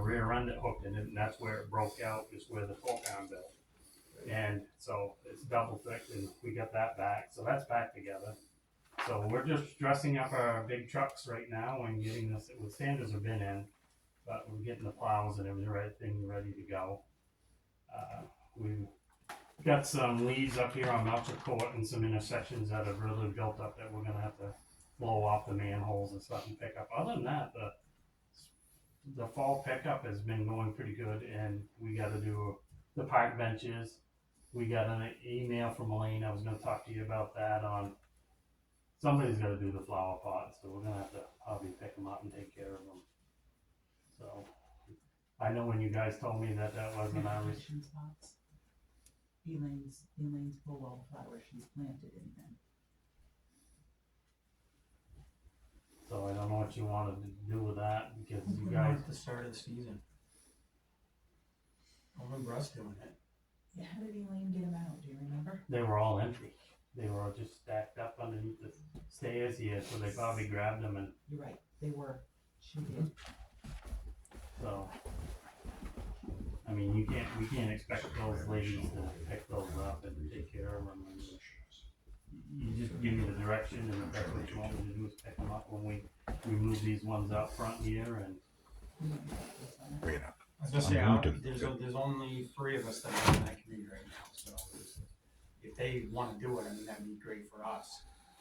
rear end that hooked in it, and that's where it broke out, is where the torque arm built. And so it's double thick, and we got that back, so that's back together. So we're just dressing up our big trucks right now and getting this, the sanders have been in, but we're getting the plows and everything ready to go. We've got some leaves up here on Melcher Court and some intersections that have really built up that we're gonna have to blow off the manholes and stuff and pick up. Other than that, the fall pickup has been going pretty good, and we gotta do the park benches. We got an email from Elaine, I was gonna talk to you about that on, somebody's gotta do the flower pots, so we're gonna have to probably pick them up and take care of them. So, I know when you guys told me that wasn't our Elaine's pulled all the flowers she's planted in them. So I don't know what you wanted to do with that, because you Put it guys, on at the start of the season. I remember us doing it. Yeah, how did Elaine get them out, do you remember? they were all empty. They were all just stacked up underneath the stairs here, so they probably grabbed them, and You're right, they were, she did. so. I mean, we can't expect those ladies to pick those up and take care of them. You just give me the direction, and if that's what you want me to do, is pick them up when we move these ones out front here, and Bring it up. I was gonna say, I'm moved. there's only 3 of us that are in that community right now, so if they wanna do it, I mean, that'd be great for us.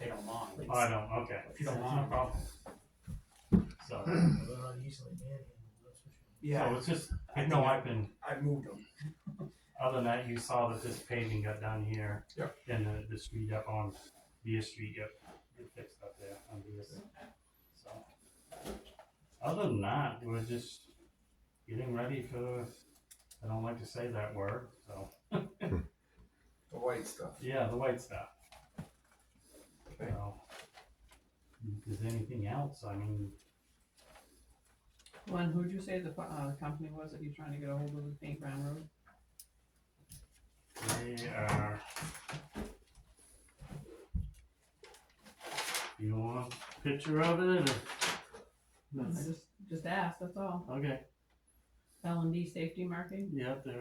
They don't mind. oh, I don't, okay. If you don't That's want no problem. So, They're not easily manhandled, that's for sure. so it's just, I know, I've been, I moved them. other than that, you saw that this paving got done here. Yep. And the street up on Beer Street, it fixed up there on Beer Street. So, other than that, we're just getting ready for, I don't like to say that word, so, The white stuff. yeah, the white stuff. Okay. So, if there's anything else, I mean, Well, and who'd you say the company was that you're trying to get a hold of with Paint Brown Road? they are. You want a picture of it, or? I just asked, that's all. Okay, L&D Safety Marking? yeah, they're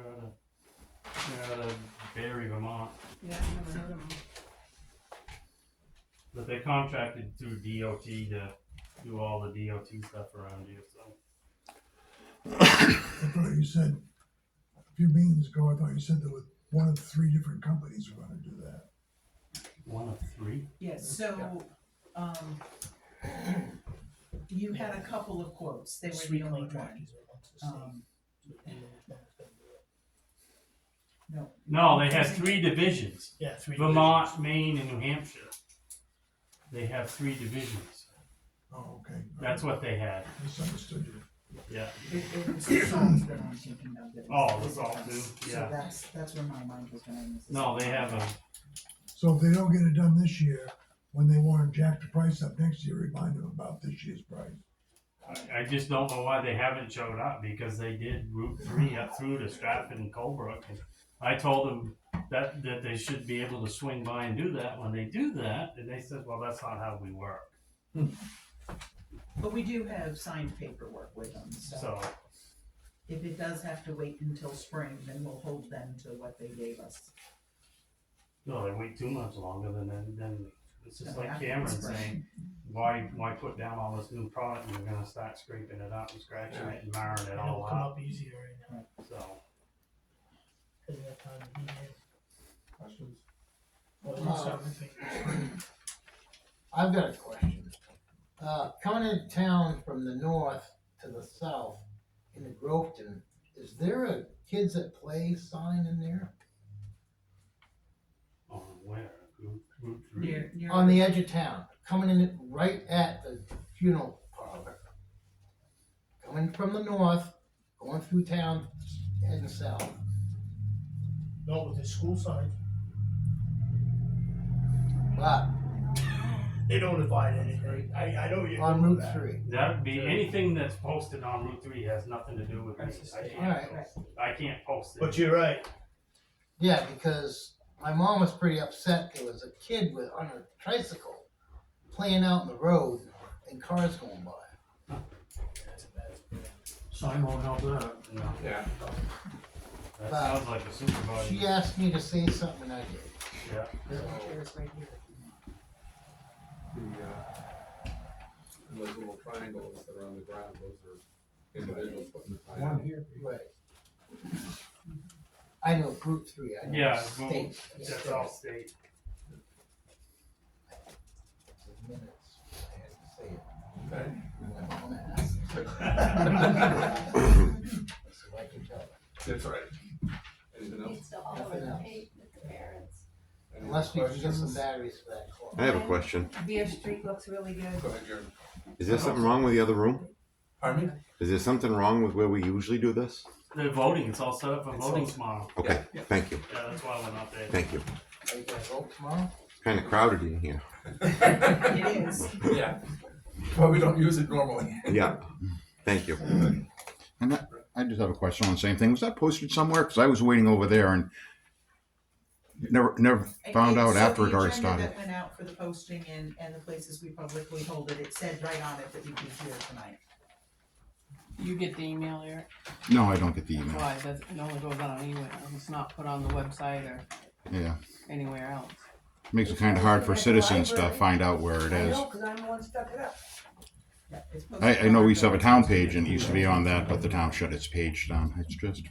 out of Barry, Vermont, Yeah, I never heard of them. but they contracted through DOT to do all the DOT stuff around here, so. I thought you said, a few meetings ago, I thought you said there were 1 of 3 different companies were gonna do that. One of 3? Yes, so, you had a couple of quotes, they were Three the only one. contractors are amongst the state. No. No, they have 3 divisions, Yeah, 3 Vermont, Maine, and New Hampshire. They have 3 divisions, Oh, okay. that's what they had, Misunderstood you. yeah. It was the songs that I'm thinking of. that Oh, was- the salt too, So yeah. that's where my mind was going. No, they have a, So if they don't get it done this year, when they wanna jack the price up next year, remind them about this year's price. I just don't know why they haven't showed up, because they did Route 3 up through to Stratford and Colebrook. And I told them that they should be able to swing by and do that. When they do that, and they said, well, that's not how we work. But we do have signed paperwork with them, so So, if it does have to wait until spring, then we'll hold them to what they gave us. no, they wait too much longer then it's just like After Cameron spring. saying, why put down all this new product and you're gonna start scraping it up and scratching it and marring it And all it'll come up, up easier right now, so. cause we have time to heat it. Questions? Well, it's not everything. I've got a question. Coming into town from the north to the south into Groveton, is there a kids at play sign in there? On where? Route 3? Near On the edge of town, coming in right at the funeral parlor. Coming from the north, going through town, heading south. No, with the school sign, But they don't divide anything, I know you. on Route 3. That'd be, anything that's posted on Route 3 has nothing to do with me. Alright. I can't post it. But you're right, Yeah, because my mom was pretty upset. There was a kid on a tricycle playing out in the road and cars going by. that's a bad. sign won't help that. No, Yeah. that sounds like a supervisor. She asked me to say something and I did. Yeah. There's right here. And those little triangles that are on the ground, those are individuals putting the sign One out. here. Right. I know group 3, I know Yeah, state. That's all state. Minutes, I had to say it. Okay. I'm gonna ask. So I can tell her. That's right. Anything else? Nothing else. Any Unless we can get some questions? batteries for that clock. I have a question. Beer Street looks really good. Go ahead, Jared. Is there something wrong with the other room? Pardon me? Is there something wrong with where we usually do this? The voting, it's all set up for It's voting all- tomorrow. Okay, Yeah. thank you, Yeah, that's why I went up there. thank you. Are you gonna vote tomorrow? Kind of crowded in here. It is. Yeah. But we don't use it normally. Yeah, thank you. And I just have a question on the same thing. Was that posted somewhere? Because I was waiting over there and never found out after it already started. So the agenda that went out for the posting and the places we publicly hold it, it said right on it that we'd be here tonight. You get the email, Eric? No, I don't get the email. Why? It only goes on an email. It's not put on the website or Yeah, anywhere else. makes it kind of hard for citizens to find out where it is. Cause I'm the one stuck it up. Yeah, it's posted I know on we used to have our a town website. page and it used to be on that, but the town shut its page down. It's just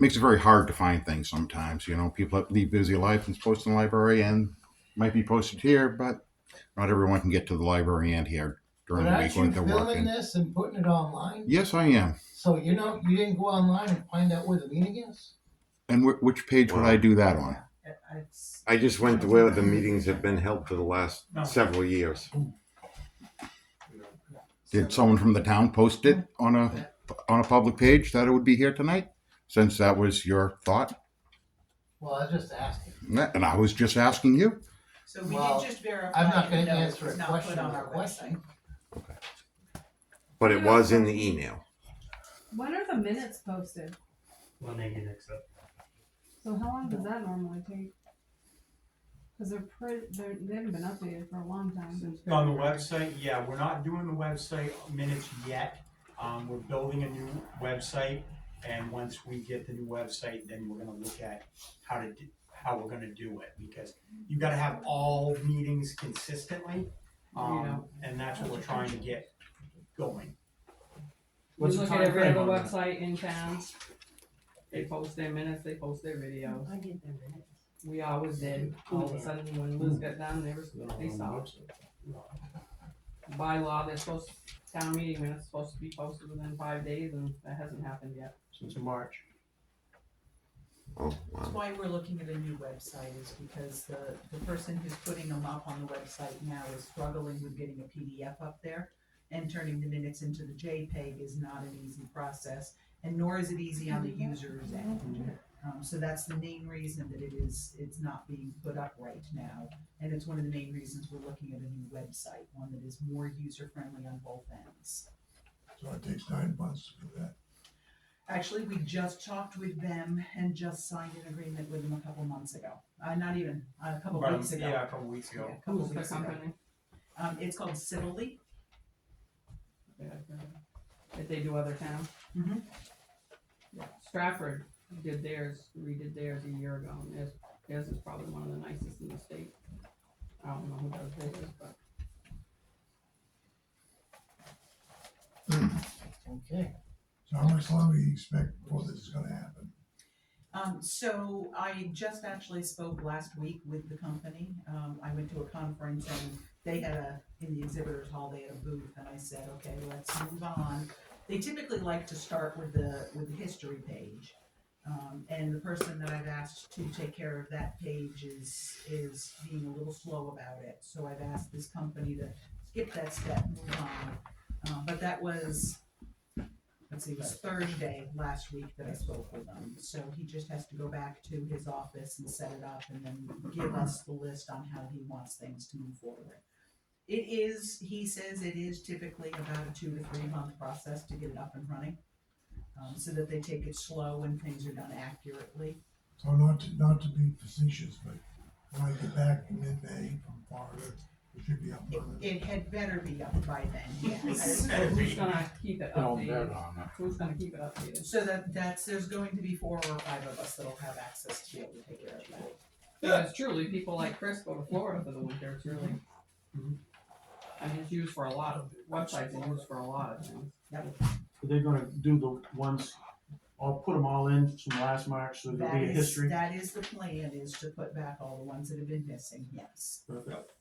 makes it very hard to find things sometimes. You know, people have lead busy lives and post in the library and might be posted here, but not everyone can get to the library and here during But the aren't week you when they're filming working. this and putting it online? Yes, I am. So you didn't go online and find out where the meeting is? And which page would I do that on? It's- I just went to where the meetings have been held for the last No. several years. Did someone from the town post it on a public page that it would be here tonight? Since that was your thought, Well, I was just asking. and I was just asking you. So we Well, did just verify. I'm not gonna no, answer it's a not question put on with a our question. website. But it was in the email. When are the minutes posted? When they get accepted. So how long does that normally take? Cause they haven't been updated for a long time. On the website, yeah, we're not doing the website minutes yet. We're building a new website, and once we get the new website, then we're gonna look at how we're gonna do it, because you gotta have all meetings consistently, and that's what we're trying to get going. We What's the look at every other timeframe on that? website in town. They post their minutes, they post their videos. I get them minutes. We always did. All of a sudden, when Liz got done, they stopped. By law, town meeting minutes supposed to be posted within 5 days, and that hasn't happened yet. Since March. Oh, That's wow. why we're looking at a new website, is because the person who's putting them up on the website now is struggling with getting a PDF up there. And turning the minutes into the JPEG is not an easy process, and nor is it easy on the user's end. So that's the main reason that it's not being put up right now. And it's one of the main reasons we're looking at a new website, one that is more user-friendly on both ends. So it takes 9 months to do that. Actually, we just talked with them and just signed an agreement with them a couple months ago. Not even, a couple weeks ago. Yeah, a couple weeks ago. Yeah, a couple Who's the weeks ago. company? It's called Civilly. If they do other towns. Mhm. Yeah, Stratford redid theirs a year ago, and theirs is probably one of the nicest in the state. I don't know who does theirs, but. Okay. So how much longer do you expect before this is gonna happen? So I just actually spoke last week with the company. I went to a conference and they had in the exhibitors hall, they had a booth, and I said, okay, let's move on. They typically like to start with the history page. And the person that I've asked to take care of that page is being a little slow about it. So I've asked this company to skip that step, move on. But that was, it was Thursday last week that I spoke with him. So he just has to go back to his office and set it up and then give us the list on how he wants things to move forward. He says it is typically about a 2 to 3 month process to get it up and running. So that they take it slow and things are done accurately. So not to be facetious, but when I get back in mid-May from Florida, It should be up on it. It had better be up by then, yes. So who's gonna keep it Don't bet updated? on it. Who's gonna keep it updated? So there's going to be 4 or 5 of us that'll have access to be able to take care of that. Because truly, people like Chris go to Florida for the winter, it's really. I mean, it's used for a lot of, websites are used for a lot of things. They're gonna do the ones, I'll put them all in from last March, so there'll be a history. That is the plan, is to put back all the ones that have been missing, yes. Perfect.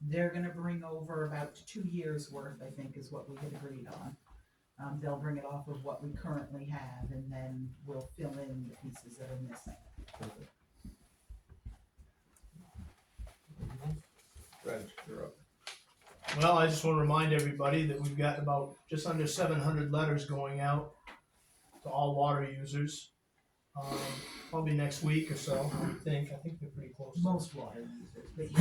They're gonna bring over about 2 years worth, I think, is what we had agreed on. They'll bring it off of what we currently have, and then we'll fill in the pieces that are missing. Reg, you're up. Well, I just want to remind everybody that we've got about just under 700 letters going out to all water users. Probably next week or so, I would think. I think they're pretty close. Most water users,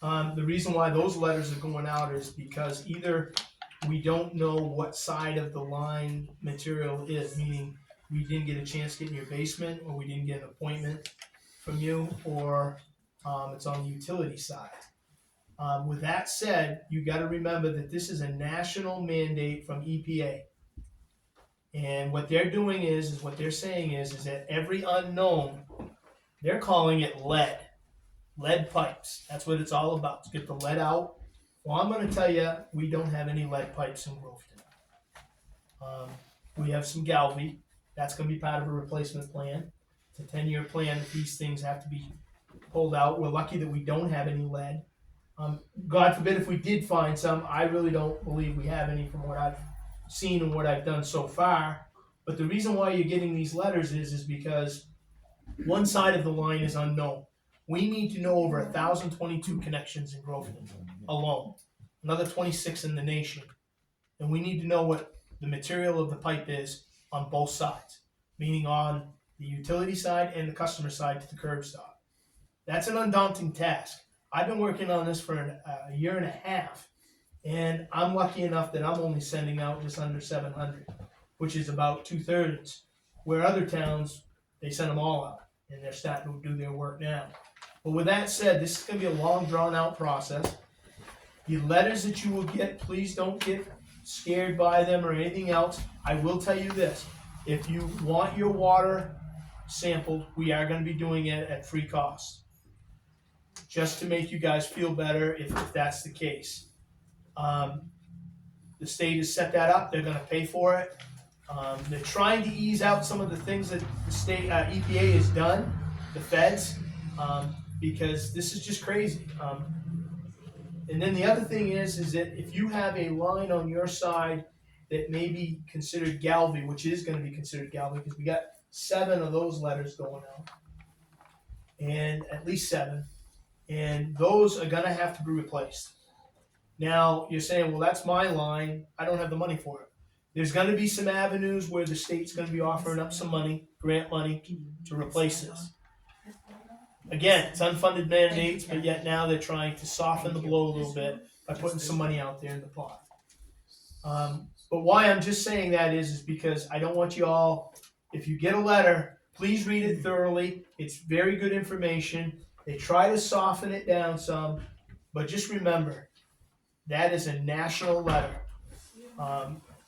The reason why those letters are going out is because either we don't know what side of the line material is, meaning we didn't get a chance to get in your basement, or we didn't get an appointment from you, or it's on the utility side. With that said, you got to remember that this is a national mandate from EPA. And what they're doing is what they're saying is that every unknown, they're calling it lead pipes. That's what it's all about, to get the lead out. Well, I'm going to tell you, we don't have any lead pipes in Grofton. We have some Galvy. That's going to be part of a replacement plan. It's a 10-year plan that these things have to be pulled out. We're lucky that we don't have any lead. God forbid if we did find some, I really don't believe we have any from what I've seen and what I've done so far. But the reason why you're getting these letters is because one side of the line is unknown. We need to know over 1,022 connections in Grofton alone, another 26 in the nation. And we need to know what the material of the pipe is on both sides, meaning on the utility side and the customer side to the curb stop. That's an undaunting task. I've been working on this for a year and a half, and I'm lucky enough that I'm only sending out just under 700, which is about 2/3, where other towns, they send them all out, and they're starting to do their work now. But with that said, this is going to be a long, drawn-out process. The letters that you will get, please don't get scared by them or anything else. I will tell you this. If you want your water sampled, we are going to be doing it at free cost, just to make you guys feel better if that's the case. The state has set that up. They're going to pay for it. They're trying to ease out some of the things that the state EPA has done, the feds, because this is just crazy. And then the other thing is that if you have a line on your side that may be considered Galvy, which is going to be considered Galvy, because we got 7 of those letters going out, and at least 7, and those are going to have to be replaced. Now, you're saying, well, that's my line. I don't have the money for it. There's going to be some avenues where the state's going to be offering up some money, grant money, to replace this. Again, it's unfunded mandates, but yet now they're trying to soften the blow a little bit by putting some money out there in the pot. But why I'm just saying that is because I don't want you all, if you get a letter, please read it thoroughly. It's very good information. They try to soften it down some, but just remember, that is a national letter.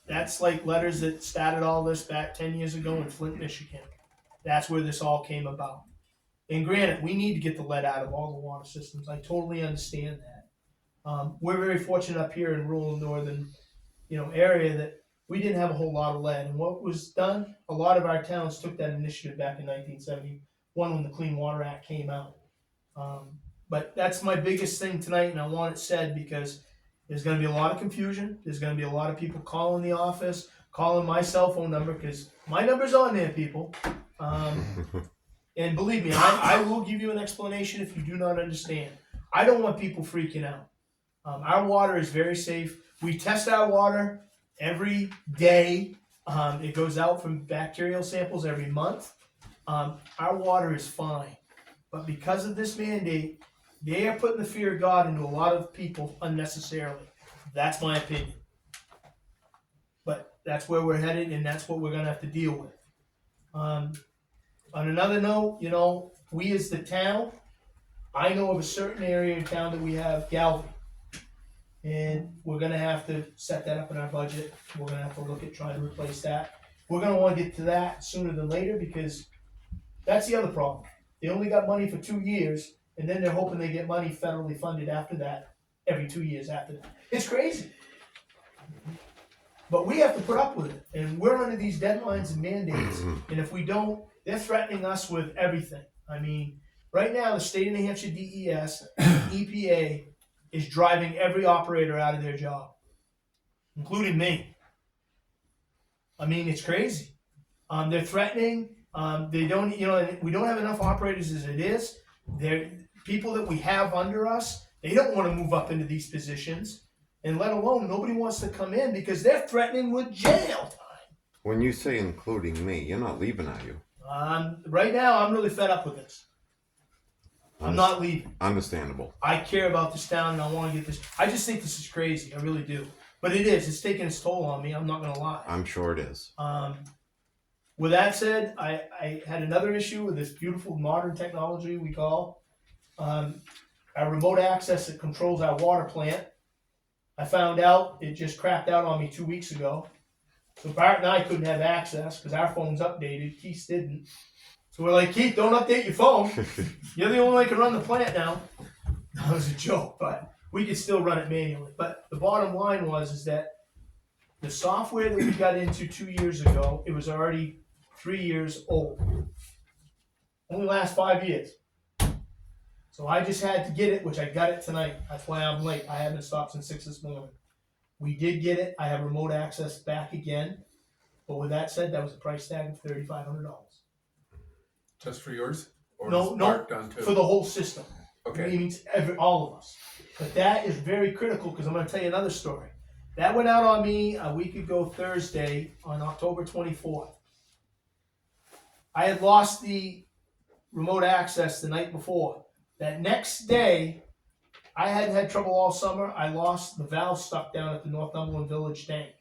That's like letters that started all this back 10 years ago in Flint, Michigan. That's where this all came about. And granted, we need to get the lead out of all the water systems. I totally understand that. We're very fortunate up here in rural northern, area that we didn't have a whole lot of lead. And what was done, a lot of our towns took that initiative back in 1971 when the Clean Water Act came out. But that's my biggest thing tonight, and I want it said because there's going to be a lot of confusion. There's going to be a lot of people calling the office, calling my cell phone number, because my number's on there, people. And believe me, I will give you an explanation if you do not understand. I don't want people freaking out. Our water is very safe. We test our water every day. It goes out from bacterial samples every month. Our water is fine. But because of this mandate, they are putting the fear of God into a lot of people unnecessarily. That's my opinion. But that's where we're headed, and that's what we're going to have to deal with. On another note, we as the town, I know of a certain area in town that we have galvy. And we're gonna have to set that up in our budget. We're gonna have to look at trying to replace that. We're gonna wanna get to that sooner than later because that's the other problem. They only got money for 2 years and then they're hoping they get money federally funded after that, every 2 years after that. It's crazy. But we have to put up with it. And we're under these deadlines and mandates. And if we don't, they're threatening us with everything. I mean, right now, the state of New Hampshire DES, EPA, is driving every operator out of their job, including me. I mean, it's crazy. They're threatening. They don't, we don't have enough operators as it is. They're people that we have under us. They don't want to move up into these positions, and let alone nobody wants to come in because they're threatening with jail time. When you say including me, you're not leaving, are you? Right now, I'm really fed up with this. I'm not leaving. Understandable. I care about this town and I want to get this. I just think this is crazy. I really do. But it is. It's taking its toll on me. I'm not going to lie. I'm sure it is. With that said, I had another issue with this beautiful modern technology we call our remote access that controls our water plant. I found out it just crapped out on me 2 weeks ago. So Bart and I couldn't have access because our phone's updated. Keith didn't. So we're like, Keith, don't update your phone. You're the only one that can run the plant now. That was a joke, but we could still run it manually. But the bottom line is that the software that we got into 2 years ago, it was already 3 years old. Only lasts 5 years. So I just had to get it, which I got it tonight. That's why I'm late. I haven't stopped since 6 this morning. We did get it. I have remote access back again. But with that said, that was a price tag of $3,500. Just for yours? Or No, is Mark done too? for the whole system. Okay. It means all of us. But that is very critical because I'm going to tell you another story. That went out on me a week ago Thursday on October 24th. I had lost the remote access the night before. That next day, I hadn't had trouble all summer. I lost the valve stuck down at the Northumberland Village tank.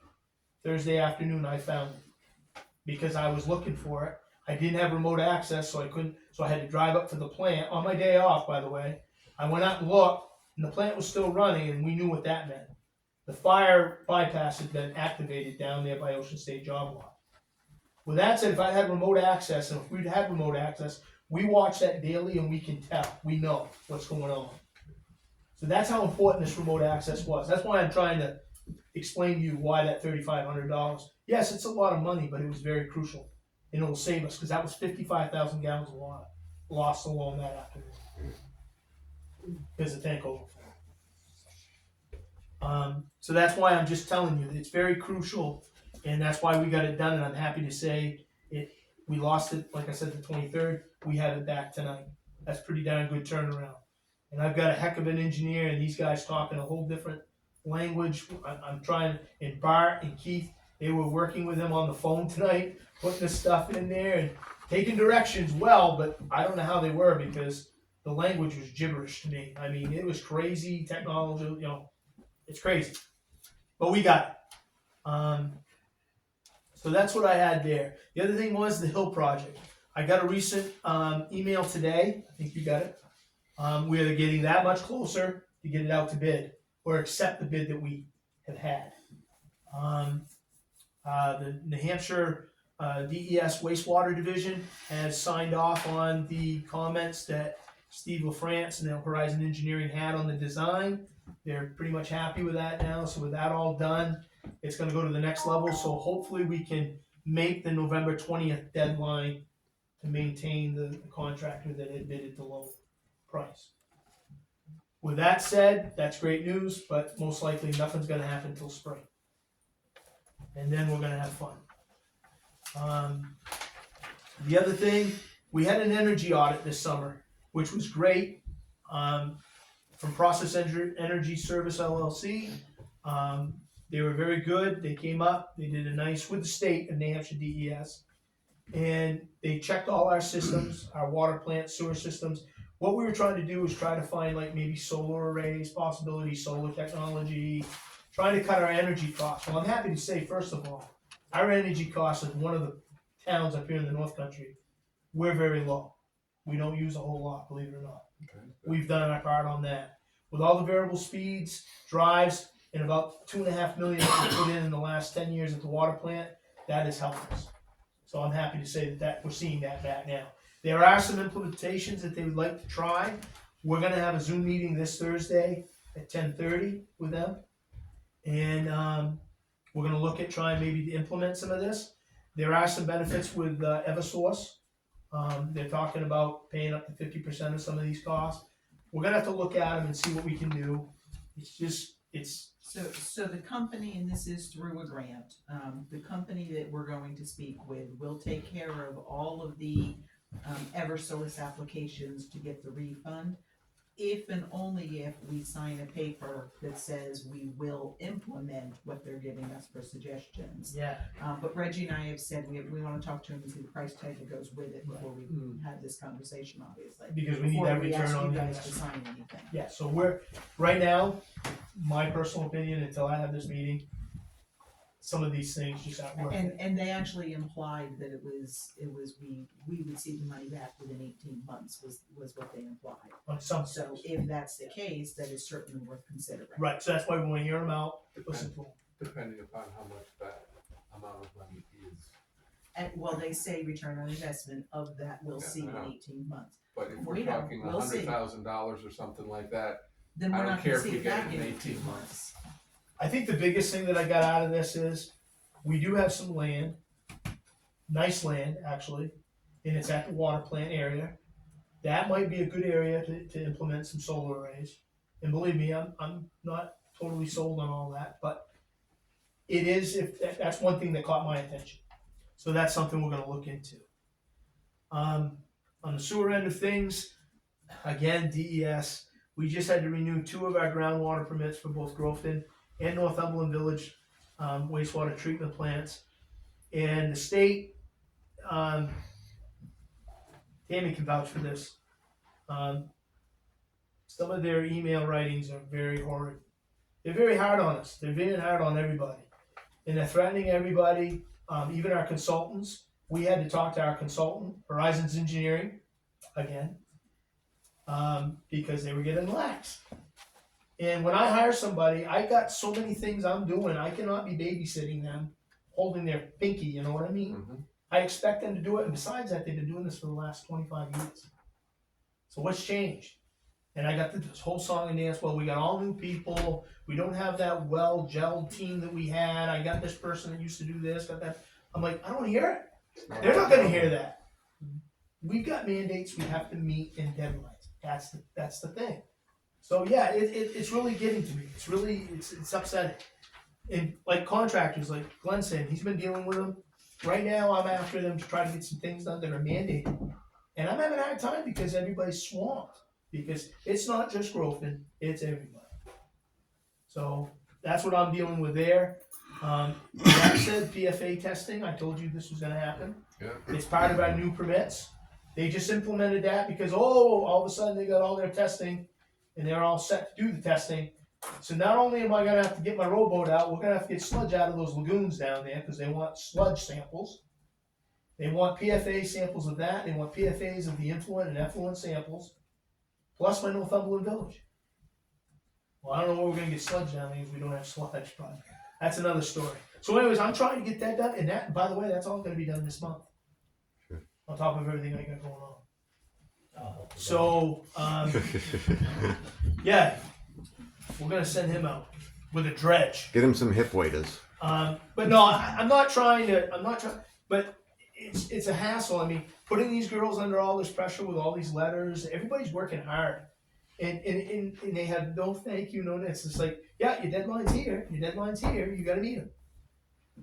Thursday afternoon, I found it because I was looking for it. I didn't have remote access, so I couldn't. So I had to drive up to the plant on my day off. By the way, I went out and looked, and the plant was still running, and we knew what that meant. The fire bypass had been activated down there by Ocean State Job Lot. With that said, if I had remote access, and if we'd had remote access, we watch that daily, and we can tell. We know what's going on. So that's how important this remote access was. That's why I'm trying to explain to you why that $3,500. Yes, it's a lot of money, but it was very crucial. And it will save us because that was 55,000 gallons of water lost alone that afternoon because the tank overflowed. So that's why I'm just telling you it's very crucial, and that's why we got it done. And I'm happy to say it. We lost it, like I said, the 23rd. We have it back tonight. That's pretty darn good turnaround. And I've got a heck of an engineer, and these guys talking a whole different language. I'm trying, and Bart and Keith, they were working with him on the phone tonight, putting this stuff in there and taking directions well, but I don't know how they were because the language was gibberish to me. I mean, it was crazy technology, it's crazy. But we got it. So that's what I had there. The other thing was the Hill project. I got a recent email today. I think you got it. We are getting that much closer to get it out to bid or accept the bid that we have had. The New Hampshire DES Wastewater Division has signed off on the comments that Steve LaFrance and Horizon Engineering had on the design. They're pretty much happy with that now. So with that all done, it's going to go to the next level. So hopefully we can make the November 20th deadline to maintain the contractor that had bid at the low price. With that said, that's great news, but most likely nothing's going to happen until spring. And then we're going to have fun. The other thing, we had an energy audit this summer, which was great, from Process Energy Service LLC. They were very good. They came up, they did a nice, with the state of New Hampshire DES, and they checked all our systems, our water plant, sewer systems. What we were trying to do was try to find like maybe solar arrays, possibility, solar technology, trying to cut our energy costs. Well, I'm happy to say, first of all, our energy costs is one of the towns up here in the North Country. We're very low. We don't use a whole lot, believe it or not. We've done our part on that. With all the variable speeds, drives, and about $2.5 million that we put in the last 10 years at the water plant, that has helped us. So I'm happy to say that we're seeing that back now. There are some implementations that they would like to try. We're gonna have a Zoom meeting this Thursday at 10:30 with them. And we're gonna look at trying maybe to implement some of this. There are some benefits with Eversource. They're talking about paying up to 50% of some of these costs. We're gonna have to look at them and see what we can do. So the company, and this is through a grant, the company that we're going to speak with will take care of all of the Eversource applications to get the refund. If and only if we sign a paper that says we will implement what they're giving us for suggestions. Yeah. But Reggie and I have said we want to talk to him and see the price tag that goes with it before we have this conversation, obviously. Because we need that return before on we the ask you guys to investment. sign anything. Yeah, so we're, right now, my personal opinion, until I have this meeting, some of these things just aren't working. And they actually implied that it was we would see the money back within 18 months was what they implied. On some So things. if that's the case, that is certainly worth considering. Right, so that's why we wanna hear them out, listen to them. Depending upon how much that amount of money is. And well, they say return on investment of that we'll Yeah, see I in know. 18 months. But if We we're don't. talking We'll see. $100,000 or something like that, Then I we're don't not care gonna if see we it get back it in in 18 18 months. I think the biggest thing that I got out of this is, we do have some land, nice land, actually, and it's at the water plant area. That might be a good area to implement some solar arrays. And believe me, I'm not totally sold on all that, but it is, that's one thing that caught my attention. So that's something we're gonna look into. On the sewer end of things, again, DES, we just had to renew 2 of our groundwater permits for both Grofton and Northumberland Village wastewater treatment plants. And the state, Tammy can vouch for this. Some of their email writings are very horrid. They're very hard on us. They're very hard on everybody. And they're threatening everybody, even our consultants. We had to talk to our consultant, Horizons Engineering, again, because they were getting lax. And when I hire somebody, I got so many things I'm doing, I cannot be babysitting them, holding their pinky, you know what I mean? Mhm. I expect them to do it, and besides that, they've been doing this for the last 25 years. So what's changed? And I got this whole song and dance, well, we got all new people, we don't have that well-gelled team that we had, I got this person that used to do this, got that. I'm like, I don't wanna hear it. They're not gonna hear that. We've got mandates we have to meet and deadlines. That's the thing. So yeah, it's really getting to me. It's really it's upsetting. And like contractors, like Glenn said, he's been dealing with them. Right now, I'm after them to try to get some things done that are mandated, and I'm having a hard time because everybody's swamped. Because it's not just Grofton, it's everybody. So that's what I'm dealing with there. That said, PFA testing, I told you this was gonna happen. Yeah. It's part of our new permits. They just implemented that because, all of a sudden they got all their testing and they're all set to do the testing. So not only am I gonna have to get my rowboat out, we're gonna have to get sludge out of those lagoons down there because they want sludge samples. They want PFA samples of that. They want PFAs of the influent and effluent samples, plus my Northumberland Village. Well, I don't know where we're gonna get sludge down there because we don't have sludge, but that's another story. So anyways, I'm trying to get that done, and that, by the way, that's all gonna be done this month. Sure. On top of everything I got going on. So, yeah, we're gonna send him out with a dredge. Get him some hip waders. But no, I'm not trying, but it's a hassle. I mean, putting these girls under all this pressure with all these letters, everybody's working hard. And they have no thank you, no, it's just like, yeah, your deadline's here, you gotta meet them.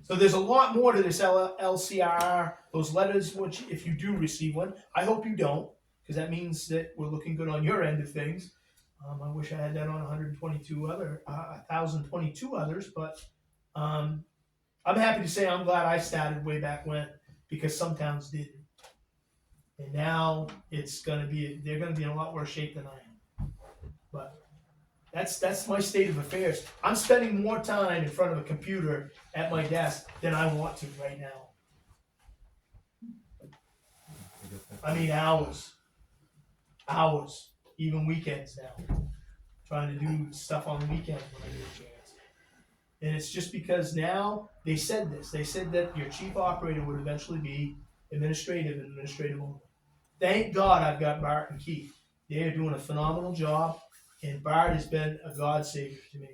So there's a lot more to this LCR, those letters, which if you do receive one, I hope you don't, because that means that we're looking good on your end of things. I wish I had that on 1,022 others, but I'm happy to say I'm glad I started way back when, because some towns didn't. And now they're gonna be in a lot worse shape than I am. But that's my state of affairs. I'm spending more time in front of a computer at my desk than I want to right now. I mean hours. even weekends now. Trying to do stuff on the weekends when I get a chance. And it's just because now, they said this, they said that your chief operator would eventually be administrative only. Thank God I've got Bart and Keith. They are doing a phenomenal job, and Bart has been a God savior to me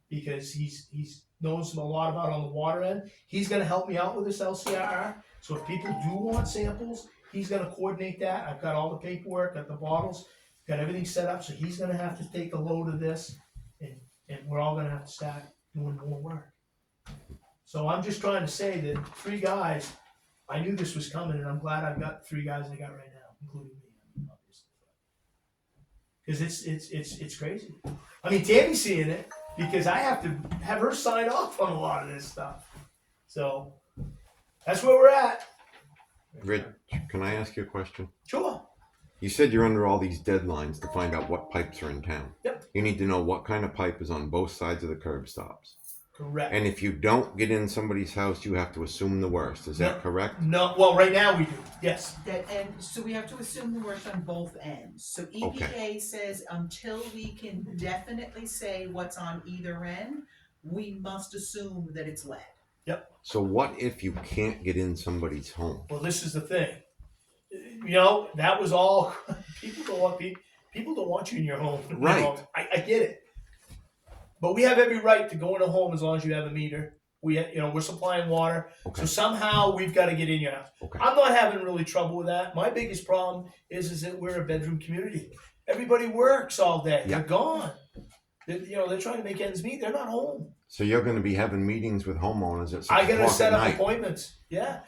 because he's knows a lot about on the water end. He's gonna help me out with this LCRR. So if people do want samples, he's gonna coordinate that. I've got all the paperwork, got the bottles, got everything set up, so he's gonna have to take a load of this, and we're all gonna have to start doing more work. So I'm just trying to say that 3 guys, I knew this was coming, and I'm glad I've got 3 guys I got right now, including me, obviously. Because it's crazy. I mean, Tammy's seeing it because I have to have her sign off on a lot of this stuff. So that's where we're at. Rich, can I ask you a question? Sure. You said you're under all these deadlines to find out what pipes are in town. Yep. You need to know what kind of pipe is on both sides of the curb stops. Correct. And if you don't get in somebody's house, you have to assume the worst. Is that correct? No, well, right now we do, yes. And so we have to assume the worst on both ends. So EPA says until we can definitely say what's on either end, we must assume that it's lead. Yep. So what if you can't get in somebody's home? Well, this is the thing. You know, that was all, people don't want you in your home. Right. You know, I get it. But we have every right to go in a home as long as you have a meter. We're supplying water. Okay. So somehow we've got to get in your house. Okay. I'm not having really trouble with that. My biggest problem is that we're a bedroom community. Everybody works all day. Yeah. They're gone. They're trying to make ends meet. They're not home. So you're going to be having meetings with homeowners at 6 I got to o'clock set at up night. appointments. Yeah.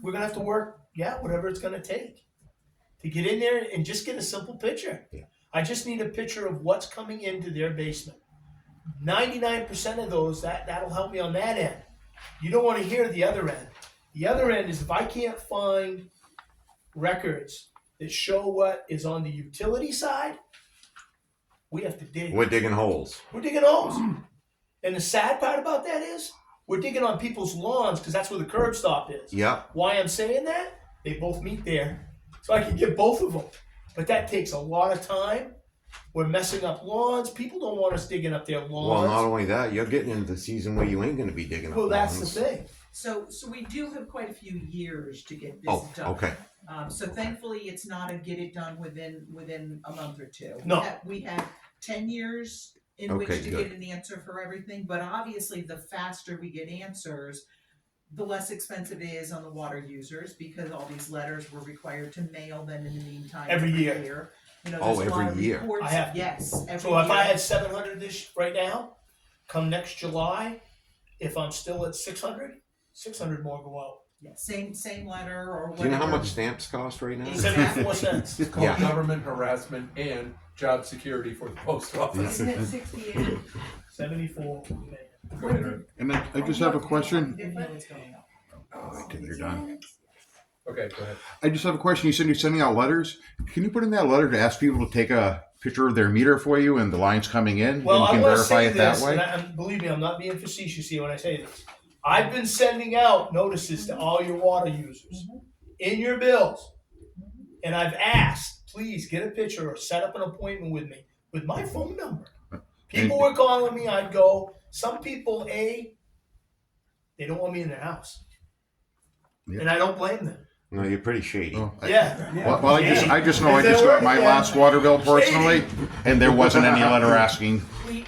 We're going to have to work, whatever it's going to take to get in there and just get a simple picture. Yeah. I just need a picture of what's coming into their basement. 99% of those, that'll help me on that end. You don't want to hear the other end. The other end is if I can't find records that show what is on the utility side, we have to dig. We're digging holes. We're digging holes. And the sad part about that is we're digging on people's lawns because that's where the curb stop is. Yeah. Why I'm saying that? They both meet there. So I can get both of them. But that takes a lot of time. We're messing up lawns. People don't want us digging up their lawns. Well, not only that, you're getting into the season where you ain't going to be digging up Well, that's lawns. the thing. So we do have quite a few years to get this Oh, done. okay. So thankfully, it's not a get it done within a month or two. No. We have 10 years in Okay, which to good. get an answer for everything, but obviously the faster we get answers, the less expensive it is on the water users because all these letters were required to mail them in the meantime. Every year. There's Oh, a lot every of year. reports. I have to. Yes, every So if year. I had 700 this right now, come next July, if I'm still at 600, 600 more go out. Yeah, same letter or whatever. Do you know how much stamps cost right now? Exactly. 74 cents. It's called Yeah. government harassment and job security for the post office. Isn't it 68? 74. Go ahead, Aaron. And I just have a question. It really is going up. Until you're done. Okay, go ahead. I just have a question. You said you're sending out letters. Can you put in that letter to ask people to take a picture of their meter for you and the lines coming in? Well, and you I can want to verify say it that this, way? and believe me, I'm not being facetious here when I say this. I've been sending out notices to all your water users in your bills, and I've asked, please get a picture or set up an appointment with me with my phone number. People were calling me. I'd go. Some people, they don't want me in their house, Yeah. and I don't blame them. No, you're pretty shady. Oh, Yeah. Well, I just know I just got my last water bill personally, and there wasn't any letter asking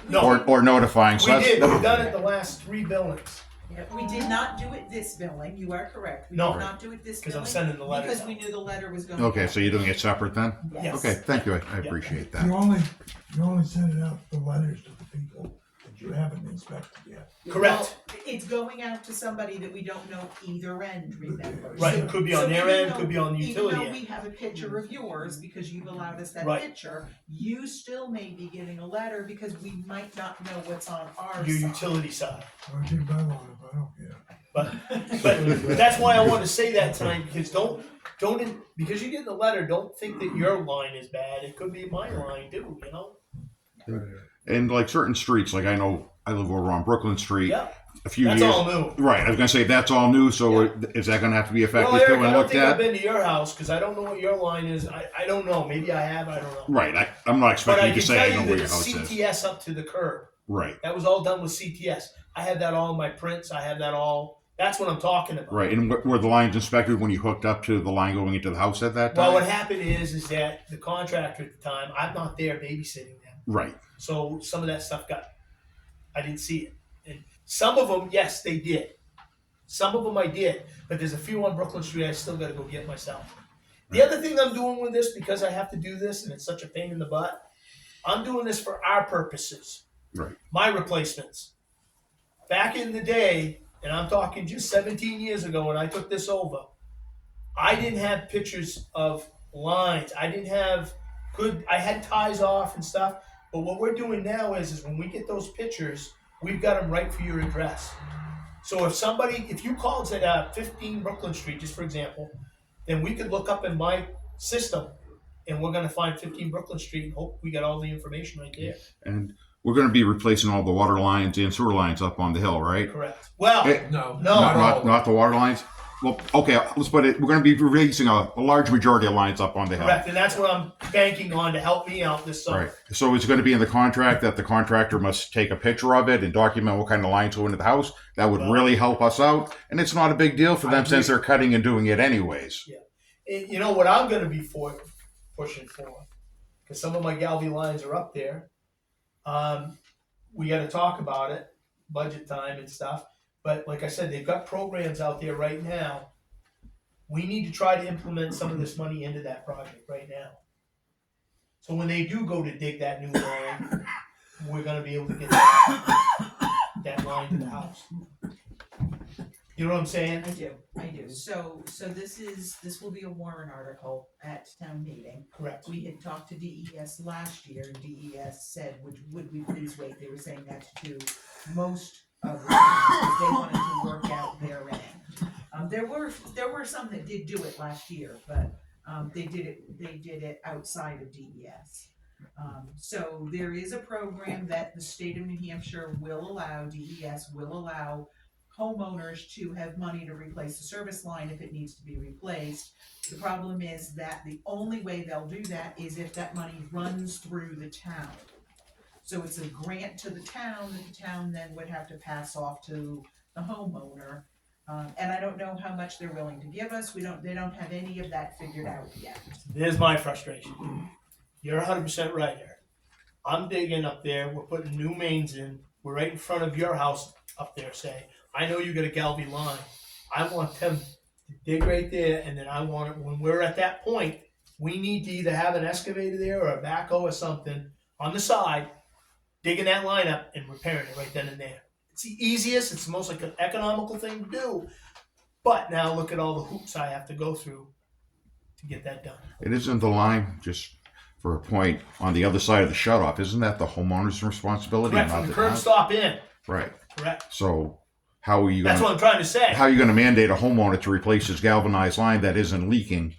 No, or notifying. So we did. that's, We've done it the last 3 billings. Yeah, we did not do it this billing, you are correct. We No. did not do it this 'Cause billing. I'm sending the letters Because we out. knew the letter was going. okay, so you're doing it separate then? Yes. Okay, thank you. I appreciate that. You only send it out the letters to the people that you haven't inspected yet. Correct. Well, it's going out to somebody that we don't know either end, remember? Right, So- it could be so on their even end, though- could be on the utility Even end. though we have a picture of yours, because you've allowed us that Right. picture, you still may be getting a letter because we might not know what's on our Your side. utility side. Or take my lawn if I don't care. But that's why I wanted to say that tonight, because because you're getting the letter, don't think that your line is bad. It could be my line too, you know? And like certain streets, like I know I live over on Brooklyn Street. Yeah. a few That's years. all new. Right, I was gonna say, that's all new, so is that gonna have to be Well, effective Eric, too I and don't looked think I've at? been to your house, cause I don't know what your line is. I don't know. Maybe I have, I don't know. Right, I'm not But expecting I you to can say tell I you know that where your it's house is. CTS up to the curb. Right, That was all done with CTS. I had that all in my prints. I had that all. That's what I'm talking about. right, and were the lines inspected when you hooked up to the line going into the house at that time? Well, what happened is that the contractor at the time, I'm not there babysitting them. Right, So some of that stuff I didn't see it. And some of them, yes, they did. Some of them I did, but there's a few on Brooklyn Street I still got to go get myself. The other thing I'm doing with this, because I have to do this and it's such a pain in the butt, I'm doing this for our purposes. right, My replacements. Back in the day, and I'm talking just 17 years ago when I took this over, I didn't have pictures of lines. I didn't have I had ties off and stuff. But what we're doing now is when we get those pictures, we've got them right for your address. So if you called at 15 Brooklyn Street, just for example, then we could look up in my system and we're going to find 15 Brooklyn Street and hope we got all the information right there. and we're gonna be replacing all the water lines and sewer lines up on the hill, right? Correct. Well, No, No. not all. Not the water lines? Well, okay, let's put it, we're gonna be releasing a large majority of lines up on the hill. correct. And that's what I'm banking on to help me out this summer. Right, so it's gonna be in the contract that the contractor must take a picture of it and document what kind of lines go into the house? That would really help us out, and it's not a big deal for I them since agree. they're cutting and doing it anyways. And you know what I'm going to be pushing for, because some of my Galvy lines are up there. We got to talk about it, budget time and stuff. But like I said, they've got programs out there right now. We need to try to implement some of this money into that project right now. So when they do go to dig that new line, we're going to be able to get that line to the house. You know what I'm saying? I do. So this will be a warrant article at town meeting. Correct. We had talked to DES last year, and DES said, would we please wait? They were saying that to most of the towns, because they wanted to work out their end. There were some that did do it last year, but they did it outside of DES. So there is a program that the state of New Hampshire will allow, DES will allow homeowners to have money to replace the service line if it needs to be replaced. The problem is that the only way they'll do that is if that money runs through the town. So it's a grant to the town that the town then would have to pass off to the homeowner. And I don't know how much they're willing to give us. They don't have any of that figured out yet. There's my frustration. You're 100% right here. I'm digging up there. We're putting new mains in. We're right in front of your house up there, say. I know you got a Galvy line. I want them to dig right there, and then I want it, when we're at that point, we need to either have an excavator there or a backhoe or something on the side, digging that line up and repairing it right then and there. It's the easiest, it's the most economical thing to do. But now look at all the hoops I have to go through to get that done. It isn't the line, just for a point, on the other side of the shut-off, isn't that the homeowner's responsibility? Correct, not from the the curb town's? stop in. Right, Correct. so how are you That's gonna, what I'm trying to say. how are you gonna mandate a homeowner to replace his galvanized line that isn't leaking?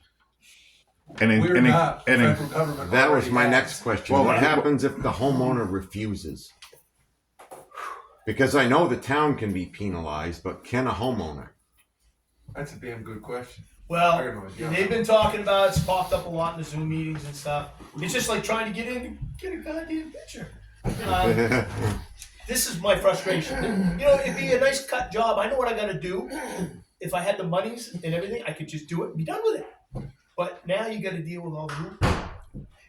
We're not. Federal government That was already my has. next question. Well, What what- happens if the homeowner refuses? Because I know the town can be penalized, but can a homeowner? That's a damn good question. Well, I don't know, yeah. they've been talking about it's popped up a lot in the Zoom meetings and stuff. It's just like trying to get in and get a goddamn picture. This is my frustration. You know, it'd be a nice cut job. I know what I got to do. If I had the monies and everything, I could just do it and be done with it. But now you got to deal with all the hoops.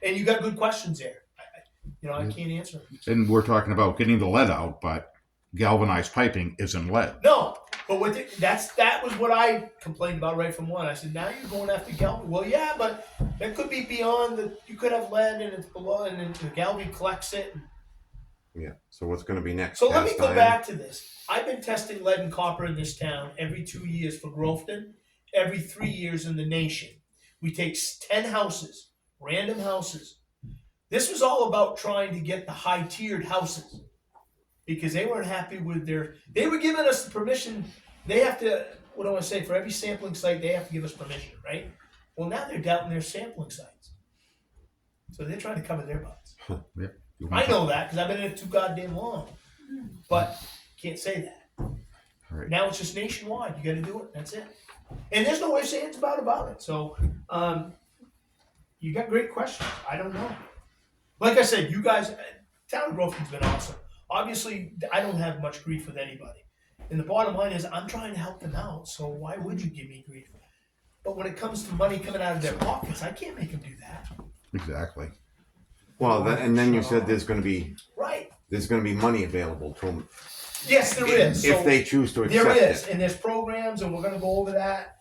And you got good questions there. I can't answer them. And we're talking about getting the lead out, but galvanized piping isn't lead. No, but that was what I complained about right from one. I said, now you're going after Galvy. Well, yeah, but that could be beyond you could have lead and it's below, and then the Galvy collects it. Yeah. So what's going to be next? So let me Cast go iron? back to this. I've been testing lead and copper in this town every 2 years for Grofton, every 3 years in the nation. We take 10 houses, random houses. This was all about trying to get the high-tiered houses because they weren't happy with they were giving us the permission. They have to, what do I want to say, for every sampling site, they have to give us permission, right? Well, now they're doubting their sampling sites. So they're trying to cover their butts. Yep. I know that because I've been in it too goddamn long. But can't say that. Right. Now it's just nationwide. You got to do it. That's it. And there's no ifs, ands, about it. So, you got great questions. I don't know. Like I said, you guys, Town of Grofton's been awesome. Obviously, I don't have much grief with anybody. And the bottom line is, I'm trying to help them out. So why would you give me grief? But when it comes to money coming out of their pockets, I can't make them do that. Exactly. Well, and then you said there's going to be Right. money available to them Yes, there is. if So they choose to accept there is, it. and there's programs, and we're going to go over that.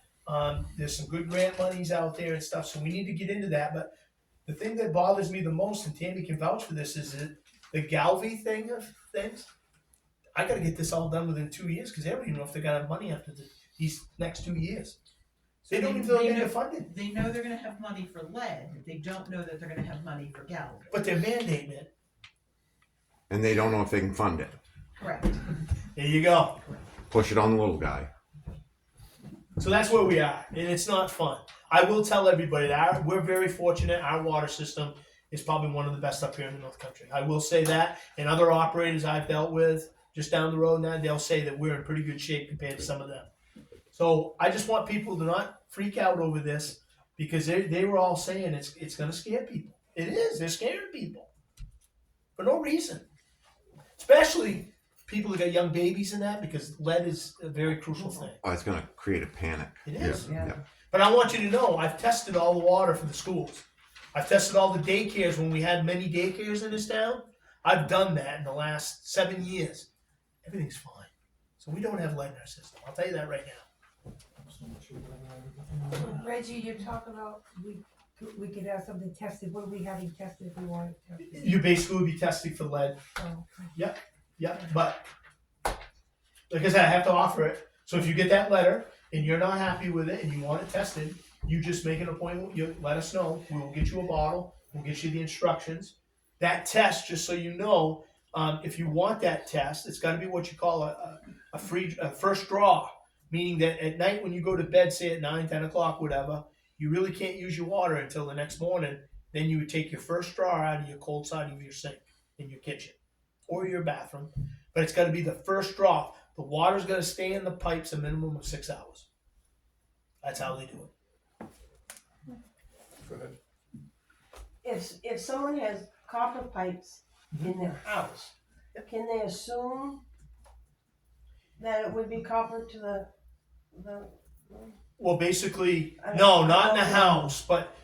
There's some good grant monies out there and stuff, so we need to get into that. But the thing that bothers me the most, and Tammy can vouch for this, is that the Galvey thing of things. I got to get this all done within 2 years because they don't even know if they're going to have money after these next 2 years. They don't even know they're going to get funded. They know they're gonna have money for lead, they don't know that they're gonna have money for galvy. But they're mandating it. And they don't know if they can fund it. Correct. There you go. Push it on the little guy. So that's where we are, and it's not fun. I will tell everybody that we're very fortunate. Our water system is probably one of the best up here in the North Country. I will say that, and other operators I've dealt with just down the road now, they'll say that we're in pretty good shape compared to some of them. So I just want people to not freak out over this because they were all saying it's going to scare people. It is. They're scaring people for no reason, especially people that got young babies in that because lead is a very crucial thing. Oh, it's going to create a panic. It is. Yeah. But I want you to know, I've tested all the water for the schools. I've tested all the daycares when we had many daycares in this town. I've done that in the last 7 years. Everything's fine. So we don't have lead in our system. I'll tell you that right now. Reggie, you talk about we could have something tested. What are we having tested if we want it tested? You basically would be testing for lead. Oh, Yeah, but like I said, I have to offer it. So if you get that letter and you're not happy with it and you want it tested, you just make an appointment. You let us know. We will get you a bottle. We'll get you the instructions. That test, just so you know, if you want that test, it's got to be what you call a first draw, meaning that at night when you go to bed, say at 9, 10 o'clock, whatever, you really can't use your water until the next morning. Then you would take your first draw out of your cold side of your sink in your kitchen or your bathroom, but it's got to be the first draw. The water's got to stay in the pipes a minimum of 6 hours. That's how they do it. Go ahead. if someone has copper pipes in their house, can they assume that it would be copper to the Well, basically, no, not in the house, but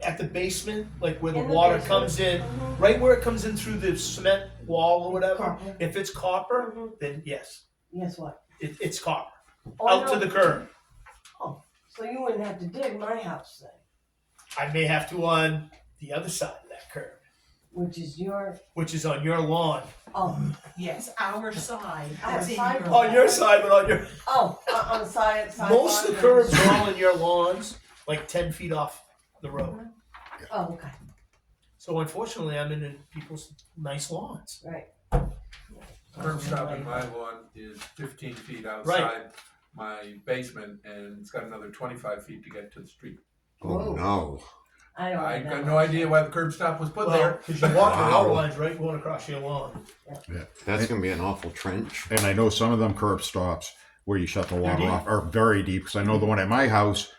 at the basement, like where the In the water basement. comes in, right where it comes in through the cement wall or whatever. Copper. If it's copper, then yes, Guess what? it's copper. Oh, Out no. to the curb. So you wouldn't have to dig my house then, I may have to on the other side of that curb, which is your which is on your lawn. Yes, our side. Our as in side. On your side, but on your on the side. most of the curbs are all in your lawns, like 10 feet off the road. Oh, okay, So unfortunately, I'm in people's nice lawns. right. Curb stop in my lawn is 15 feet outside my basement, and it's got another 25 feet to get to the street. Oh, Whoa. no. I don't. I know. got no idea why the curb stop was put Well, there. because you walk the Wow. water lines right going across your lawn. That's going to be an awful trench. And I know some of them curb stops where you shut the water deep. off are very deep. Because I know the one at my house,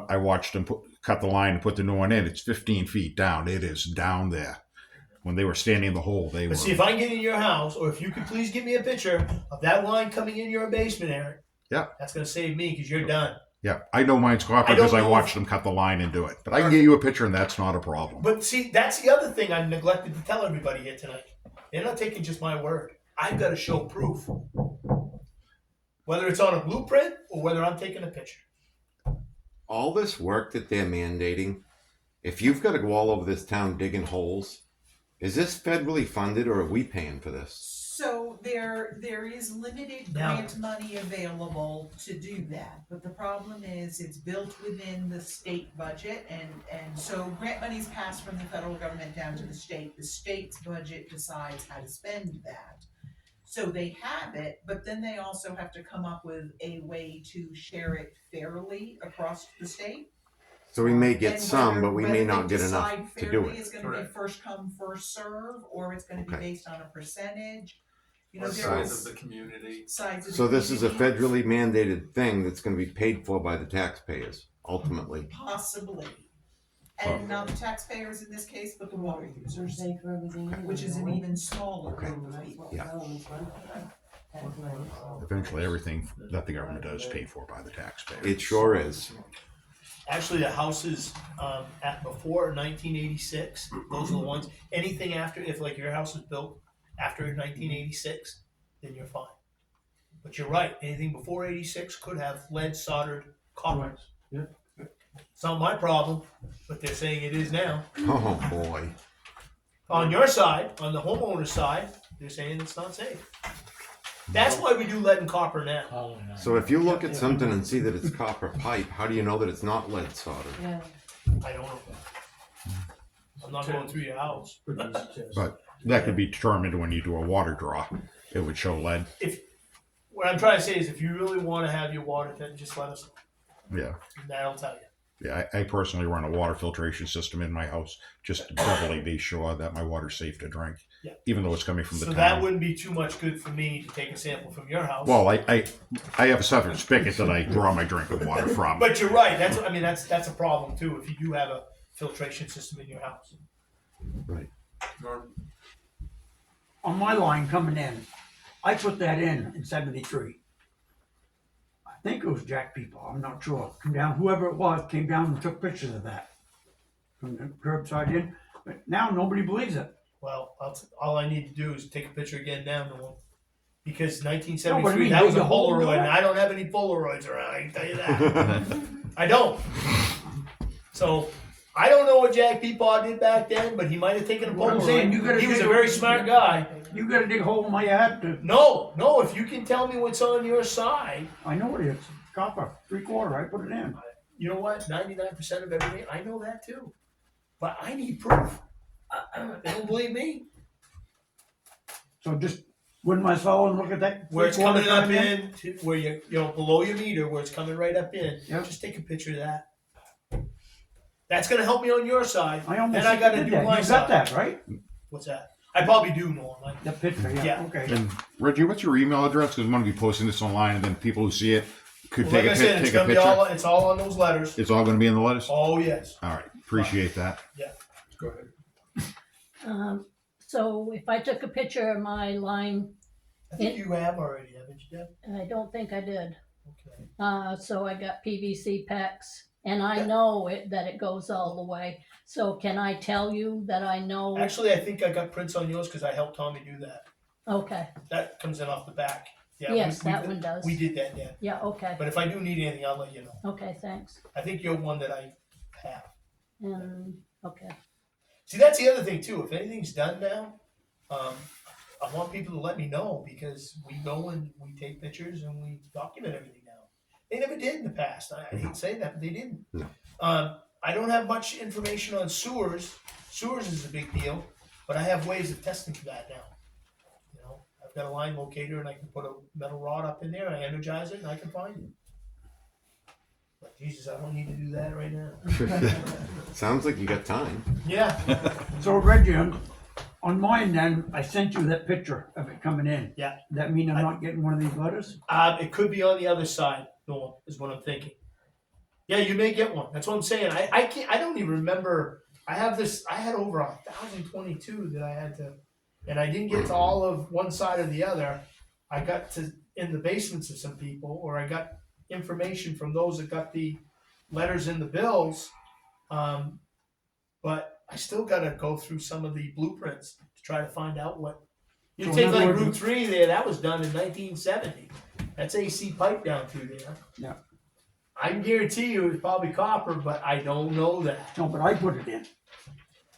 I watched them cut the line and put the new one in. It's 15 feet down. It is down there. When they were standing in the hole, they were. But see, if I can get in your house, or if you could please give me a picture of that line coming in your basement, Eric. Yeah. That's going to save me because you're done. Yeah, I know mine's copper I don't because I know watched if- them cut the line and do it. But I can get you a picture, and that's not a problem. But see, that's the other thing I neglected to tell everybody here tonight. They're not taking just my word. I've got to show proof. Whether it's on a blueprint or whether I'm taking a picture. All this work that they're mandating, if you've got to go all over this town digging holes, is this federally funded or are we paying for this? So there is limited Now- grant money available to do that, but the problem is it's built within the state budget and so grant money's passed from the federal government down to the state's budget decides how to spend that. So they have it, but then they also have to come up with a way to share it fairly across the state. So we may get And some, whether- but we whether may they not get enough decide to do fairly it. is gonna be Correct. first come, first serve, or it's gonna be Okay. based on a percentage. You know, there Size was of the community. sides of So the this is a community, federally mandated thing that's gonna be paid for by the taxpayers, ultimately. possibly. And not the taxpayers in this case, but the water users, Pay for everything anyway, which is an don't we? even smaller Okay. group of people. Yeah. Development's fund, tax money, so. Eventually, everything that the government does is paid for by the taxpayer. It sure is. Actually, the houses, at before 1986, those are the ones, anything after, if like your house was built after 1986, then you're fine. But you're right, anything before 86 could have lead soldered copper. Right, yeah. It's not my problem, but they're saying it is now. Oh, boy. On your side, on the homeowner's side, they're saying it's not safe. That's why we do lead and copper now. So if you look at something and see that it's copper pipe, how do you know that it's not lead soldered? Yeah. I don't know. I'm not going through your house. Pretty easy test. But that could be determined when you do a water draw. It would show lead. What I'm trying to say is if you really want to have your water, then just let us know. Yeah. And that'll tell you. Yeah, I personally run a water filtration system in my house just to doubly be sure that my water's safe to drink. Yeah. Even though it's coming from the So town. that wouldn't be too much good for me to take a sample from your house. Well, I have a separate spigot that I draw my drinking water from. But you're right. That's a problem too. If you do have a filtration system in your house. Right. Norm, On my line coming in, I put that in 73. I think it was Jack people, I'm not sure. Come down, whoever it was came down and took pictures of that. From the curbside in, but now nobody believes it. Well, all I need to do is take a picture again now, Norm. Because No, 1973, but I mean, that was a dig a hole in Polaroid, it. and I don't have any Polaroids around, I can tell you that. I don't. So, I don't know what Jack Peepaw did back then, but he might have taken a What I'm saying, you Polaroid. gotta He was a dig a- very smart guy. You gotta dig a hole in my yard to, No, if you can tell me what's on your side, I know it is, copper, 3/4, I put it in. you know what, 99% of everything, I know that too. But I need proof. They don't believe me. So just wouldn't myself and look at that. Where it's 3/4 coming up coming in, where you know, below your meter, where it's coming right up in, Yep. just take a picture of that. That's gonna help me on your side. I almost Then I gotta did do that. my You got side. that, right? What's that? I probably do know. The picture, yeah, Yeah. okay. And Reggie, what's your email address? Because I'm going to be posting this online, and then people who see it could Well, take like I a said, it's take a gonna be picture. all, it's all on those letters. It's all going to be in the letters. Oh, yes. All right, appreciate that. go ahead. So if I took a picture of my line, I think you have already, haven't you, Deb? I don't think I did. Okay. So I got PVC packs, and I know that it goes all the way. So can I tell you that I know? Actually, I think I got prints on yours because I helped Tommy do that. Okay. That comes in off the back. Yeah, Yes, that one does. We did that, yeah. Yeah. Okay. But if I do need anything, I'll let you know. Okay. Thanks. I think you're one that I have. Okay. See, that's the other thing too. If anything's done now, I want people to let me know because we go and we take pictures and we document everything now. They never did in the past. I hate saying that, but they didn't. No. I don't have much information on sewers. Sewers is a big deal, but I have ways of testing for that now. You know, I've got a line locator and I can put a metal rod up in there, I energize it, and I can find it. But Jesus, I don't need to do that right now. Sounds like you got time. Yeah. So Reggie, on mine then, I sent you that picture of it coming in. Yeah. That mean I'm not getting one of these letters? It could be on the other side, Noah, is what I'm thinking. Yeah, you may get one. That's what I'm saying. I can't. I don't even remember. I had over 1,022 that I had to, and I didn't get to all of one side or the other. I got to in the basements of some people, or I got information from those that got the letters in the bills. But I still got to go through some of the blueprints to try to find out what. You So take in other like words- Route 3 there. That was done in 1970. That's AC pipe down through there. Yeah. I can guarantee you it's probably copper, but I don't know that. No, but I put it in.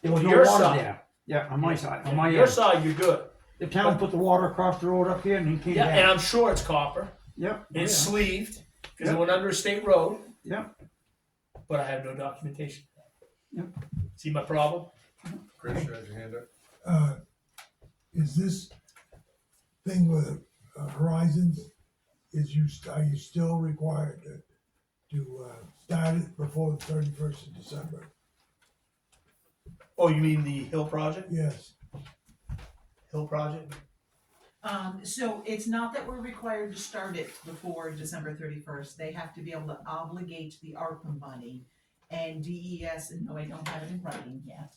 There was On no your water side. there. Yeah, on my side, on On my your end. side, you're good. The town put the water across the road up here and then came Yeah, down. and I'm sure it's copper. Yep. It's yeah. sleeved because it Yep. went under a state road, Yep. but I have no documentation. Yep. See my problem? Chris, you had your hand up. Is this thing with Horizons, are you still required to start it before the 31st of December? Oh, you mean the Hill project? Yes. Hill project? So it's not that we're required to start it before December 31st. They have to be able to obligate the ARPA money. And DES, and no, I don't have it in writing yet.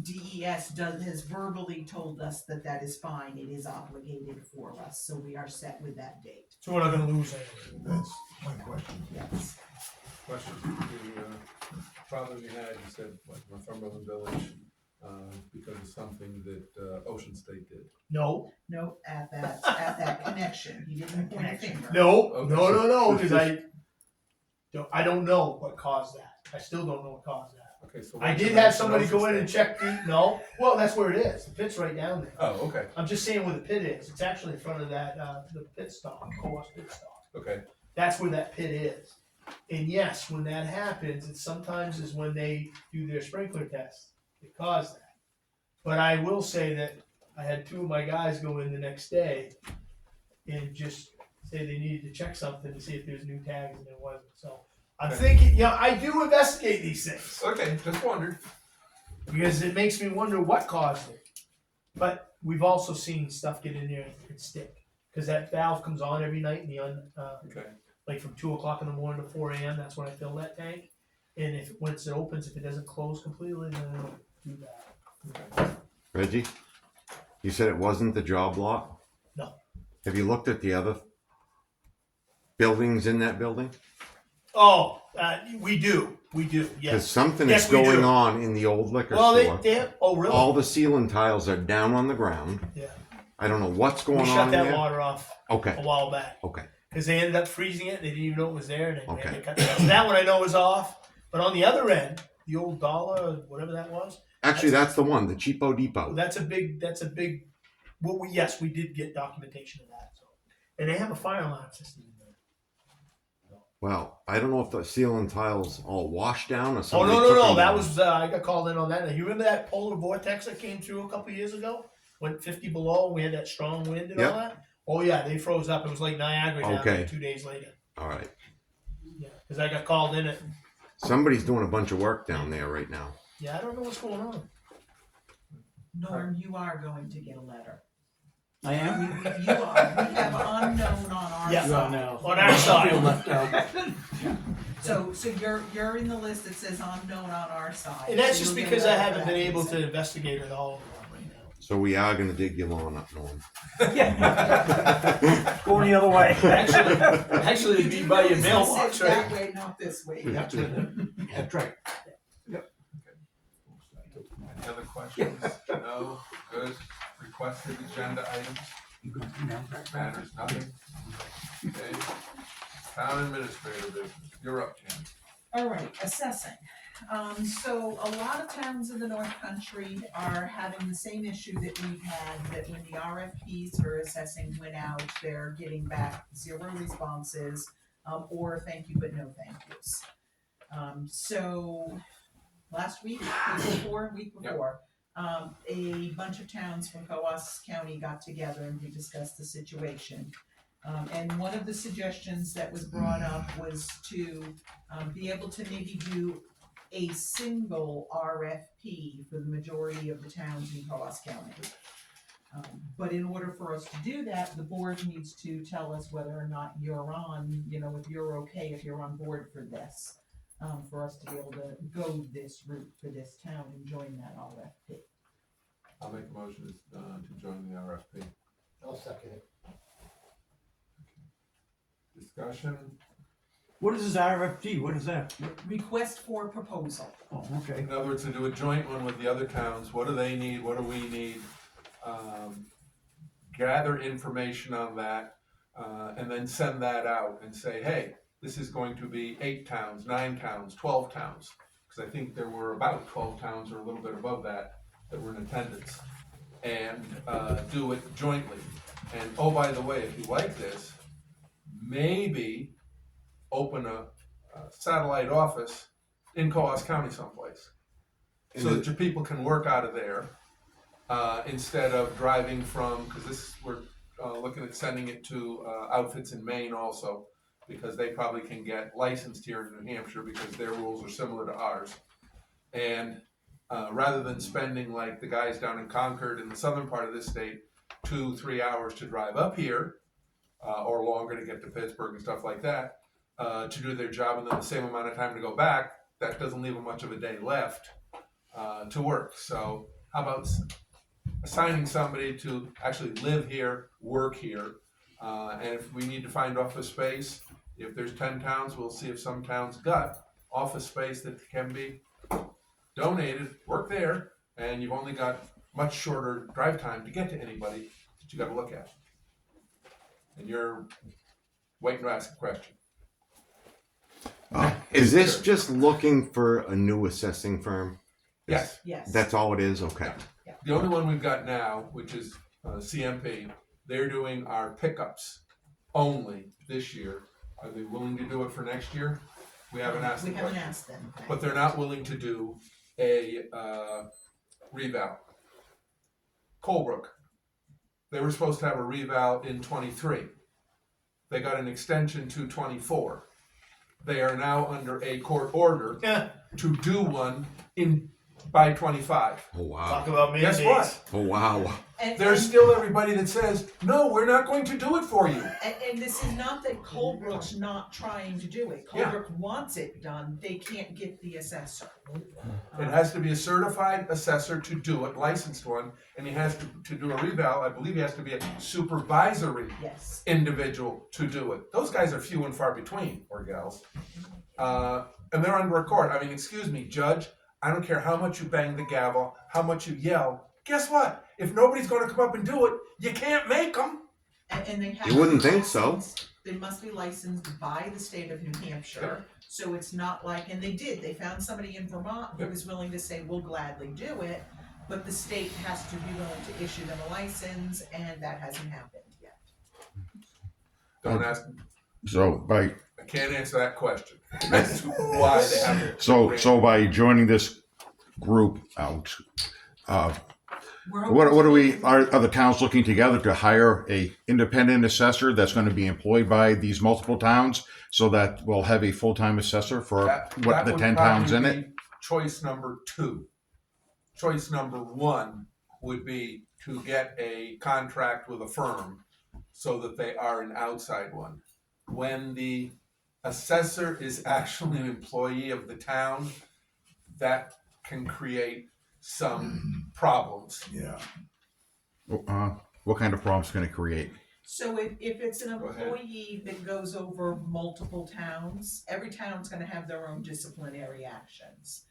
DES has verbally told us that that is fine. It is obligated for us, so we are set with that date. So we're not gonna lose anything. That's my question. Yes. Question, the problem you had, you said, what, Northumberland Village, because of something that Ocean State did. No, at that connection. He didn't point a finger. No, because I don't know what caused that. I still don't know what caused that. Okay, so. I did have somebody go in and check well, that's where it is. The pit's right down there. Oh, okay, I'm just saying where the pit is. It's actually in front of that, the pit stop, co-op pit stop. okay. That's where that pit is. And yes, when that happens, it sometimes is when they do their sprinkler test. It caused that. But I will say that I had two of my guys go in the next day and just say they needed to check something to see if there's new tags, and there wasn't. So I'm thinking, I do investigate these things. Okay, just wondered. Because it makes me wonder what caused it. But we've also seen stuff get in there and stick. Because that valve comes on every night Okay. like from 2 o'clock in the morning to 4 a.m. That's when I fill that tank. And once it opens, if it doesn't close completely, then it'll do that. Okay. Reggie, you said it wasn't the job lot? No. Have you looked at the other buildings in that building? Oh, we do, Because yes. something Yes, is we going do. on in the old liquor Well, store. they have, oh really? All the ceiling tiles are down on the ground. Yeah. I don't know what's going We on shut that there. water off Okay. a while back. Okay. Because they ended up freezing it, and they didn't even know it was there, and they Okay. had to cut that. So that one I know is off. But on the other end, the old dollar, whatever that was. Actually, that's the one, the Cheapo Depot. That's a big. Well, yes, we did get documentation of that. So, and they have a fire alarm system in there. Well, I don't know if the ceiling tiles all washed down or Oh something. no! That was I got called in on that. Now, you remember that polar vortex that came through a couple years ago? Went 50 below, and we had that strong wind and all that. Oh yeah, they froze up. It was like Niagara down there 2 days later. All right. Yeah, because I got called in it. Somebody's doing a bunch of work down there right now. Yeah, I don't know what's going on. Norm, you are going to get a letter. I am. You are. We have unknown on our Yeah. side. On our side. Left out. So you're in the list that says unknown on our side. And that's So just you'll get because a I letter haven't for been that able reason. to investigate it all right now. So we are going to dig your lawn up, Norm. Going the other way. Actually, it'd be by your This mailbox, is right? that way, not this way. That's right. Any other questions? No? Good. Requested agenda items? Matters, nothing? Okay. Town administrator business. You're up, Jan. All right, assessing. So a lot of towns in the North Country are having the same issue that we've had, that when the RFPs for assessing went out, they're getting back 0 responses, or thank you, but no thank yous. So last week, week before, a bunch of towns from Coas County got together and we discussed the situation. And one of the suggestions that was brought up was to be able to maybe do a single RFP for the majority of the towns in Coas County. But in order for us to do that, the board needs to tell us whether or not you're on, if you're okay, if you're on board for this, for us to be able to go this route for this town and join that RFP. I'll make a motion to join the RFP. I'll second it. Discussion? What is this RFP? What is that? Request for proposal. Oh, okay. In other words, to do a joint one with the other towns. What do they need? What do we need? Gather information on that, and then send that out and say, hey, this is going to be 8 towns, 9 towns, 12 towns. Because I think there were about 12 towns or a little bit above that were in attendance. And do it jointly. And oh, by the way, if you like this, maybe open a satellite office in Coas County someplace. So that your people can work out of there instead of driving from, because we're looking at sending it to outfits in Maine also, because they probably can get licensed here in New Hampshire because their rules are similar to ours. And rather than spending like the guys down in Concord in the southern part of this state, 2-3 hours to drive up here, or longer to get to Pittsburgh and stuff like that, to do their job, and then the same amount of time to go back, that doesn't leave them much of a day left to work. So how about assigning somebody to actually live here, work here, and if we need to find office space, if there's 10 towns, we'll see if some towns got office space that can be donated, work there, and you've only got much shorter drive time to get to anybody that you gotta look at. And you're waiting to ask a question. Is this just looking for a new assessing firm? Yes. Yes. That's all it is? Okay. The only one we've got now, which is CMP, they're doing our pickups only this year. Are they willing to do it for next year? We haven't asked them. We haven't asked them. But they're not willing to do a reval. Colebrook, they were supposed to have a reval in 23. They got an extension to 24. They are now under a court order to do one by 25. Oh wow. Talk about mandates. Guess what? Oh wow. There's still everybody that says, no, we're not going to do it for you. And this is not that Colebrook's not trying to do it. Colebrook wants it done. They can't get the assessor. It has to be a certified assessor to do it, licensed one, and he has to do a reval. I believe he has to be a supervisory individual to do it. Those guys are few and far between, or gals. And they're under a court. I mean, excuse me, judge, I don't care how much you bang the gavel, how much you yell. Guess what? If nobody's going to come up and do it, you can't make them. And they have You wouldn't think so. They must be licensed by the state of New Hampshire. So it's not like, and they did, they found somebody in Vermont who was willing to say, we'll gladly do it, but the state has to be willing to issue them a license, and that hasn't happened yet. Don't ask. So by I can't answer that question. That's why they haven't. so by joining this group out, what are we are the towns looking together to hire a independent assessor that's going to be employed by these multiple towns, so that we'll have a full-time assessor for That the would 10 towns in probably it? be choice number 2. Choice number 1 would be to get a contract with a firm so that they are an outside one. When the assessor is actually an employee of the town, that can create some problems. Yeah. What kind of problems can it create? So if it's an Go ahead. employee that goes over multiple towns, every town's gonna have their own disciplinary actions.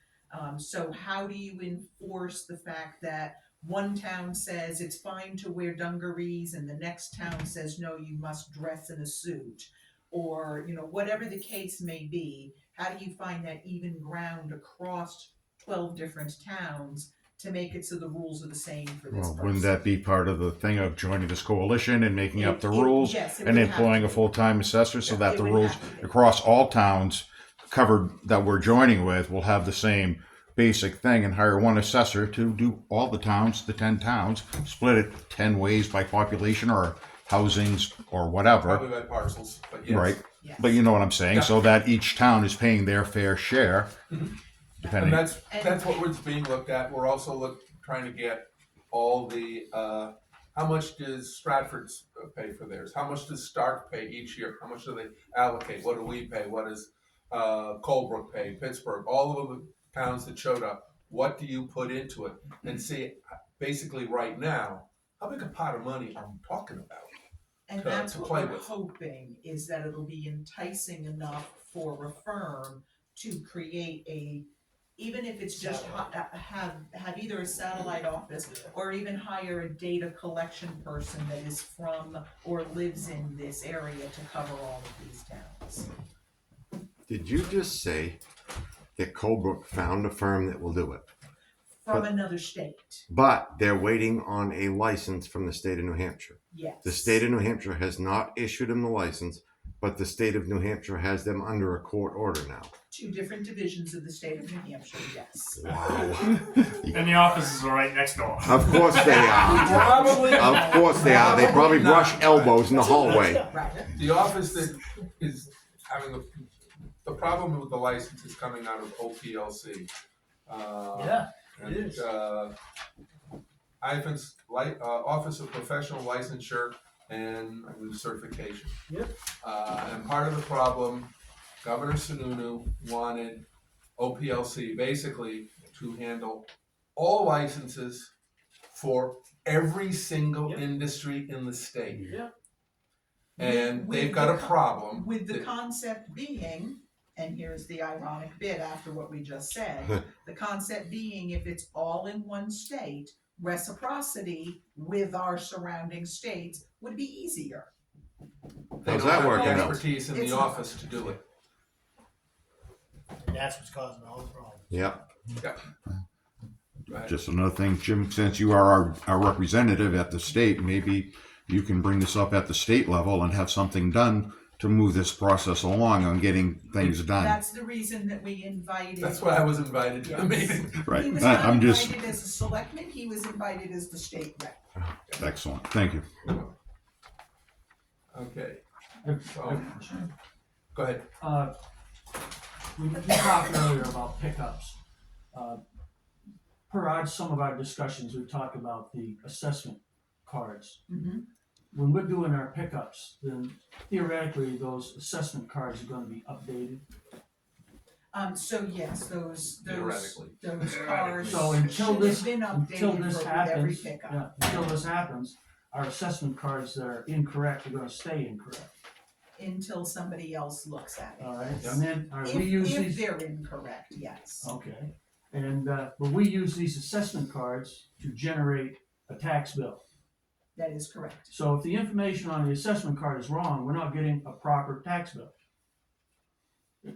So how do you enforce the fact that one town says it's fine to wear dungarees and the next town says, no, you must dress in a suit? Or, you know, whatever the case may be, how do you find that even ground across 12 different towns to make it so the rules are the same for this Well, person? wouldn't that be part of the thing of joining this coalition and making up the rules yes, it and would have employing to a be. full-time assessor so that It the would rules have to be. across all towns covered that we're joining with will have the same basic thing, and hire one assessor to do all the towns, the 10 towns, split it 10 ways by population or housings or whatever. Probably by parcels, but yes. Right. Yes. But you know what I'm saying, so that each town is paying their fair share. And Depending. that's what was being looked at. We're also trying to get all the, how much does Stratford pay for theirs? How much does Stark pay each year? How much do they allocate? What do we pay? What does Colebrook pay? Pittsburgh? All of the towns that showed up. What do you put into it? And see, basically right now, how big a pot of money are we talking about? And to that's what play we're with. hoping, is that it'll be enticing enough for a firm to create a, even if it's just have either a satellite office or even hire a data collection person that is from or lives in this area to cover all of these towns. Did you just say that Colebrook found a firm that will do it? From another state, But they're waiting on a license from the state of New Hampshire. yes. The state of New Hampshire has not issued them the license, but the state of New Hampshire has them under a court order now. 2 different divisions of the state of New Hampshire, yes. Wow. And the offices are right next door. Of course they are. Probably. Of course they are. They probably brush elbows in the hallway. Right. The office that is having the problem with the license is coming out of OPLC. Yeah, it And, is. Office of Professional Licensure and I believe certification. Yep. And part of the problem, Governor Sununu wanted OPLC basically to handle all licenses for every single industry in the state. Yeah. And With they've got the a problem. With the concept being, and here's the ironic bit after what we just said, the concept being if it's all in one state, reciprocity with our surrounding states would be easier. They How's don't that have working the out? expertise in It's the not. office to do it. And that's what's causing all the problems. Yep. Yep. Right. Just another thing, Jim, since you are our representative at the state, maybe you can bring this up at the state level and have something done to move this process along on getting things done. That's the reason that we invited. That's why I was invited to the meeting. Right. He was not I'm just invited as a selectman, he was invited as the state rep. excellent. Thank you. Okay. I've- Go ahead. We talked earlier about pickups. Some of our discussions, we talked about the assessment cards. Mhm. When we're doing our pickups, then theoretically, those assessment cards are gonna be updated. So yes, those Theoretically. cars So until should this, have been until updated this with every happens, pickup. yeah, until this happens, our assessment cards that are incorrect are gonna stay incorrect, Until somebody else looks at it. all right? And then, If, we use if these. they're incorrect, yes. Okay, and, but we use these assessment cards to generate a tax bill. That is correct. So if the information on the assessment card is wrong, we're not getting a proper tax bill.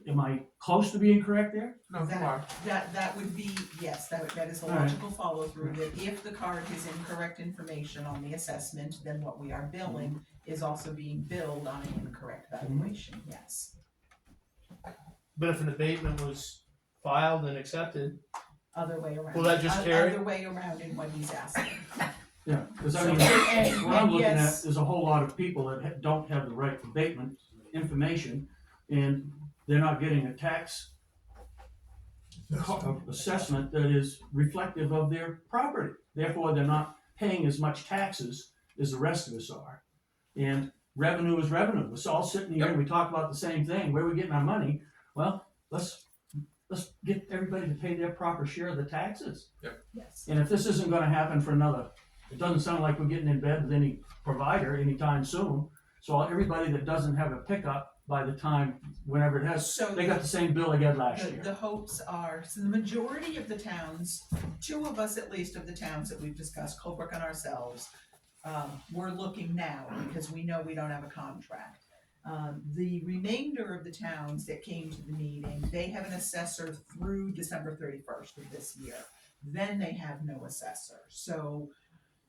Am I close to being correct there? No, you are. That would be, yes, that is a All right. logical follow through, that if the card has incorrect information on the assessment, then what we are billing is also being billed on an incorrect valuation, yes. But if an abatement was filed and accepted, Other way around. Will that just carry? Other way around in what he's asking. Yeah, because I So, mean, and- what I'm and looking at, yes. there's a whole lot of people that don't have the right abatement information, and they're not getting a tax assessment that is reflective of their property. Therefore, they're not paying as much taxes as the rest of us are. And revenue is revenue. We're all sitting here and we talk about the same thing. Where are we getting our money? Well, let's get everybody to pay their proper share of the taxes. Yes. And if this isn't gonna happen for another, it doesn't sound like we're getting in bed with any provider anytime soon. So everybody that doesn't have a pickup by the time, whenever it has, So they got the same bill they got last The year. hopes are, so the majority of the towns, two of us at least of the towns that we've discussed, Colebrook and ourselves, we're looking now because we know we don't have a contract. The remainder of the towns that came to the meeting, they have an assessor through December 31st of this year. Then they have no assessor. So,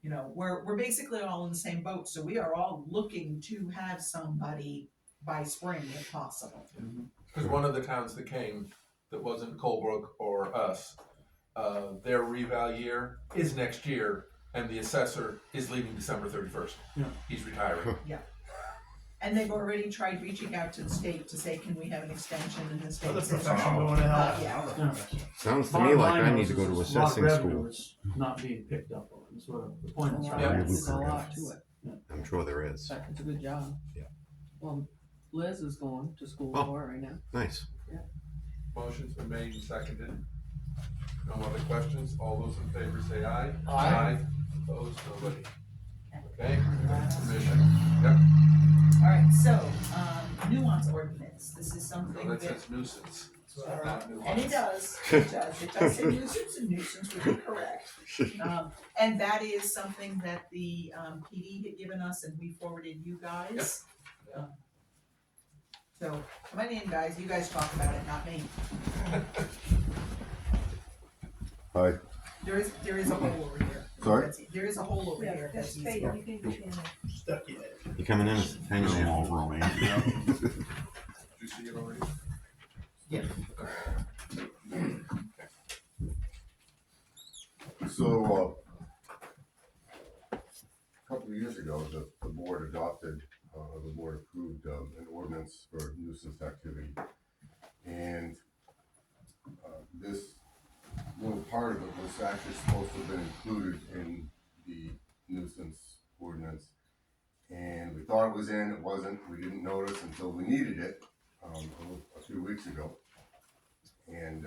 you know, we're basically all in the same boat. So we are all looking to have somebody by spring if possible. Because one of the towns that came, that wasn't Colebrook or us, their reval year is next year, and the assessor is leaving December 31st. Yeah. He's retiring. And they've already tried reaching out to the state to say, can we have an extension, and the state Other says, profession "No, going to not help. yet." Yeah. Sounds to me Bottom like line I is need to go to there's a lot of assessing revenue school. that's not being picked up on, is what the point is. Yeah. There's a lot to it. I'm sure there is. Beck does a good job. Yeah. Well, Liz is going to school Oh. for it right now. Nice. Motion's been made and seconded. No other questions? All those in favor say aye. Aye. Opposed, nobody. Okay, permission. Yep. Alright, so, nuance ordinance, this is something No, that that, says nuisance. and it does say nuisance, and nuisance would be correct. And that is something that the, PD had given us and we forwarded you guys. So, come on in, guys, you guys talk about it, not me. Hi. There is a hole over here. Sorry? That's- There is a hole over here, that's easier. stuck in it. You coming in? Hang on. Small romance. Did you see it already? So, a couple of years ago, the board adopted, the board approved an ordinance for nuisance activity. And this little part of it was actually supposed to have been included in was in, it wasn't, we didn't notice until we needed it, a few weeks ago. And,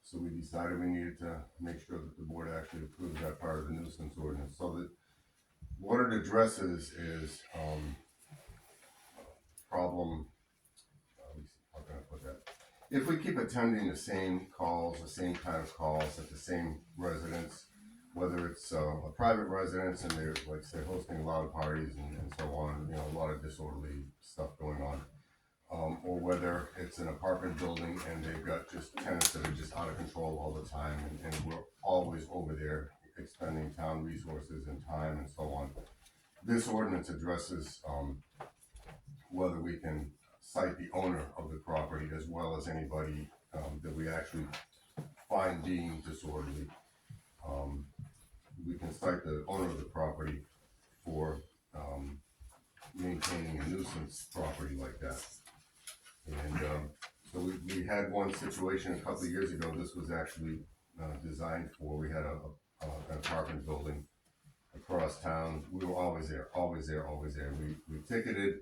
so we decided we needed to make sure that the board actually approves that part of the nuisance ordinance, so that what it addresses is, problem, how can I put that? If we keep attending the same calls, the same kind of calls at the same residence, whether it's a private residence and they're, like, say, hosting loud parties and so on, you know, a lot of disorderly stuff going on, or whether it's an apartment building and they've got just tenants that are just out of control all the time, and we're always over there expending town resources and time and so on. This ordinance addresses whether we can cite the owner of the property as well as anybody that we actually find being disorderly. We can cite the owner of the property for maintaining a nuisance property like that. And so we had one situation a couple of years ago. This was actually designed for. We had an apartment building across town. We were always there, always there, always there. We ticketed.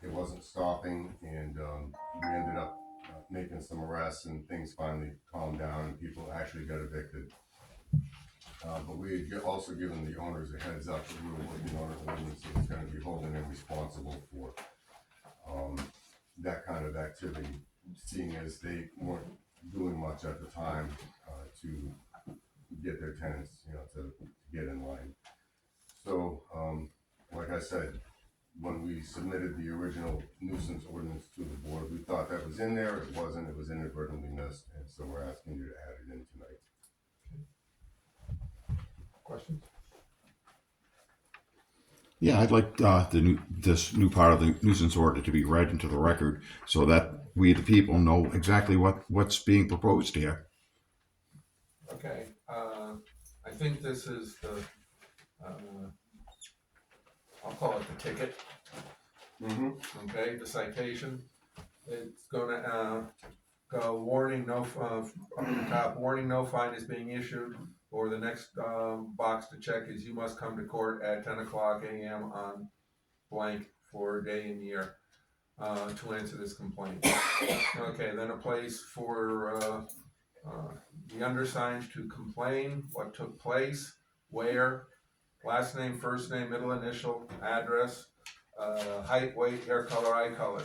It wasn't stopping, and we ended up making some arrests, and things finally calmed down, and people actually got evicted. But we had also given the owners a heads up that we were working on an ordinance that was going to be holding them responsible for that kind of activity, seeing as they weren't doing much at the time to get their tenants, you know, to get in line. So, like I said, when we submitted the original nuisance ordinance to the board, we thought that was in there. It wasn't. It was inadvertently missed, and so we're asking you to add it in tonight. Questions? Yeah, I'd like this new part of the nuisance order to be read into the record so that we, the people, know exactly what's being proposed here. Okay, I think this is the, I'll call it the ticket. Okay, the citation. It's gonna go warning, no, up the top, warning, no fine is being issued, or the next box to check is you must come to court at 10:00 a.m. on blank for a day and year to answer this complaint. Okay, then a place for the undersigned to complain, what took place, where, last name, first name, middle initial, address, height, weight, hair color, eye color.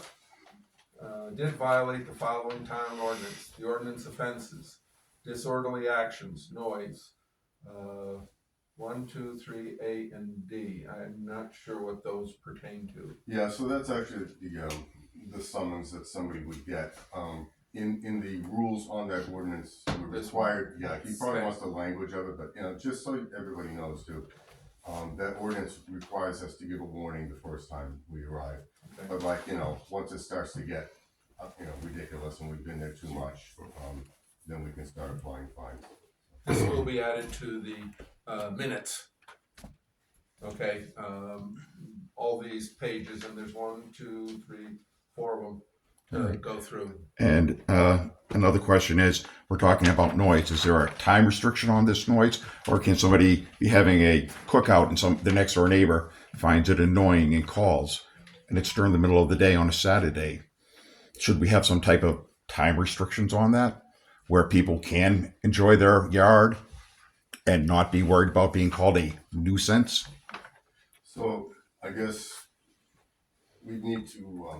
Did violate the following town ordinance, the ordinance offenses, disorderly actions, noise, 1, 2, 3, A, and D. I'm not sure what those pertain to. Yeah, so that's actually the summons that somebody would get. In the rules on that ordinance, we're required. Yeah, he probably wants the language of it, but you know, just so everybody knows too, that ordinance requires us to give a warning the first time we arrive. Okay. But like, you know, once it starts to get ridiculous and we've been there too much, then we can start applying fines. This will be added to the minutes. Okay, all these pages, and there's 1, 2, 3, 4 of them to go through. And another question is, we're talking about noise. Is there a time restriction on this noise, or can somebody be having a cookout and the next door neighbor finds it annoying and calls, and it's during the middle of the day on a Saturday? Should we have some type of time restrictions on that, where people can enjoy their yard and not be worried about being called a nuisance? So I guess we need to,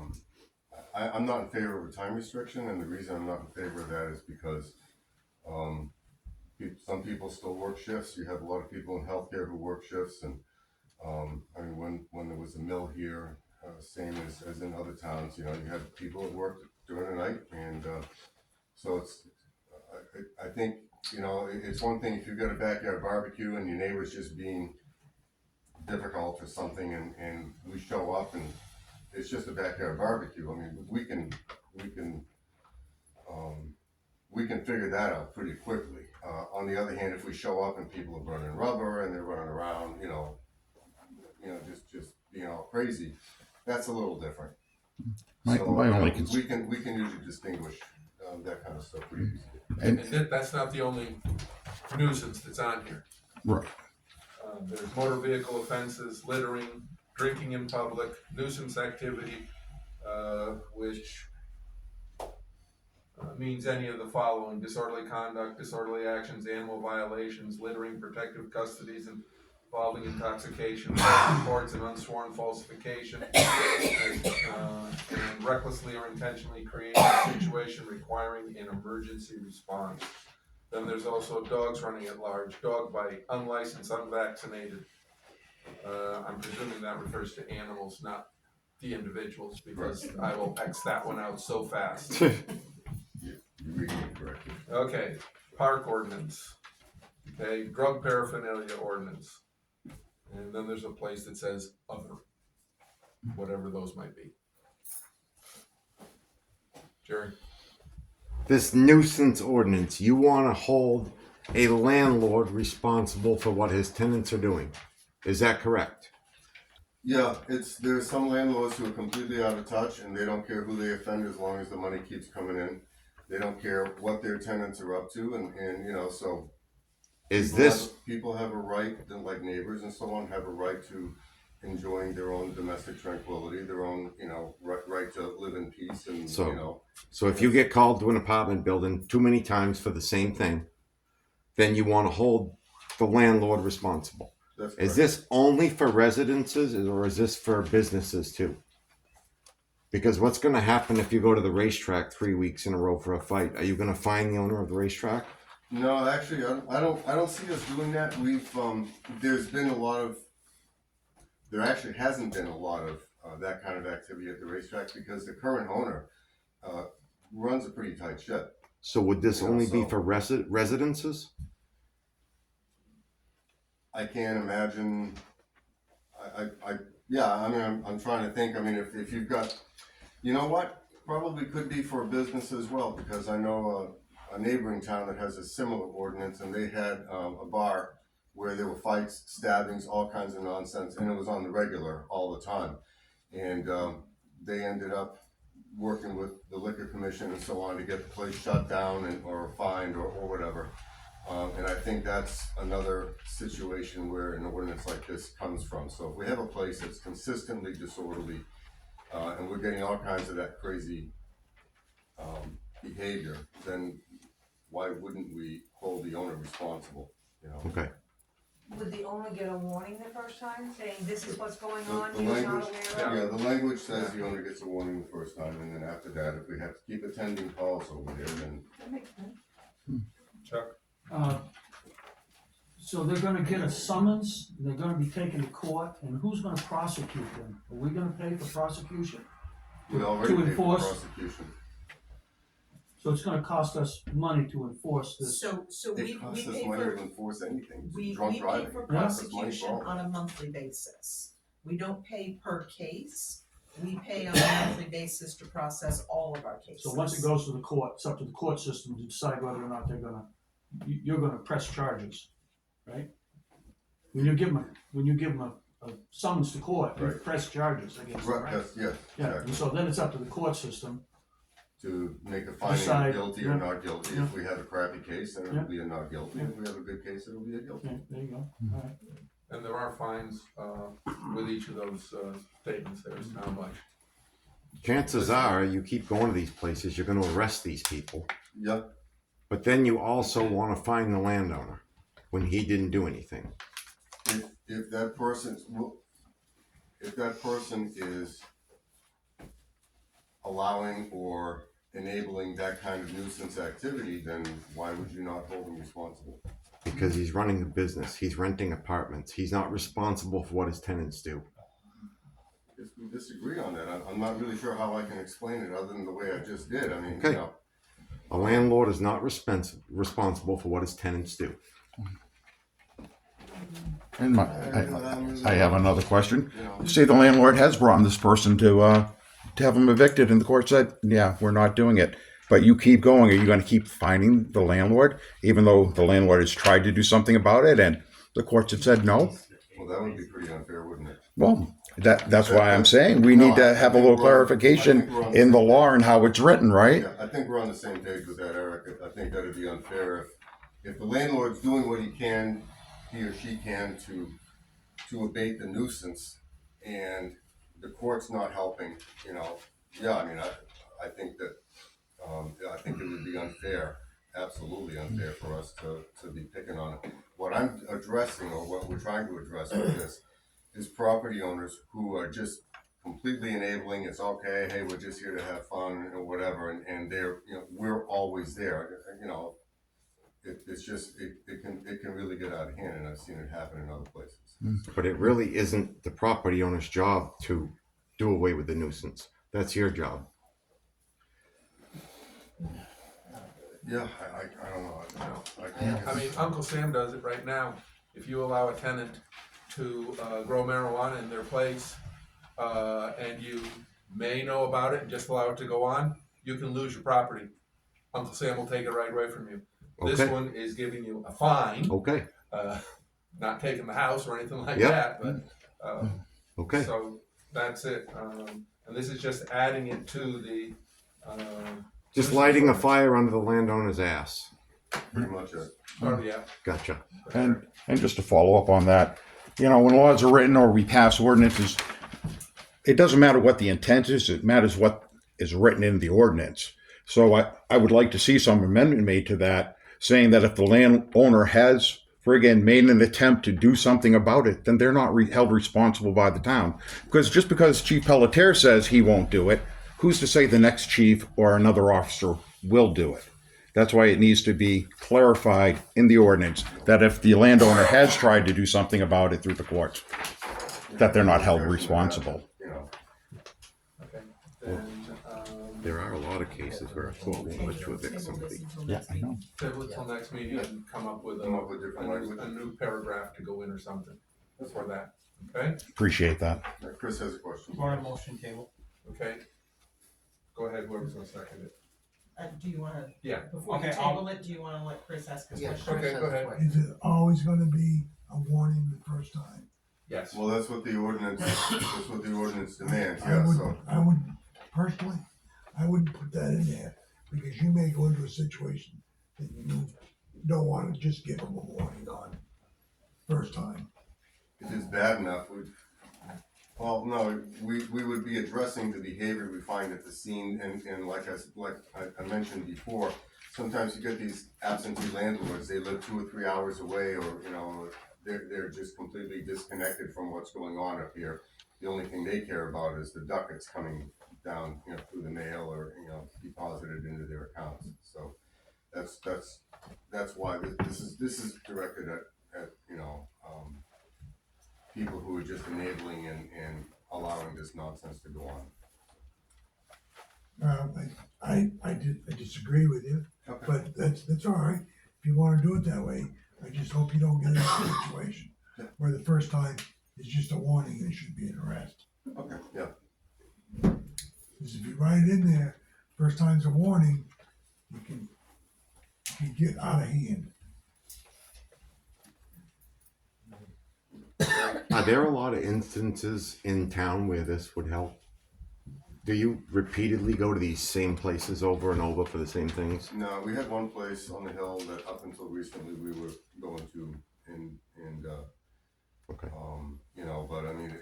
I'm not in favor of a time restriction, and the reason I'm not in favor of that is because some people still work shifts. You have a lot of people in healthcare who work shifts, and I mean, when there was a mill here, same as in other towns, you know, you had people that worked during the night, and so it's, I think, you know, it's one thing if you've got a backyard barbecue and your neighbor's just being difficult or something, and we show up and it's just a backyard barbecue. I mean, we can figure that out pretty quickly. On the other hand, if we show up and people are burning rubber and they're running around, you know, just being all crazy, that's a little different. We can usually distinguish that kind of stuff pretty easily. And that's not the only nuisance that's on here. Right. There's motor vehicle offenses, littering, drinking in public, nuisance activity, which means any of the following: disorderly conduct, disorderly actions, animal violations, littering, protective custodies involving intoxication, false reports and unsworn falsification, and recklessly or intentionally creating a situation requiring an emergency response. Then there's also dogs running at large, dog bite, unlicensed, unvaccinated. I'm presuming that refers to animals, not the individuals, because I will X that one out so fast. You read it correctly. Okay, park ordinance. Okay, drug paraphernalia ordinance. And then there's a place that says other, whatever those might be. Jerry? This nuisance ordinance, you want to hold a landlord responsible for what his tenants are doing. Is that correct? Yeah, there's some landlords who are completely out of touch and they don't care who they offend as long as the money keeps coming in. They don't care what their tenants are up to, and you know, so people have a right, like neighbors and so on, have a right to enjoying their own domestic tranquility, their own, you know, right to live in peace, and you know. So if you get called to an apartment building too many times for the same thing, then you want to hold the landlord responsible. That's is correct. this only for residences or is this for businesses too? Because what's going to happen if you go to the racetrack 3 weeks in a row for a fight? Are you going to fine the owner of the racetrack? No, actually, I don't see us doing that. There actually hasn't been a lot of that kind of activity at the racetrack because the current owner runs a pretty tight ship. So would this only be for residences? I can't imagine. Yeah, I mean, I'm trying to think. I mean, if you've got, you know what, probably could be for a business as well, because I know a neighboring town that has a similar ordinance, and they had a bar where there were fights, stabbings, all kinds of nonsense, and it was on the regular all the time. And they ended up working with the liquor commission and so on to get the place shut down or fined or whatever. And I think that's another situation where an ordinance like this comes from. So if we have a place that's consistently disorderly, and we're getting all kinds of that crazy behavior, then why wouldn't we hold the owner responsible? You know? Okay. Would the owner get a warning the first time, saying this is what's going on, The you're language, not aware of? the language says the owner gets a warning the first time, and then after that, if we have to keep attending calls over there, then. That makes sense. Chuck? So they're gonna get a summons, they're gonna be taken to court, and who's gonna prosecute them? Are we gonna pay for prosecution? We already To pay for enforce? prosecution. So it's gonna cost us money to enforce this. So we It costs us pay money for, to enforce anything. we Drunk pay driving. for It costs us money for prosecution all on that. a monthly basis. We don't pay per case, we pay on a monthly basis to process all of our cases. So once it goes to the court, it's up to the court system to decide whether or not you're gonna press charges, right? When you give them a summons to court, you Right. press charges against them, Right, right? yes, Yeah, exactly. and so then it's up to the court system. To make a finding Decide, of guilty yeah. or not guilty. Yeah. If we have a crappy case, then Yeah. it'll be a not guilty. Yeah. If we have a good case, it'll be a guilty. Okay, there you go, alright. And there are fines with each of those statements there, is how much. Chances are you keep going to these places, you're going to arrest these people. Yep. But then you also want to find the landowner when he didn't do anything. If that person is allowing or enabling that kind of nuisance activity, then why would you not hold him responsible? Because he's running a business, he's renting apartments, he's not responsible for what his tenants do. If we disagree on that, I'm not really sure how I can explain it other than the way I just did. I mean, Okay. you know. A landlord is not responsible for what his tenants do. And I have another question. You know. Say the landlord has brought this person to have him evicted, and the court said, "Yeah, we're not doing it." But you keep going. Are you going to keep fining the landlord, even though the landlord has tried to do something about it, and the courts have said no? Well, that would be pretty unfair, wouldn't it? Well, that's why I'm saying we need to have a little clarification in the law and how it's written, right? Yeah, I think we're on the same page with that, Eric. I think that'd be unfair if the landlord's doing what he or she can to abate the nuisance, and the court's not helping, you know, yeah, I mean, I think that, I think it would be unfair, absolutely unfair for us to be picking on it. What I'm addressing, or what we're trying to address with this, is property owners who are just completely enabling, it's okay, hey, we're just here to have fun or whatever, and they're, you know, we're always there, you know. It's just, it can really get out of hand, and I've seen it happen in other places. But it really isn't the property owner's job to do away with the nuisance. That's your job. Yeah, I don't know. I mean, Uncle Sam does it right now. If you allow a tenant to grow marijuana in their place, and you may know about it and just allow it to go on, you can lose your property. Uncle Sam will take it right away from you. This Okay. one is giving you a fine. Okay. Not taking the house or anything like Yep. that, but Okay. so that's it. And this is just adding it to the. Just lighting a fire under the landowner's ass. Pretty much it. Oh yeah. Gotcha. And just to follow up on that, you know, when laws are written or we pass ordinances, it doesn't matter what the intent is, it matters what is written in the ordinance. So I would like to see some amendment made to that, saying that if the landowner has friggin' made an attempt to do something about it, then they're not held responsible by the town. Because just because Chief Pelletier says he won't do it, who's to say the next chief or another officer will do it? That's why it needs to be clarified in the ordinance that if the landowner has tried to do something about it through the courts, that they're not held responsible. You know. Okay. Then, There are a lot of cases where a court won't let you evict somebody. Yeah, I know. table it till next meeting and come up with a new paragraph to go in or something for that. Okay. Appreciate that. Chris has a question. Want a motion table? Okay. Go ahead. Whoever's gonna second it. Do you wanna, Yeah. before you Okay, table it, do you wanna let Chris ask his Yeah, question? Okay. Go ahead. Is it always gonna be a warning the first time? Yes. Well, that's what the ordinance demands, yeah, so. I would, personally, I wouldn't put that in there, because you may go into a situation that you don't wanna just give them a warning on first time. If it's bad enough, well, no, we would be addressing the behavior we find at the scene, and like I mentioned before, sometimes you get these absentee landlords, they live 2 or 3 hours away, or, you know, they're just completely disconnected from what's going on up here. The only thing they care about is the ducats coming down, you know, through the mail or, you know, deposited into their accounts. So that's why this is directed at you know, people who are just enabling and allowing this nonsense to go on. I disagree with you, Okay. but that's all right. If you wanna do it that way, I just hope you don't get into a situation where the first time is just a warning and it should be an arrest. Okay, yeah. Because if you write it in there, first time's a warning, you can get out of hand. Are there a lot of instances in town where this would help? Do you repeatedly go to these same places over and over for the same things? No, we had one place on the hill that up until recently we were going to, and Okay. you know, but I mean,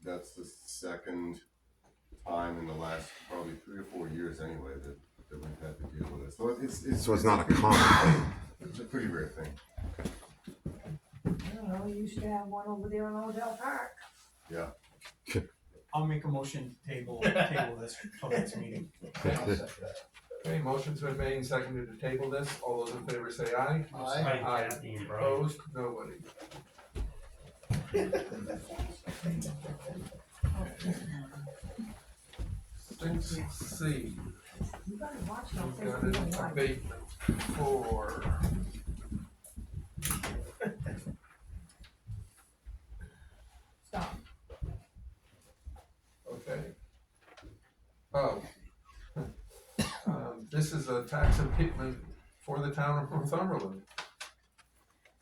that's the second time in the last probably 3 or 4 years anyway that we've had to deal with it. So it's not a common thing. It's a pretty rare thing. I don't know, we used to have one over there in Odell Park. Yeah. I'll make a motion table this till next meeting. Okay. Motion's been made and seconded to table this. All those in favor say aye. Aye. Aye. Kathy and Brian. Opposed? Nobody. C. You gotta watch We've those got things an we don't like. abatement for. Stop. Okay. Oh. This is a tax abatement for the town of Northumberland.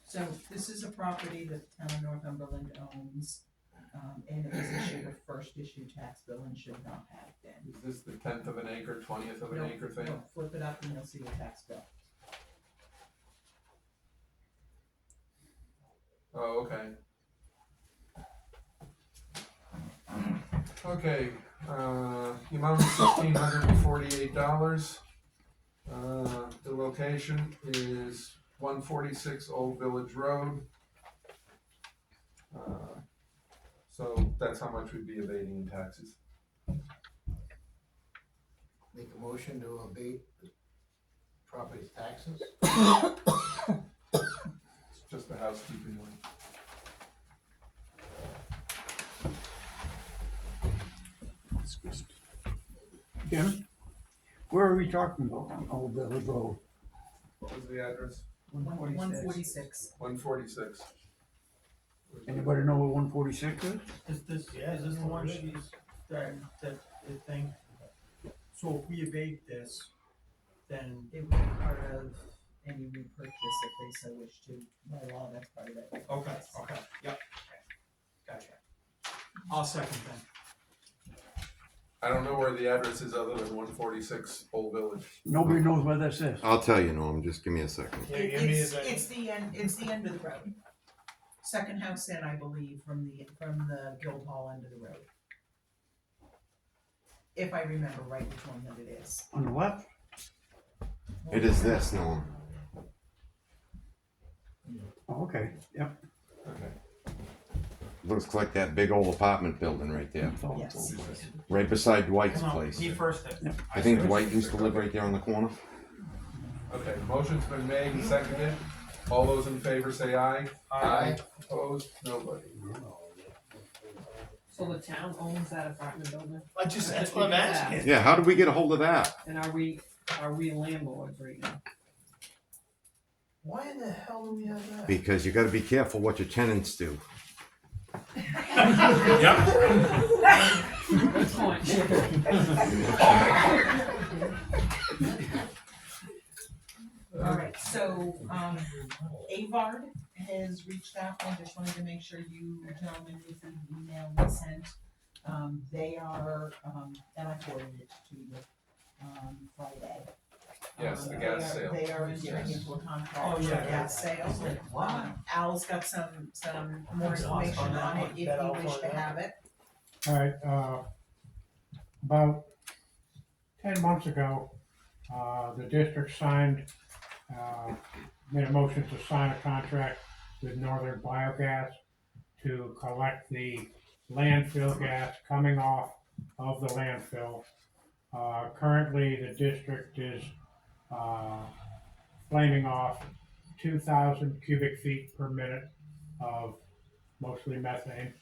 So this is a property that the town of Northumberland owns, and it was issued a first issue tax bill and should not have been. Is this the 10th of an acre, 20th of an No, acre thing? no, flip it up and you'll see the tax bill. Oh, okay. Okay, the amount is $1,648. The location is 146 Old Village Road. So that's how much we'd be abating in taxes. Make a motion to abate the property's taxes? It's just a housekeeping one. Jim, where are we talking about on Old Village Road? What was the address? 146. 146. Anybody know what 146 is? Is this the one she's, that thing? So if we abate this, then It would be part of any repurchase if they so wish to. By law, that's part of it. okay, yep. Gotcha. I'll second that. I don't know where the address is other than 146 Old Village. Nobody knows where this is. I'll tell you, Norm. Just give me a second. It's the end of the road. Second house in, I believe, from the Guildhall end of the road. If I remember right which one that it is. On the left? It is this, Norm. Oh, okay, yep. Okay. Looks like that big old apartment building right there. Yes. Right beside Dwight's Come on, place. he first it. I think Dwight used to live right there on the corner. Okay, motion's been made and seconded. All those in favor say aye. Aye. Opposed? Nobody. So the town owns that apartment building? That's what I'm asking. Yeah, how did we get a hold of that? And are we landlords right now? Why in the hell do we have that? Because you gotta be careful what your tenants do. Good point. Alright, so, Avard has reached out, I just wanted to make sure you gentlemen received the email we sent. They are, and I forwarded it to you, Friday. Yes, the gas sale. They are entering into a contract Oh, for yeah, gas sale. Wow. Al's got some more That's awesome. information on it if Bet you I'll wish find to out. have it. Alright, about 10 months ago, the district made a motion to sign a contract with Northern Biogas to collect the landfill gas coming off of the landfill. Currently, the district is flaming off 2,000 cubic feet per minute of mostly methane.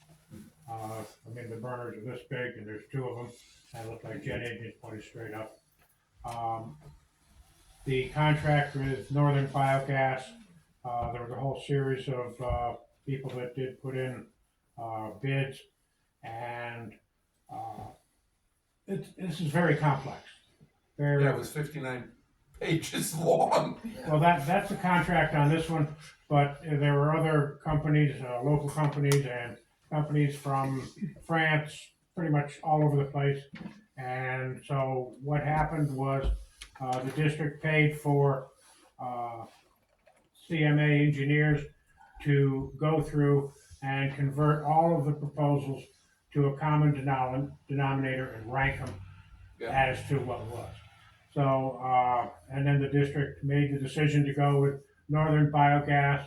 I mean, the burners are this big, and there's two of them, and they look like jet engines pointed straight up. The contract with Northern Biogas, there was a whole series of people that did put in bids, and this is very complex. Very, Yeah, it was 59 pages long. well, that's the contract on this one, but there were other companies, local companies and companies from France, pretty much all over the place. And so what happened was the district paid for CMA engineers to go through and convert all of the proposals to a common denominator and rank them as to what it was. So, and then the district made the decision to go with Northern Biogas.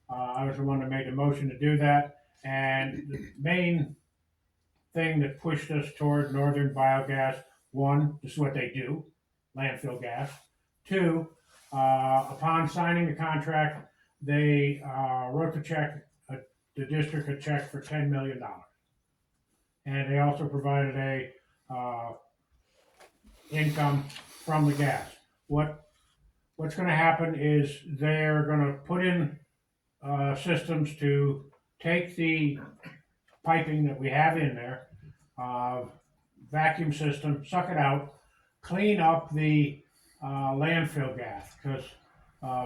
I was the one that made the motion to do that. And the main thing that pushed us toward Northern Biogas, one, this is what they do, landfill gas. Two, upon signing the contract, they wrote the district a check for $10 million. And they also provided a income from the gas. What's going to happen is they're going to put in systems to take the piping that we have in there, vacuum system, suck it out, clean up the landfill gas, because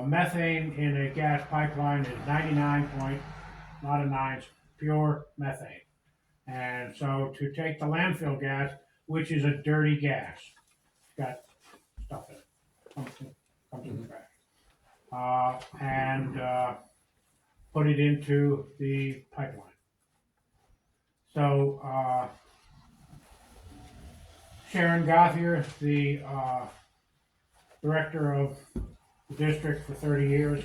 methane in a gas pipeline is 99 point, not a nines, pure methane. And so to take the landfill gas, which is a dirty gas, it's got stuff in it, comes in the trash, and put it into the pipeline. So Sharon Gothier, the director of the district for 30 years,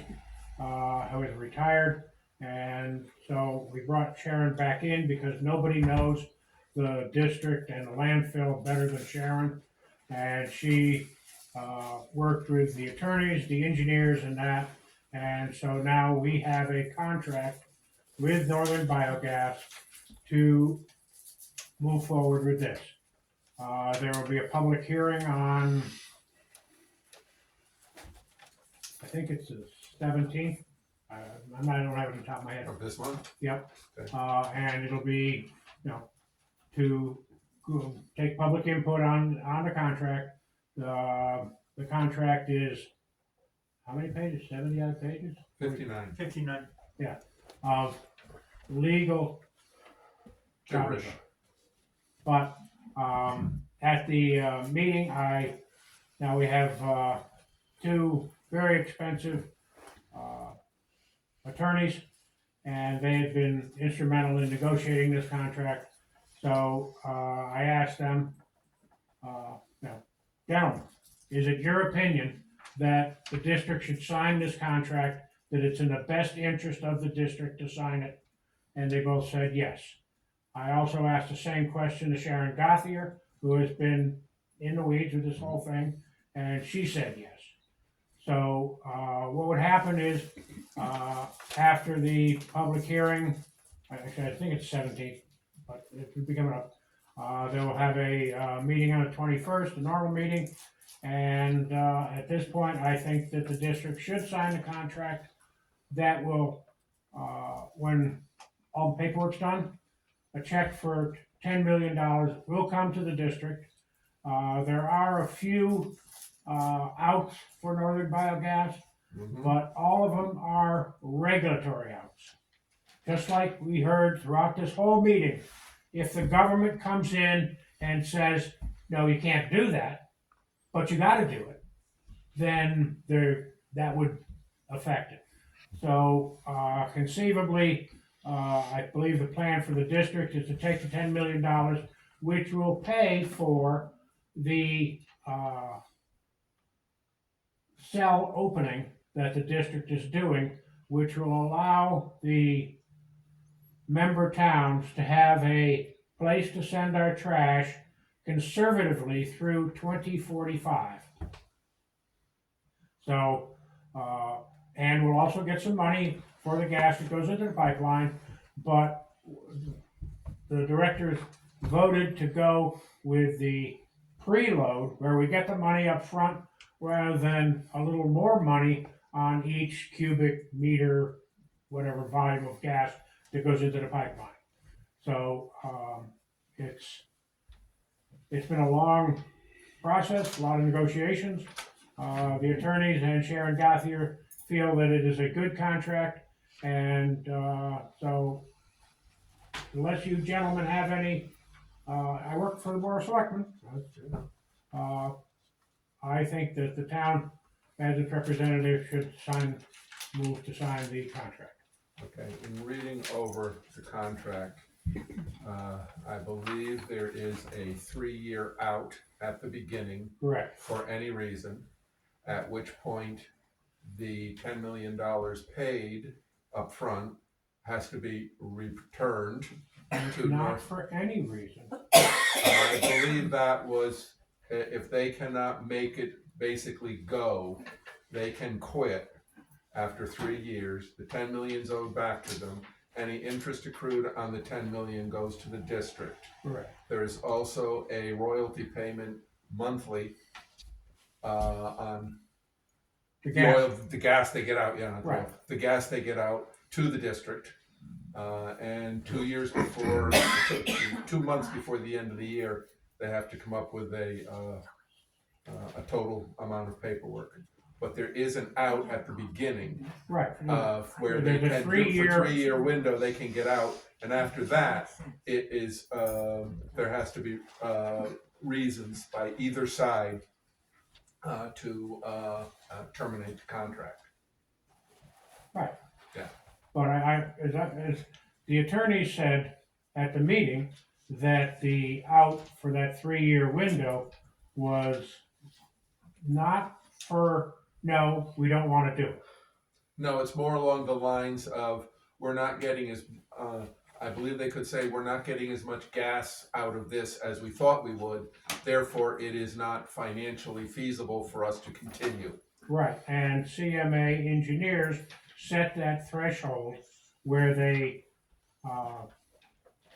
who is retired. And so we brought Sharon back in because nobody knows the district and the landfill better than Sharon. And she worked with the attorneys, the engineers and that. And so now we have a contract with Northern Biogas to move forward with this. There will be a public hearing on, I think it's the 17th. I don't have it on the top of my head. Of this month? Yep. Okay. And it'll be, to take public input on the contract. The contract is, how many pages? 70 odd pages? 59. 59. Yeah. Of legal Gibberish. But at the meeting, now we have two very expensive attorneys, and they have been instrumental in negotiating this contract. So I asked them, gentlemen, is it your opinion that the district should sign this contract, that it's in the best interest of the district to sign it? And they both said yes. I also asked the same question to Sharon Gothier, who has been in the weeds with this whole thing, and she said yes. So what would happen is, after the public hearing, actually I think it's 17th, but it could be coming up, they will have a meeting on the 21st, a normal meeting, and at this point, I think that the district should sign the contract. That will, when all the paperwork's done, a check for $10 million will come to the district. There are a few outs for Northern Biogas, but all of them are regulatory outs. Just like we heard throughout this whole meeting, if the government comes in and says, no, you can't do that, but you gotta do it, then that would affect it. So conceivably, I believe the plan for the district is to take the $10 million, which will pay for the cell opening that the district is doing, which will allow the member towns to have a place to send our trash conservatively through 2045. So, and we'll also get some money for the gas that goes into the pipeline, but the directors voted to go with the preload, where we get the money up front rather than a little more money on each cubic meter, whatever volume of gas that goes into the pipeline. So it's been a long process, a lot of negotiations. The attorneys and Sharon Gothier feel that it is a good contract, and so unless you gentlemen have any, I work for the Board of Selectmen. I think that the town, as its representative, should move to sign the contract. Okay, in reading over the contract, I believe there is a 3-year out at the beginning. Correct. For any reason, at which point the $10 million paid up front has to be returned to Not for any reason. I believe that was, if they cannot make it basically go, they can quit after 3 years. The 10 million is owed back to them. Any interest accrued on the 10 million goes to the district. Correct. There is also a royalty payment monthly on the gas. The gas they get out, right. The gas they get out to the district. And 2 years before, 2 months before the end of the year, they have to come up with a total amount of paperwork. But there is an out at the beginning, right? Where they can for 3-year window they can get out, and after that, it is there has to be reasons by either side to terminate the contract. Right. Yeah. But as the attorney said at the meeting, that the out for that 3-year window was not for, no, we don't want to do it. No, it's more along the lines of, we're not getting as, I believe they could say, we're not getting as much gas out of this as we thought we would. Therefore, it is not financially feasible for us to continue. Right, and CMA engineers set that threshold where they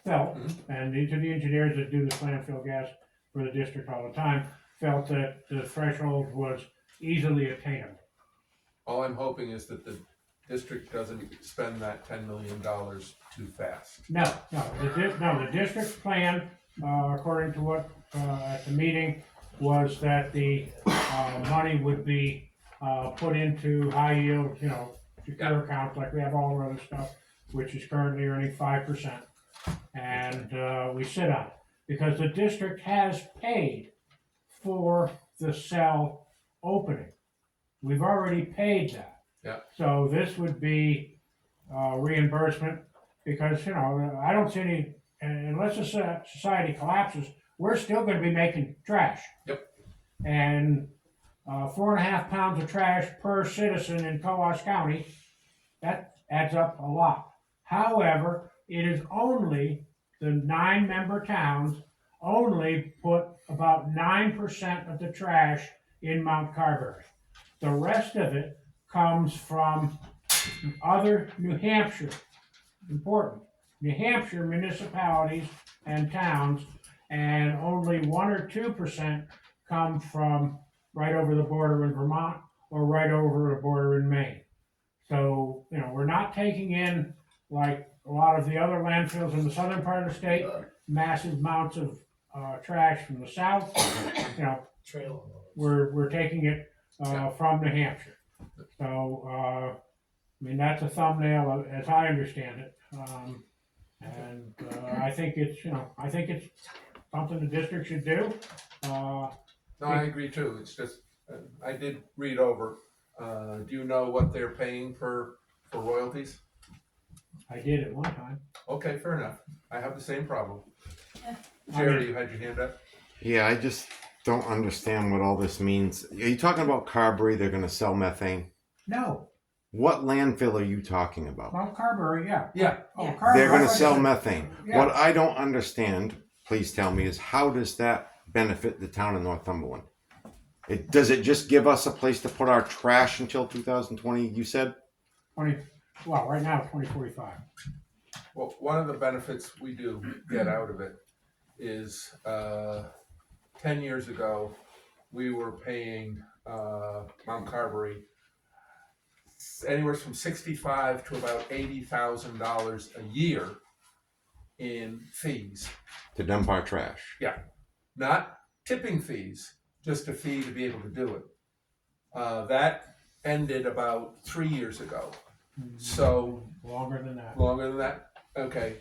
felt, and these are the engineers that do the landfill gas for the district all the time, felt that the threshold was easily attainable. All I'm hoping is that the district doesn't spend that $10 million too fast. No, the district's plan, according to what, at the meeting, was that the money would be put into high yield, secure accounts like we have all our other stuff, which is currently earning 5%. And we sit on it because the district has paid for the cell opening. We've already paid that. Yeah. So this would be reimbursement because, I don't see any, unless the society collapses, we're still going to be making trash. Yep. And 4.5 pounds of trash per citizen in Coos County, that adds up a lot. However, it is only the 9-member towns only put about 9% of the trash in Mount Carberry. The rest of it comes from other New Hampshire, important, New Hampshire municipalities and towns, and only 1 or 2% come from right over the border in Vermont or right over the border in Maine. So, we're not taking in, like a lot of the other landfills in the southern part of the state, massive amounts of trash from the south. We're taking it from New Hampshire. So, that's a thumbnail as I understand it. And I think it's something the district should do. No, I agree too. It's just, I did read over. Do you know what they're paying for royalties? I did at one time. Okay, fair enough. I have the same problem. Jerry, you had your hand up? Yeah, I just don't understand what all this means. Are you talking about Carberry? They're going to sell methane? No. What landfill are you talking about? Well, Carberry, yeah. Yeah. Oh, Carberry. They're going to sell methane. Yeah. What I don't understand, please tell me, is how does that benefit the town of Northumberland? Does it just give us a place to put our trash until 2020, you said? Right now, 2045. Well, one of the benefits we do get out of it is 10 years ago, we were paying Mount Carberry anywhere from $65,000 to about $80,000 a year in fees. To dump our trash. Yeah, not tipping fees, just a fee to be able to do it. That ended about 3 years ago. So longer than that. Longer than that? Okay.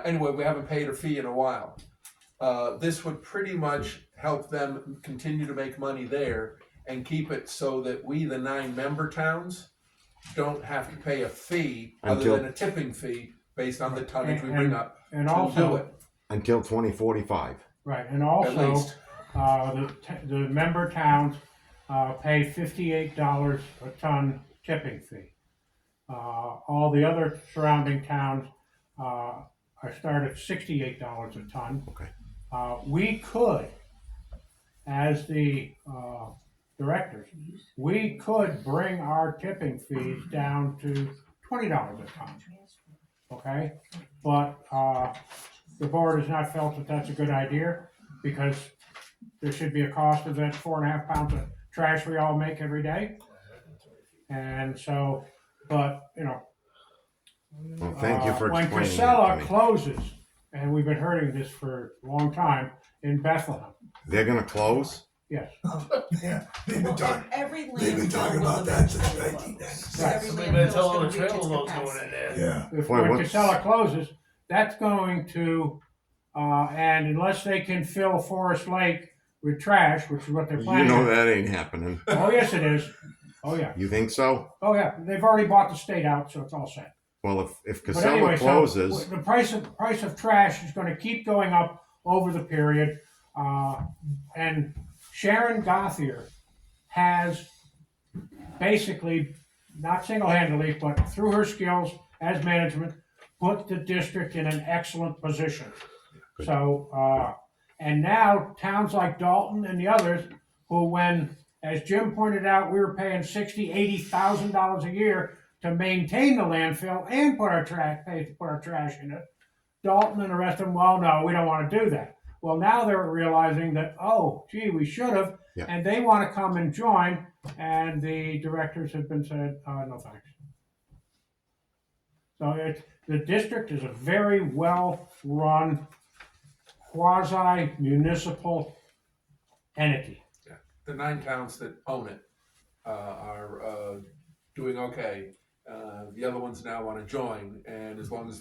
Anyway, we haven't paid a fee in a while. This would pretty much help them continue to make money there and keep it so that we, the 9-member towns, don't have to pay a fee other than a tipping fee based on the tonnage we bring up and to also, do it. Until 2045. Right, and also the member towns pay $58 a ton tipping fee. All the other surrounding towns are start at $68 a ton. Okay. We could, as the directors, we could bring our tipping fees down to $20 a ton. Okay, but the board has not felt that that's a good idea because there should be a cost of that 4.5 pounds of trash we all make every day. And so, but Well, thank you for when explaining Casella that to me. closes, and we've been hearing this for a long time in Bethlehem. They're going to close? Yes. Yeah, they've been talking, Every they've been talking about that since 1996. Right. Somebody better tell all the trailer loads going in there. Yeah. If Boy, when what's- Casella closes, that's going to, and unless they can fill Forest Lake with trash, which is what they're You planning. know that ain't happening. Oh, yes, it is. Oh, yeah. You think so? Oh, yeah. They've already bought the state out, so it's all set. Well, if But Casella anyway, closes, so the price of trash is gonna keep going up over the period. And Sharon Gothier has basically, not single-handedly, but through her skills as management, put the district in an excellent position. Good. So, and now towns like Dalton and the others, who when, as Jim pointed out, we were paying $60,000-$80,000 a year to maintain the landfill and put our trash in it. Dalton and the rest of them, well, no, we don't want to do that. Well, now they're realizing that, oh, gee, we should have, Yeah. and they want to come and join, and the directors have been said, no thanks. So the district is a very well-run quasi-municipal entity. Yeah. The 9 towns that own it are doing okay. The other ones now want to join, and as long as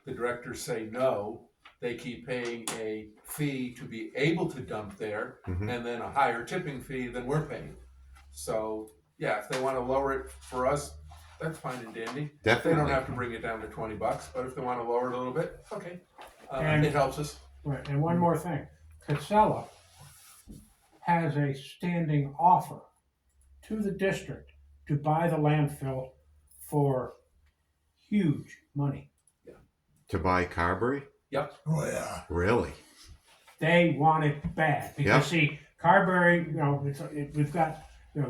the directors say no, they keep paying a fee to be able to dump there, and then a higher tipping fee than we're paying. So, yeah, if they want to lower it for us, that's fine and dandy. Definitely. They don't have to bring it down to $20, but if they want to lower it a little bit, okay. And- it helps us. Right, and one more thing, Casella has a standing offer to the district to buy the landfill for huge money. to buy Carberry? Yep. Oh, yeah. Really? They want it bad, because Yep. see, Carberry, we've got,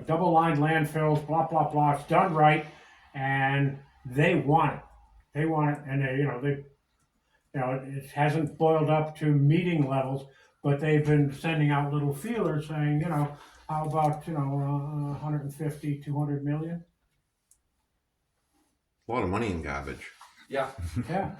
double-lined landfills, blah, blah, blah, it's done right, and they want it. They want it, and it hasn't boiled up to meeting levels, but they've been sending out little feelers saying, how about, 150, 200 million? A lot of money in garbage. Yeah. Yeah.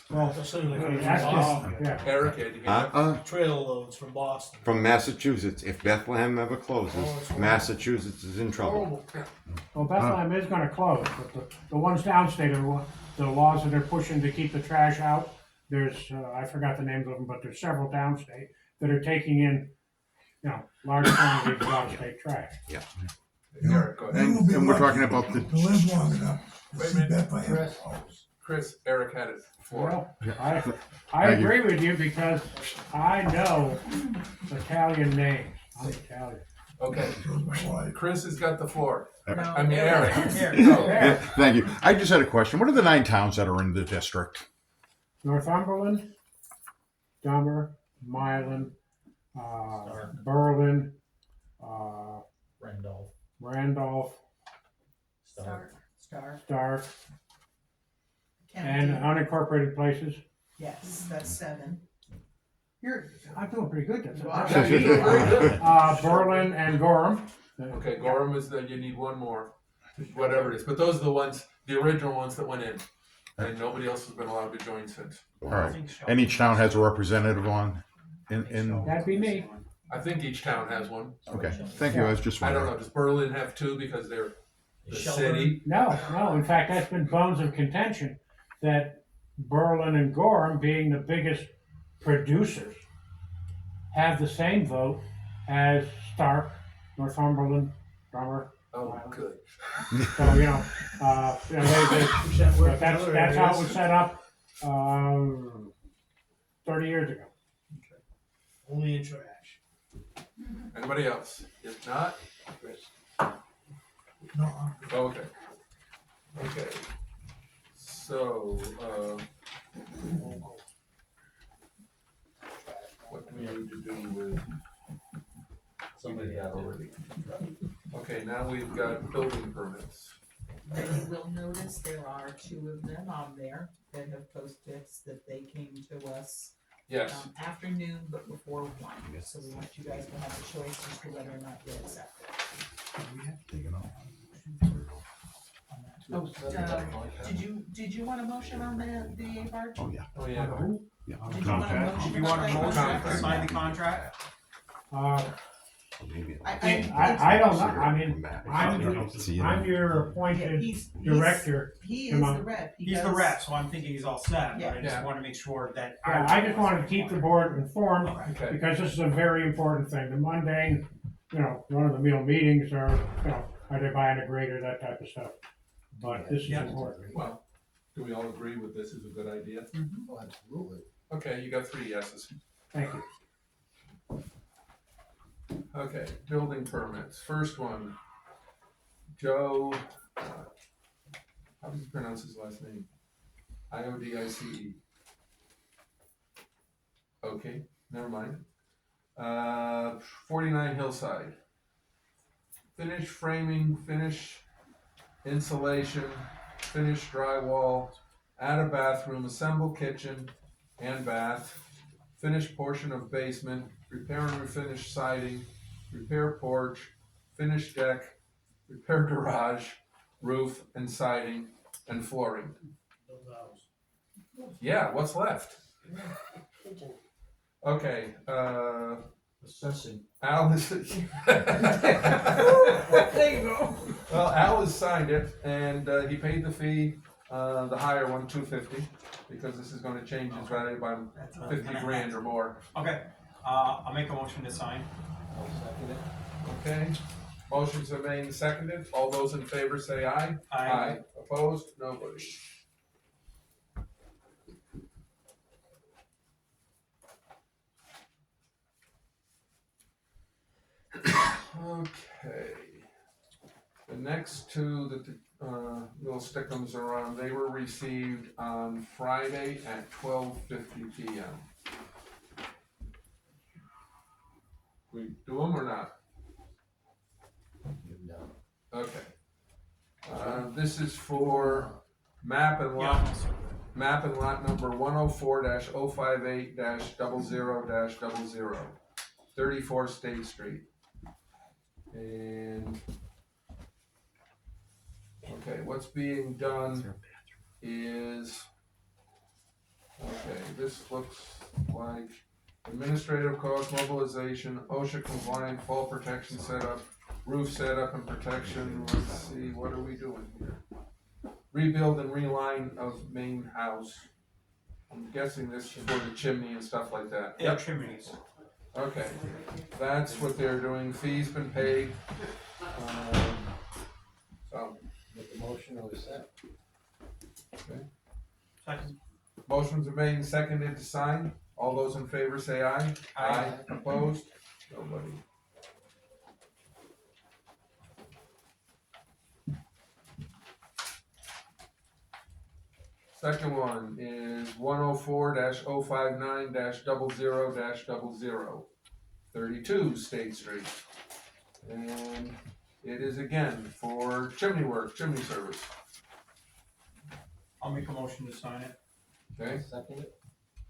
Well, Especially like that's Boston. just, yeah. Eric had to get Trail loads from Boston. From Massachusetts, if Bethlehem ever closes, Oh, it's horrible. Massachusetts is in trouble. Horrible. Well, Bethlehem is gonna close, but the ones downstate are the laws that they're pushing to keep the trash out. There's, I forgot the names of them, but there's several downstate that are taking in, large quantities of downstate trash. Yeah. Eric, go ahead. And we're talking about the. To live long enough to Wait a see minute. Bethlehem close. Chris, Eric had it before. Well, I Thank you. agree with you because I know Italian names. I'm Italian. Okay, Shows my wife. Chris has got the floor. No, I mean, Eric. Yeah. Yeah, thank you. I just had a question. What are the 9 towns that are in the district? Northumberland, Dummer, Milan, Berlin, Randolph, Star. Stark, Kennedy. and unincorporated places. Yes, that's 7. I'm doing pretty good. That's Wow. that's You're doing very good. Berlin and Gorham. Okay, Gorham is you need one more, whatever it is. But those are the ones, the original ones that went in. And nobody else has been allowed to join since. All right. And each town has a representative on. In That'd be me. I think each town has one. okay. Thank you. I was just I don't wondering. know, does Berlin have 2 because they're the city? No. In fact, that's been bones of contention that Berlin and Gorham, being the biggest producers, have the same vote as Stark, Northumberland, Dummer. Oh, good. So that's how it was set up 30 years ago. Only in trash. Anybody else? If not, Chris. No, I'm good. Okay. Okay. So, what do we need to do with? Somebody had already. Okay, now we've got building permits. Then you will notice there are 2 of them on there that have post-its that they came to us Yes. afternoon, but before 1. So we want you guys to have a choice as to whether or not you accept it. Did you want a motion on the A-Barge? Oh yeah. Oh, yeah. Yeah. Did you want a motion? If you want a motion to Contract. sign the contract, I don't know. I mean, I'm your appointed director. He Come is on. the rep. He he's the does- rep, so I'm thinking he's all set, but I Yeah. just Yeah. wanna make sure that. I just wanted to keep the board informed Okay. because this is a very important thing. The mundane, run-of-the-mill meetings are, are they buying a grader, that type of stuff. But this is Yeah. important. Well, Do we all agree with this is a good idea? Oh, absolutely. Okay, you got 3 yeses. Thank you. Okay, building permits. First one, Joe, how does he pronounce his last name? Iodice. Okay, never mind. 49 Hillside. Finish framing, finish insulation, finish drywall, add a bathroom, assemble kitchen and bath, finish portion of basement, repair and refinish siding, repair porch, finish deck, repair garage, roof and siding, and flooring. Build a house. Yeah, what's left? Kitchen. Okay, Assessing. Al has. There you go. Well, Al has signed it, and he paid the fee, the higher one, $250, because this is gonna change his value by 50 grand or more. Okay, I'll make a motion to sign. I'll second it. Okay, motions are made and seconded. All those in favor say aye. Aye. Opposed? Nobody. Okay. The next two that the little stickums are on, they were received on Friday at 12:50 p.m. We do them or not? No. Okay. This is for map and lot, map and lot number 104-058-00-00, 34 State Street. And, okay, what's being done is, okay, this looks like administrative cost, mobilization, OSHA compliant, fall protection setup, roof setup and protection. Let's see, what are we doing here? Rebuild and reline of main house. I'm guessing this is for the chimney and stuff like that. Yeah, chimneys. Okay, that's what they're doing. Fees been paid. So, Make the motion to accept. okay. Second. Motions are made and seconded to sign. All those in favor say aye. Aye. Opposed? Nobody. Second one is 104-059-00-00, 32 State Street. And it is again for chimney work, chimney service. I'll make a motion to sign it. Okay, Second it.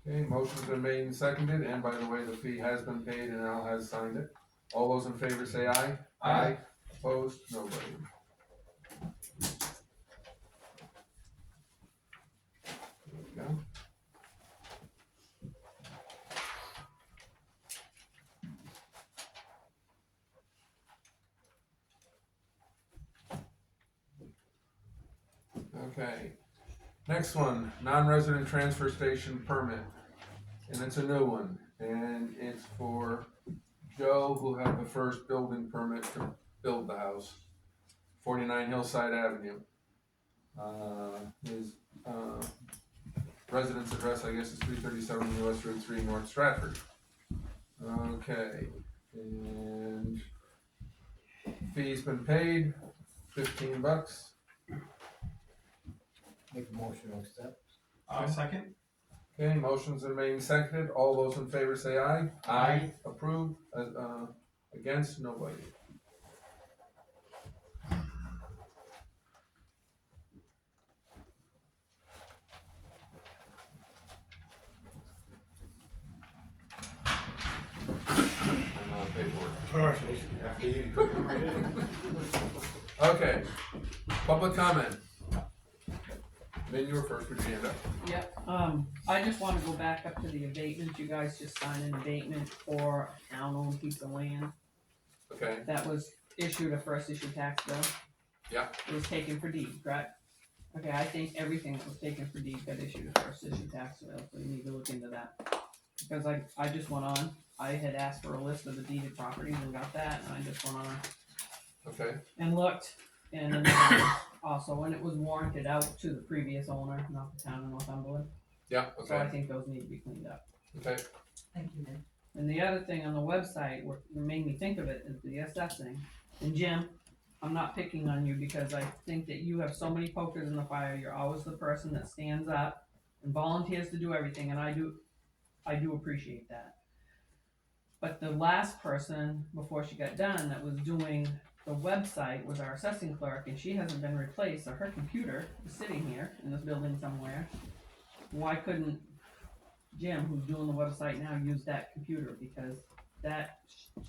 okay, motion's been made and seconded, and by the way, the fee has been paid and Al has signed it. All those in favor say aye. Aye. Opposed? Nobody. There we go. Okay, next one, non-resident transfer station permit, and it's a new one, and it's for Joe, who had the first building permit to build the house, 49 Hillside Avenue. His residence address, I guess, is 337 US Route 3, North Stratford. Okay, and fee's been paid, $15. Make a motion to accept. Second. Okay, motions are made and seconded. All those in favor say aye. Aye. Approved. Against, nobody. I'm on paperwork. Okay, public comment. Then you were first, would you hand up? Yep, I just wanna go back up to the abatement, you guys just signed an abatement for a town-owned piece of land Okay, that was issued a first issue tax bill. Yeah. It was taken for deed, correct? Okay, I think everything that was taken for deed got issued a first issue tax bill, so you need to look into that. Because I just went on, I had asked for a list of the deeded properties and got that, and I just went on okay, and looked, and then there was also, and it was warranted out to the previous owner, not the town of Northumberland. Yeah, So I okay, think those need to be cleaned up. okay. Thank you, Nick. And the other thing on the website, what made me think of it, is the assessing. And Jim, I'm not picking on you because I think that you have so many pokers in the fire. You're always the person that stands up and volunteers to do everything, and I do appreciate that. But the last person, before she got done, that was doing the website was our assessing clerk, and she hasn't been replaced, so her computer is sitting here in this building somewhere. Why couldn't Jim, who's doing the website now, use that computer? Because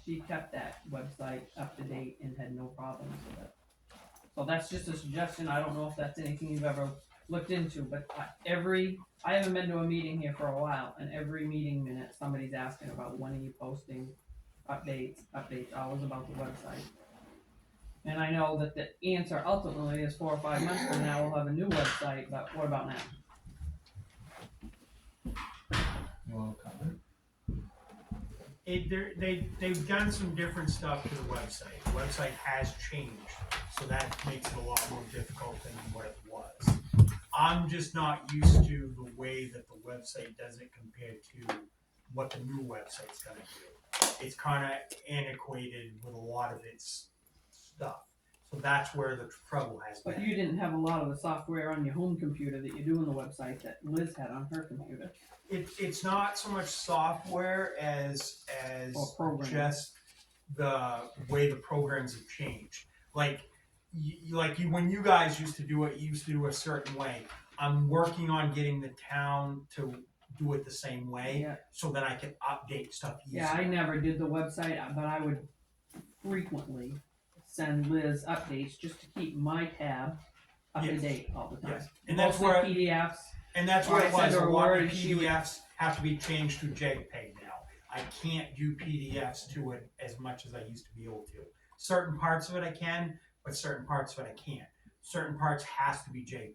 she kept that website up to date and had no problems with it. So that's just a suggestion. I don't know if that's anything you've ever looked into, but I haven't been to a meeting here for a while, and every meeting minute somebody's asking about when are you posting updates, always about the website. And I know that the answer ultimately is 4 or 5 months from now we'll have a new website, but what about now? You want to comment? They've done some different stuff to the website. The website has changed, so that makes it a lot more difficult than what it was. I'm just not used to the way that the website does it compared to what the new website's gonna do. It's kind of antiquated with a lot of its stuff. So that's where the trouble has been. But you didn't have a lot of the software on your home computer that you do on the website that Liz had on her computer. It's not so much software as programming. just the way the programs have changed. Like when you guys used to do it, you used to do a certain way. I'm working on getting the town to do it the same way, so that I can update stuff easier. Yeah, I never did the website, but I would frequently send Liz updates just to keep my tab up to date all the time. Yes. And that's Mostly where PDFs. And that's Or what I it was. send A her a lot word of and she would- PDFs have to be changed to JPEG now. I can't do PDFs to it as much as I used to be able to. Certain parts of it I can, but certain parts of it I can't. Certain parts has to be JPEG.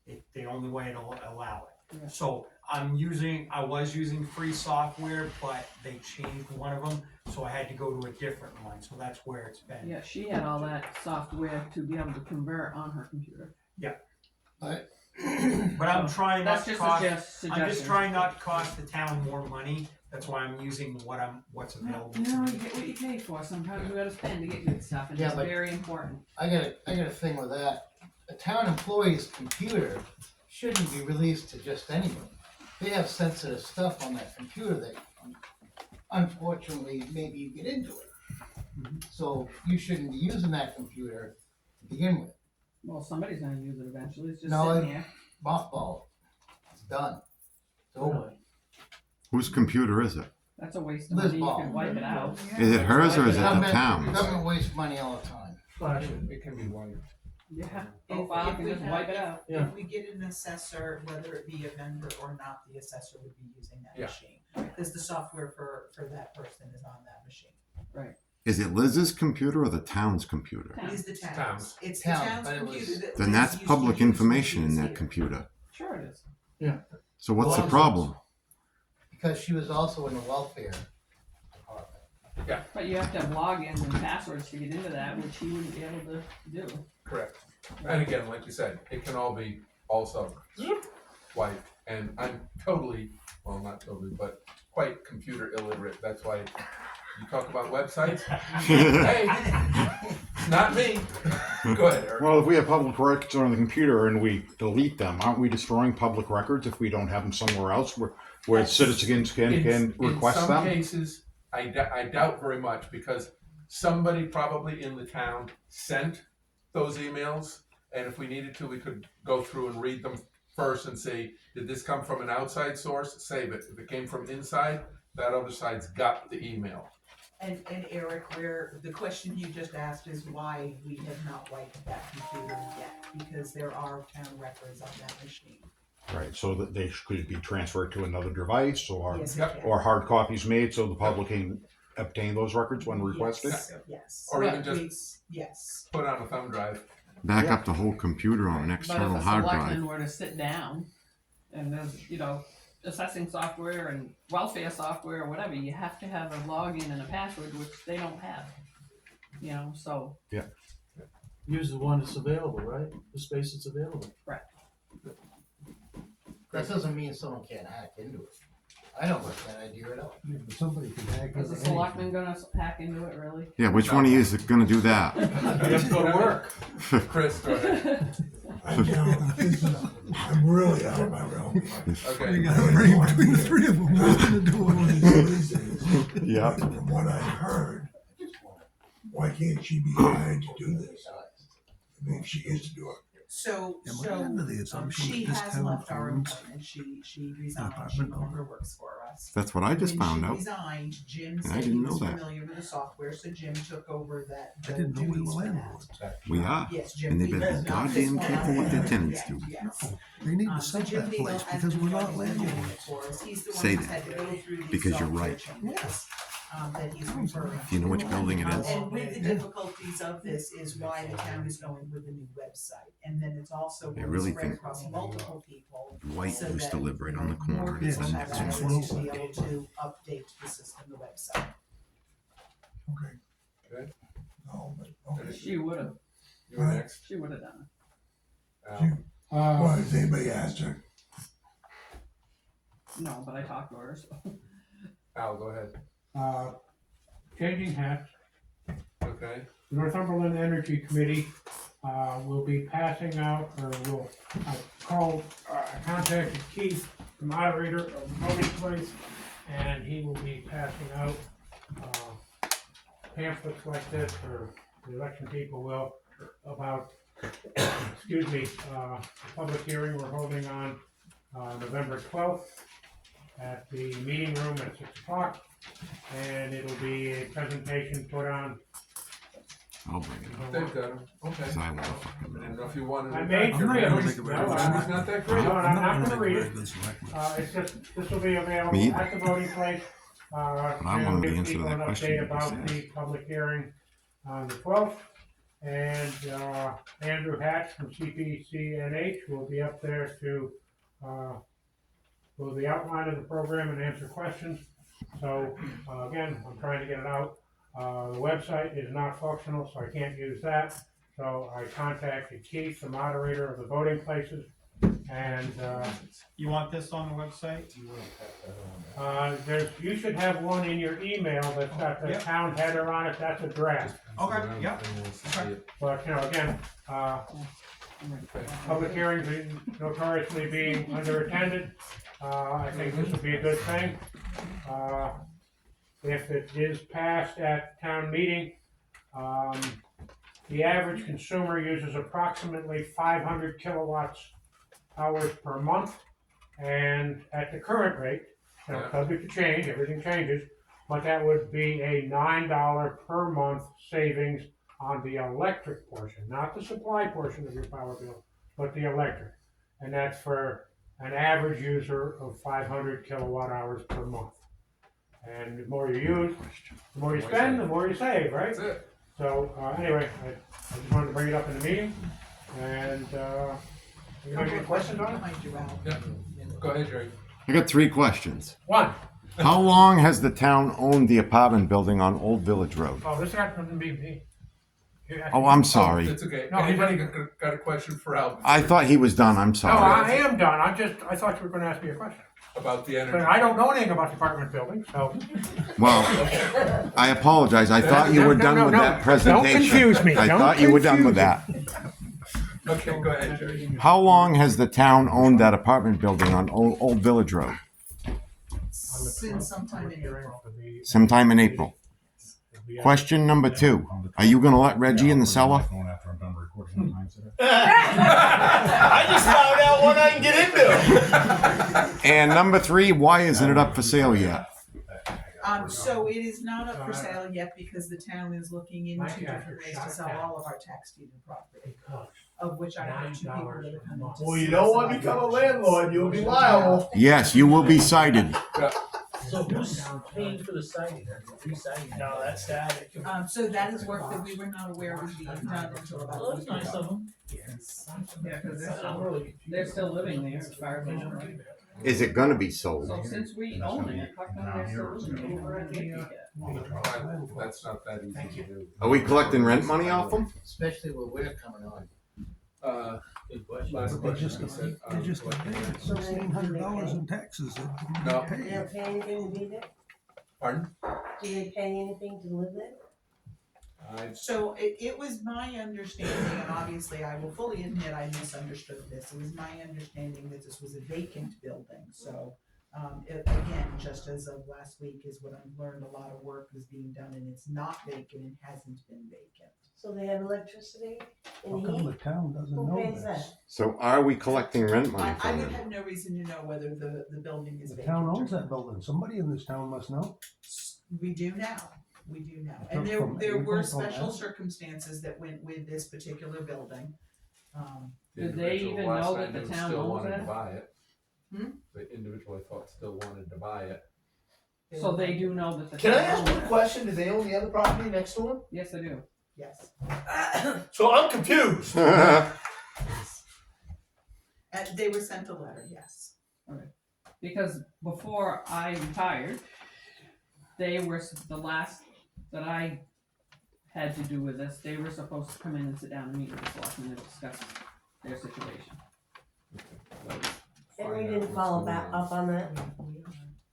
It's the only way to allow it. Yeah. So I was using free software, but they changed one of them, so I had to go to a different one. So that's where it's been. Yeah, she had all that software to be able to convert on her computer. Yeah. But I'm trying not That's to just cost. a I'm just suggestion. trying not to cost the town more money. That's why I'm using what's available You to know, me. you get what you pay for. Sometimes we gotta spend to get good stuff, and Yeah, it's but- very important. I got a thing with that. A town employee's computer shouldn't be released to just anyone. They have sensitive stuff on that computer that, unfortunately, maybe you get into it. So you shouldn't be using that computer to begin with. Well, somebody's gonna use it eventually. It's just No, sitting here. mothball. It's done. It's over. Whose computer is it? That's a waste of Liz money. You Ball. can wipe it out. Is it hers or is it the Government- town's? Government wastes money all the time. It can be wiped. Yeah. If File can we just have- wipe it out. If we get an assessor, whether it be a vendor or not, the assessor would be using that Yeah. machine. Because the software for that person is on that machine. Right. Is it Liz's computer or the town's computer? It is the town's. Town's. It's the Town, town's but it was- computer that. Then Liz that's used to public use when information she in was that here. computer. Sure it is. So what's the Well, problem? Because she was also in the welfare department. But you have to have logins and passwords to get into that, which he wouldn't be able to do. Correct. And again, like you said, it can all be also wiped. And I'm totally, well, not totally, but quite computer illiterate. That's why you talk about websites. Hey, not me. Go ahead, Eric. Well, if we have public records on the computer and we delete them, aren't we destroying public records if we don't have them somewhere else where citizens can request in some them? cases, I doubt very much because somebody probably in the town sent those emails, and if we needed to, we could go through and read them first and say, did this come from an outside source? Save it. If it came from inside, that other side's got the email. And Eric, where the question you just asked is why we have not wiped that computer yet, because there are town records on that machine. Right, so that they could be transferred to another device or Yes, it can. or hard copies made so the public can obtain those records when requested. Yes. Or even But just yes. put on a thumb drive. Back up the whole computer on an But external if a hard drive. selectman were to sit down and there's, assessing software and welfare software or whatever, you have to have a login and a password, which they don't have. So. Yeah. use the one that's available, right? The space that's available. That doesn't mean someone can't hack into it. I don't like that idea at all. Yeah, but somebody can hack Is the into selectman gonna hack into it, really? Yeah, which one of you is gonna do that? You have to go to work. Chris, go ahead. I'm really out of my realm. Okay. Between the three of them, who's gonna do it? Yeah. From what I heard, why can't she be hired to do this? I mean, if she is to do it. So, Am I under the assumption she that this has town left our owns employment, she resigned, she no longer works for us. That's what I just found When out. she resigned, Jim And I said he didn't know was that. familiar with the software, so Jim took over that, I the didn't know we duties were for that. landlords. We are. Yes, Jim. And they've Beagle, been not this goddamn one, careful what their tenants do. yes. They need to So sell Jim that Beagle place has because been we're not doing landlords. it for us. He's the one Say who's that, had to go through these because you're software right. changes, that he's referring Do you know which building it is? And with the difficulties of this is why the town is going with the new website, and then it's also I going to really spread think across multiple people. White so used to that live right on the more corner. It's the people next have one. access to be able to update the system, the website. Okay. Good. No, but, okay. She would've, You were next. she would've done Al. Well, has anybody asked her? it. No, but I talked to her, so. Al, go ahead. Changing hats, Okay. the Northumberland Energy Committee, will be passing out, or will, contacted Keith, the moderator of the voting place, and he will be passing out, pamphlets like this, or the election people will, about, excuse me, the public hearing we're holding on, November 12th at the meeting room at 6 o'clock, and it'll be a presentation put on. I'll bring it up. They've got him. Okay. 'Cause I wanna fucking I didn't know if you wanted to. I made Your three of memory's- them. your No, memory's not that great. No, and I'm not gonna read Very it. good selectman. It's just, this will be available Me? at the voting place, I to wanted to give answer people that an question update you about just the public hearing on the 12th. And, Andrew Hatch from CPCNH will be up there to, do the outline of the program and answer questions. So, again, I'm trying to get it out. The website is not functional, so I can't use that. So I contacted Keith, the moderator of the voting places, and, You want this on the website? you should have one in your email that's got the Yep. town header on it, that's a draft. Okay, yep. But, again, public hearings are notoriously being underattended. I think this will be a good thing. If it is passed at town meeting, the average consumer uses approximately 500 kilowatts hours per month. And at the current rate, subject to change, everything changes, but that would be a $9 per month savings on the electric portion, not the supply portion of your power bill, but the electric. And that's for an average user of 500 kilowatt hours per month. And the more you use, the more you spend, the more you save, right? That's it. So, anyway, I just wanted to bring it up in the meeting, and, you have any questions on it? Behind you, Al. Yeah. Go ahead, Jerry. I got 3 questions. One, How long has the town owned the apartment building on Old Village Road? oh, this happened to be me. Oh, I'm sorry. That's okay. No, Anybody got a question for Al? I thought he was done. I'm No, sorry. I am done, I thought you were gonna ask me a question. About the But energy. I don't know anything about the apartment building, so. Well, I apologize. I thought you were done with that presentation. Don't confuse me. I Don't thought you were done with confuse that. Okay, go ahead, Jerry. How long has the town owned that apartment building on Old Village Road? Since sometime in April. Sometime in April. Question number 2. Are you gonna let Reggie in the cellar? I just found out what I can get into. And number 3, why isn't it up for sale yet? So it is not up for sale yet because the town is looking into different ways to sell all of our tax deeded property, of which I have 2 people that are coming to. Well, you don't want to become a landlord, you'll be liable. Yes, you will be cited. So who's paying for the siding, re-siding? No, that's static. So that is work that we were not aware was being done until about. Well, that's nice of them. Yeah, cause they're still living there as far as I know, right? Is it gonna be sold? So since we own it, how come they're still living there? That's not that easy to do. Are we collecting rent money off them? Especially with winter coming on. Last But question, I said, they just collecting paid rent. $1,600 in taxes that didn't No. get They paid. don't pay anything to be there? Pardon? Do they pay anything to live there? So it was my understanding, and obviously I will fully admit I misunderstood this. It was my understanding that this was a vacant building, so, again, just as of last week is what I've learned, a lot of work is being done and it's not vacant and hasn't been vacant. So they have electricity How and come the heat? town doesn't Who know pays that? this? So are we collecting rent money I from would them? have no reason to know whether the building is The vacant. town or owns not. that building. Somebody in this town must know. We do now. We do now. From- And there from were April till special now? circumstances that went with this particular building. The Did they individual even last know I that the knew town still owns wanted to that? buy it. Hmm? The individual I thought still wanted to buy it. So they do know that the Can town I ask owns one it? question? Do they own the other property next to them? Yes, I do. Yes. So I'm confused. They were sent a letter, yes. Because before I retired, they were the last that I had to do with this. They were supposed to come in and sit down and meet with the selectmen and discuss their situation. And we didn't follow back up on that?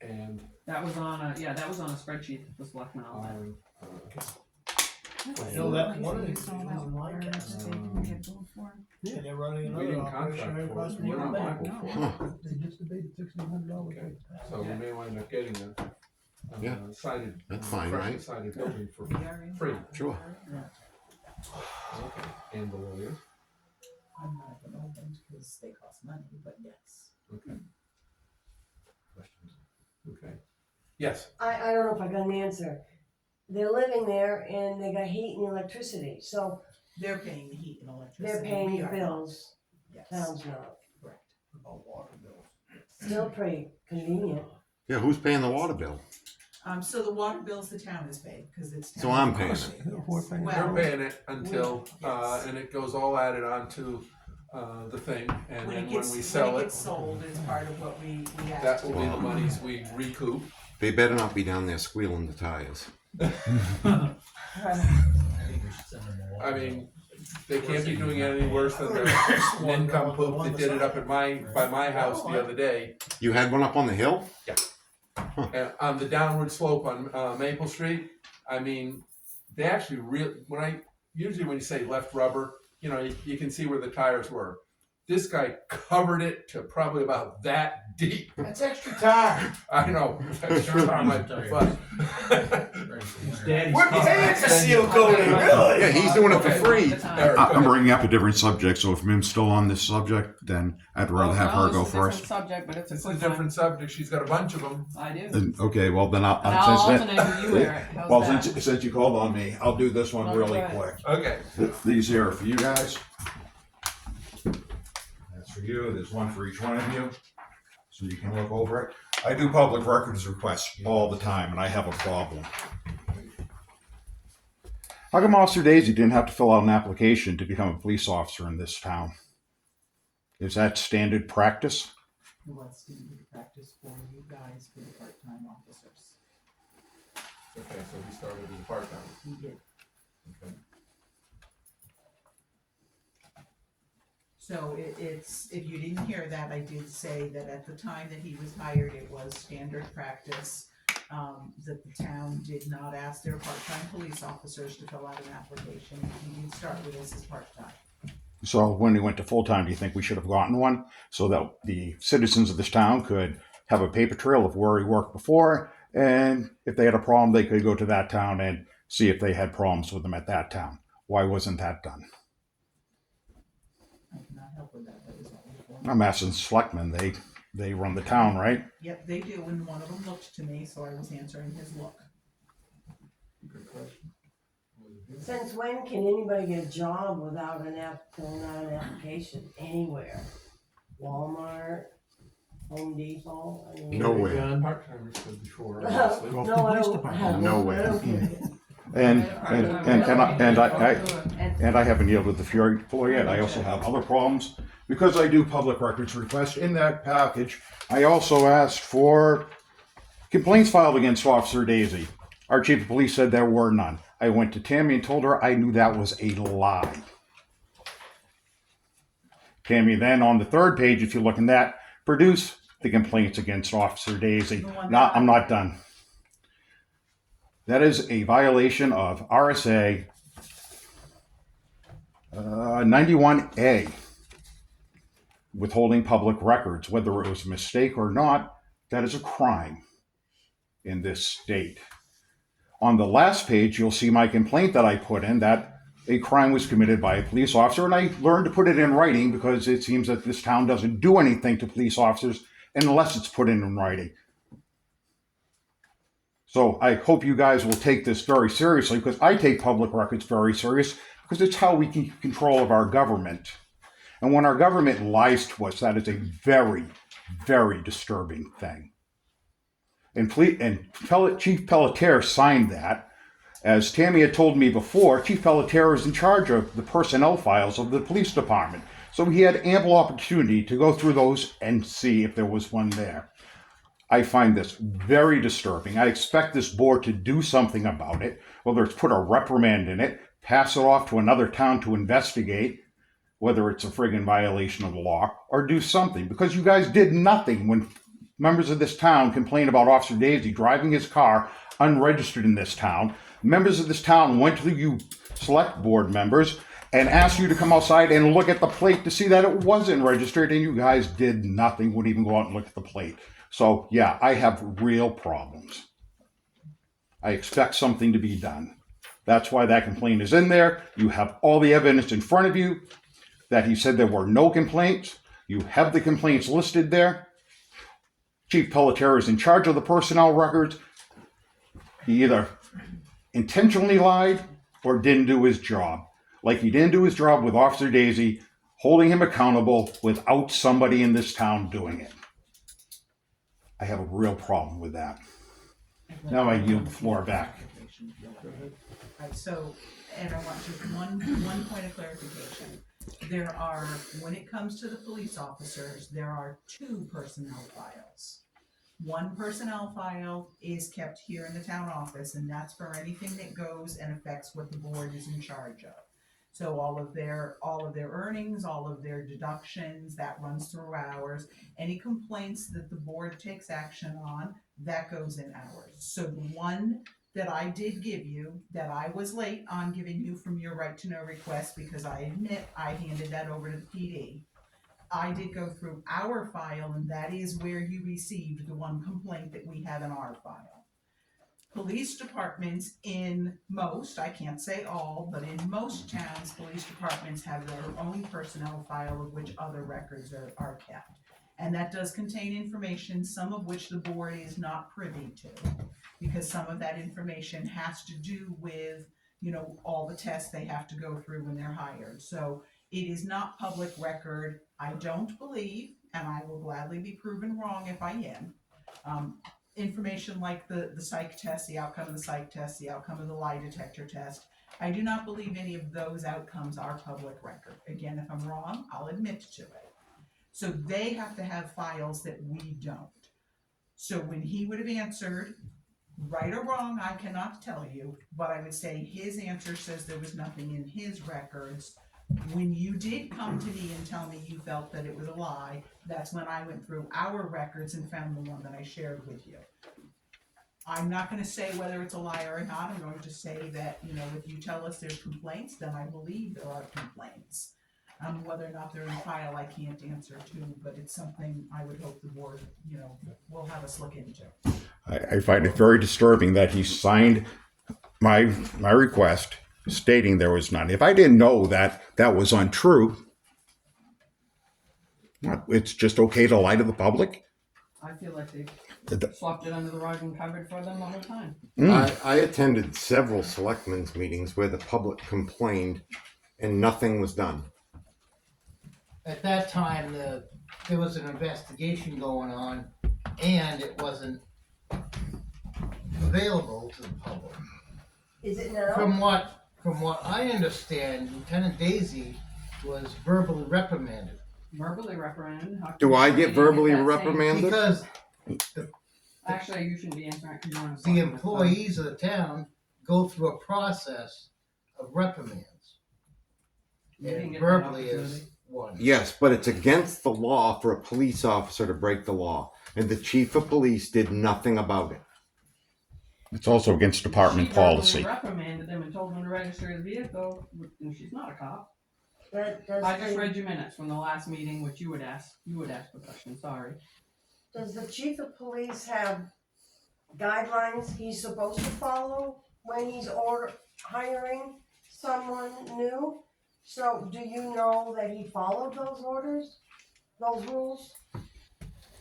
And That was on a spreadsheet that the selectmen all had. I know that one of the Used all was that in water that Lancaster. they had billed for. Yeah, they're running we another didn't operation contract right for across it, from we're not the liable bank. for it. They just debated $1,600 Okay. worth of taxes. So we may wind up getting a Yeah. sided, That's fine, freshly right? sided building for We are in. free. Sure. Okay. And the lawyer. I'm not gonna open because they cost money, but yes. Okay. Questions? Okay. Yes. I don't know if I got an answer. They're living there and they got heat and electricity, so They're paying the heat and electricity. they're paying We the are not. bills, Yes. town's not. Correct. Still pretty convenient. Yeah, who's paying the water bill? So the water bills the town is paid because it's. So town I'm paying property, it. yes. We're paying They're Well, paying it until, yes. and it goes all added onto, the thing, and when then it when gets, we sell when it it, gets sold, it's part of what we ask. that will be the Wow. monies we recoup. They better not be down there squealing the tires. I mean, they can't be doing anything worse than the nincompoop that did it up at by my house the other day. You had one up on the hill? On the downward slope on Maple Street. I mean, they actually usually when you say left rubber, you can see where the tires were. This guy covered it to probably about that deep. That's extra time. I know. Extra time, but We're paying for seal coating, really? Yeah, he's doing it for free. I'm bringing up a different subject, so if Mim's still on this subject, then I'd rather have her go first. Subject, but it's a It's a quick different subject. She's got a bunch of them. one. I do. And, okay, well then I'll And I'll alternate with you, Eric. How's well, that? since you called on me, I'll do this one Well, really go ahead. quick. Okay. These here are for you guys. That's for you. There's one for each one of you, so you can look over it. I do public records requests all the time, and I have a problem. How come Officer Daisy didn't have to fill out an application to become a police officer in this town? Is that standard practice? What's standard practice for you guys for the part-time officers? Okay, so he started as a part-time. We did. Okay. So it's, if you didn't hear that, I did say that at the time that he was hired, it was standard practice, that the town did not ask their part-time police officers to fill out an application. He did start with us as part-time. So when he went to full-time, do you think we should have gotten one so that the citizens of this town could have a paper trail of where he worked before? And if they had a problem, they could go to that town and see if they had problems with them at that town. Why wasn't that done? I cannot help with that, that was all before. I'm asking selectmen, they run the town, right? Yep, they do, and one of them looked to me, so I was answering his look. Good question. Since when can anybody get a job without filling out an application anywhere? Walmart, Home Depot? I mean, Nowhere. Part-timers could before, No, obviously. Well, I police don't department. have. Nowhere. I don't get it. And I haven't yielded the fury floor yet. I also have other problems because I do public records requests. In that package, I also asked for complaints filed against Officer Daisy. Our chief of police said there were none. I went to Tammy and told her I knew that was a lie. Tammy then on the third page, if you look in that, produce the complaints against Officer Daisy. I'm not done. That is a violation of RSA 91A, withholding public records. Whether it was a mistake or not, that is a crime in this state. On the last page, you'll see my complaint that I put in that a crime was committed by a police officer, and I learned to put it in writing because it seems that this town doesn't do anything to police officers unless it's put in writing. So I hope you guys will take this very seriously, because I take public records very serious, because it's how we keep control of our government. And when our government lies to us, that is a very, very disturbing thing. And Chief Pelletier signed that. As Tammy had told me before, Chief Pelletier is in charge of the personnel files of the police department. So he had ample opportunity to go through those and see if there was one there. I find this very disturbing. I expect this board to do something about it, whether it's put a reprimand in it, pass it off to another town to investigate, whether it's a friggin' violation of the law, or do something. Because you guys did nothing when members of this town complained about Officer Daisy driving his car unregistered in this town. Members of this town went to you select board members and asked you to come outside and look at the plate to see that it wasn't registered, and you guys did nothing, wouldn't even go out and look at the plate. So yeah, I have real problems. I expect something to be done. That's why that complaint is in there. You have all the evidence in front of you that he said there were no complaints. You have the complaints listed there. Chief Pelletier is in charge of the personnel records. He either intentionally lied or didn't do his job. Like he didn't do his job with Officer Daisy, holding him accountable without somebody in this town doing it. I have a real problem with that. Now I yield the floor back. Right, so, and I want just one point of clarification. There are, when it comes to the police officers, there are 2 personnel files. One personnel file is kept here in the town office, and that's for anything that goes and affects what the board is in charge of. So all of their earnings, all of their deductions, that runs through ours. Any complaints that the board takes action on, that goes in ours. So the one that I did give you, that I was late on giving you from your right to know request, because I admit I handed that over to the PD. I did go through our file, and that is where you received the one complaint that we have in our file. Police departments in most, I can't say all, but in most towns, police departments have their own personnel file of which other records are kept. And that does contain information, some of which the board is not privy to, because some of that information has to do with, all the tests they have to go through when they're hired. So it is not public record, I don't believe, and I will gladly be proven wrong if I am. Information like the psych test, the outcome of the psych test, the outcome of the lie detector test. I do not believe any of those outcomes are public record. Again, if I'm wrong, I'll admit to it. So they have to have files that we don't. So when he would have answered, right or wrong, I cannot tell you, but I would say his answer says there was nothing in his records. When you did come to me and tell me you felt that it was a lie, that's when I went through our records and found the one that I shared with you. I'm not going to say whether it's a lie or not. I'm going to say that, if you tell us there's complaints, then I believe there are complaints. Whether or not they're in file, I can't answer to, but it's something I would hope the board, will have us look into. I find it very disturbing that he signed my request stating there was none. If I didn't know that was untrue, it's just okay to lie to the public? I feel like they swept it under the rug and covered for them the whole time. I attended several selectmen's meetings where the public complained and nothing was done. At that time, there was an investigation going on, and it wasn't available to the public. Is it now? From what I understand, Lieutenant Daisy was verbally reprimanded. Verbally reprimanded? Do I get verbally reprimanded? Because Actually, you shouldn't be answering it because you're on a. The employees of the town go through a process of reprimands. You didn't And get that verbally is opportunity. one. Yes, but it's against the law for a police officer to break the law, and the chief of police did nothing about it. It's also against department She verbally policy. reprimanded them and told them to register his vehicle, and she's not a cop. Does I just the- read your minutes from the last meeting, which you would ask the question, sorry. Does the chief of police have guidelines he's supposed to follow when he's hiring someone new? So do you know that he followed those orders, those rules?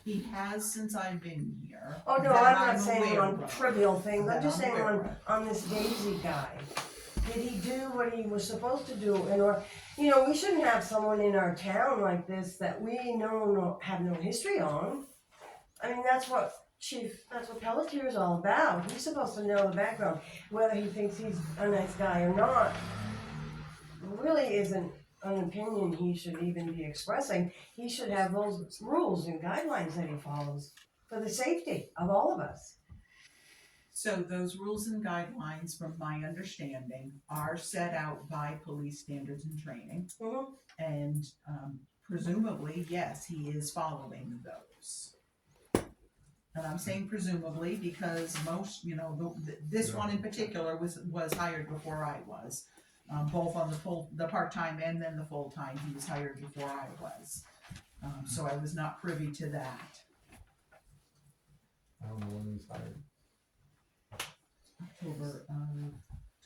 He has since I've been here. Oh, no, that I'm not saying aware on of. trivial things, I'm That just saying aware of. on this Daisy guy. Did he do what he was supposed to do in order, you know, we shouldn't have someone in our town like this that we have no history on. I mean, that's what Pelletier is all about. He's supposed to know the background, whether he thinks he's a nice guy or not. Really isn't an opinion he should even be expressing. He should have those rules and guidelines that he follows for the safety of all of us. So those rules and guidelines, from my understanding, are set out by police standards and training. Mhm. And presumably, yes, he is following those. And I'm saying presumably because most, this one in particular was hired before I was. Both on the part-time and then the full-time, he was hired before I was. So I was not privy to that. I don't know when he's hired. October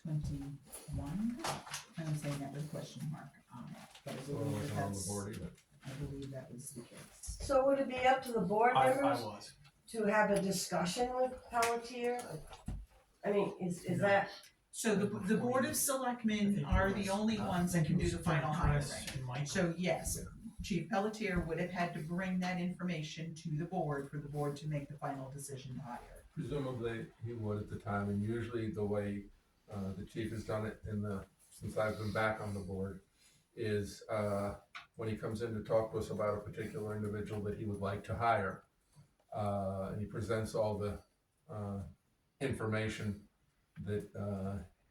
21. I'm saying that with a question mark on it, but I believe that was the case. So would it be up to the board I members was. to have a discussion with Pelletier? I mean, is that? So the Board of Selectmen are the only ones that can do the final hiring. So yes, Chief Pelletier would have had to bring that information to the board for the board to make the final decision to hire. Presumably, he would at the time, and usually the way the chief has done it since I've been back on the board is when he comes in to talk to us about a particular individual that he would like to hire, and he presents all the information that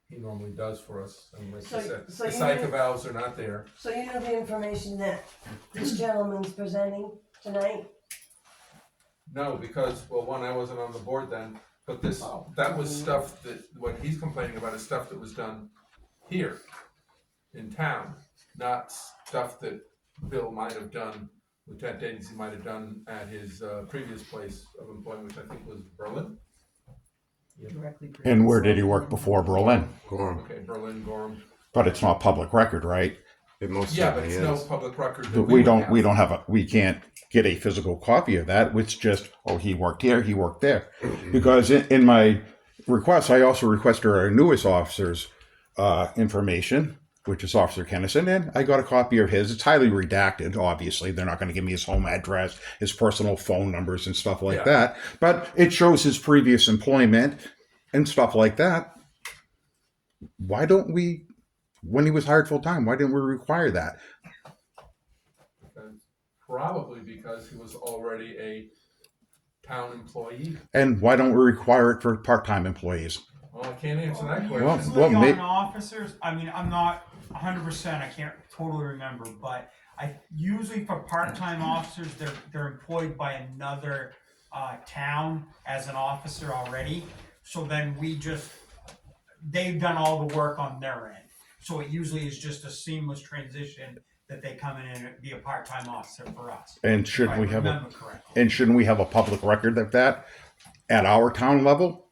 he normally does for us. And like I said, the psych evals are not there. So you know the information that this gentleman's presenting tonight? No, because, well, one, I wasn't on the board then, but that was stuff what he's complaining about is stuff that was done here in town, not stuff that Bill might have done, Lieutenant Daisy might have done at his previous place of employment, which I think was Berlin. Directly. And where did he work before Berlin? Gorham. Okay, Berlin, Gorham. But it's not public record, right? It most Yeah, but certainly it's is. no public record. That We would don't we can't get a physical copy of that. It's just, he worked here, he worked there. Because in my request, I also requested our newest officer's information, which is Officer Kennison, and I got a copy of his. It's highly redacted, obviously. They're not going to give me his home address, his personal phone numbers and stuff like that. But it shows his previous employment and stuff like that. Why don't we, when he was hired full-time, why didn't we require that? Probably because he was already a town employee. And why don't we require it for part-time employees? Well, I can't answer that question. Well, On officers, I mean, I'm not 100%, I can't totally remember, but usually for part-time officers, they're employed by another town as an officer already. So then they've done all the work on their end. So it usually is just a seamless transition that they come in and be a part-time officer for us. And shouldn't we have Correctly. a public record of that at our town level?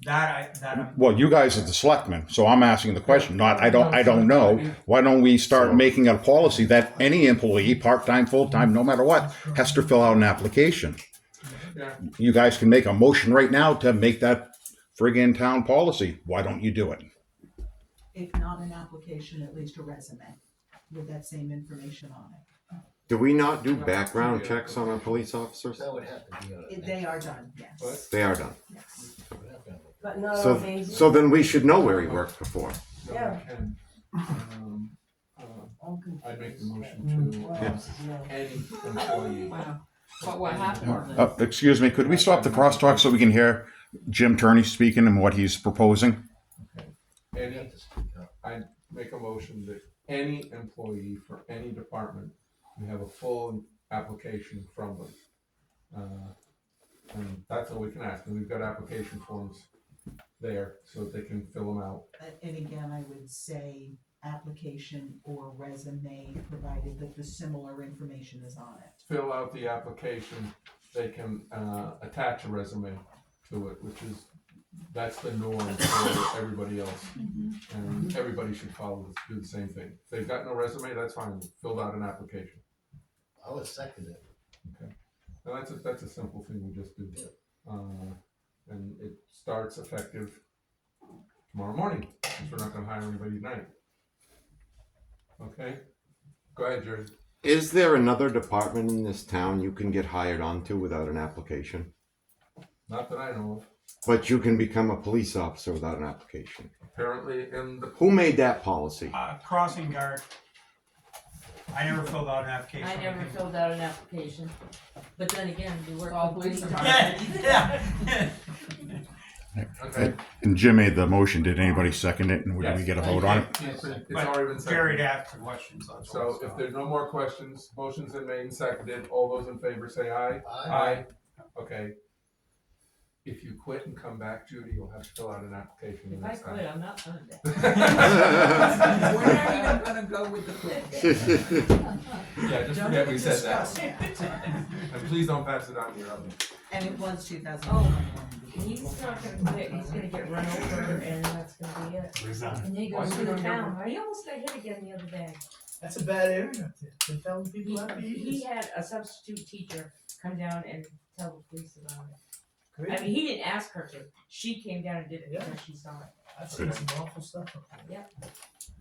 That Well, you guys are the selectmen, so I'm asking the question. I don't know. Why don't we start making a policy that any employee, part-time, full-time, no matter what, has to fill out an application? Yeah. You guys can make a motion right now to make that friggin' town policy. Why don't you do it? If not an application, at least a resume with that same information on it. Do we not do background checks on our police officers? That would have to be on it. They are done, yes. They are done. Yes. But not on Daisy? So then we should know where he worked before. Yeah. I'd make the motion to any employee. Wow. But what happened was Excuse me, could we stop the crosstalk so we can hear Jim Turney speaking and what he's proposing? I make a motion that any employee for any department, you have a full application from them. And that's all we can ask, and we've got application forms there so that they can fill them out. And again, I would say application or resume, provided that the similar information is on it. Fill out the application, they can attach a resume to it, that's the norm for everybody else. And everybody should do the same thing. If they've got no resume, that's fine, fill out an application. I would second it. Okay. Now that's a simple thing we just do. And it starts effective tomorrow morning, since we're not gonna hire anybody tonight. Okay? Go ahead, Jerry. Is there another department in this town you can get hired onto without an application? Not that I know of. But you can become a police officer without an application. Apparently in the... Who made that policy? Crossing guard. I never filled out an application. I never filled out an application, but then again, you work all for police police department. Yeah. Okay. And Jim made the motion. Did anybody second it? And did we Yes. get a vote on it? It's But already been Jerry seconded. asked the questions. That's all. So if there's no more questions, motion's been made and seconded. All those in favor say aye. Aye. Okay. If you quit and come back, Judy, you'll have to fill out an application the If I next time. quit, I'm not coming back. We're not even gonna go with the quit. Yeah, just Don't forget we even said discuss that. it. And please don't pass it on to your oven. And it was 2021. Oh, he's not gonna quit, he's gonna get run over and that's gonna be it. Resign. And then he Why goes is to he the gonna get town, I almost got hit again the other day. That's a bad area up there. They're telling people that for He years. had a substitute teacher come down and tell the police about it. I Crazy. mean, he didn't ask her to, she came down and did it Yeah. because she saw it. I've seen some awful stuff up there.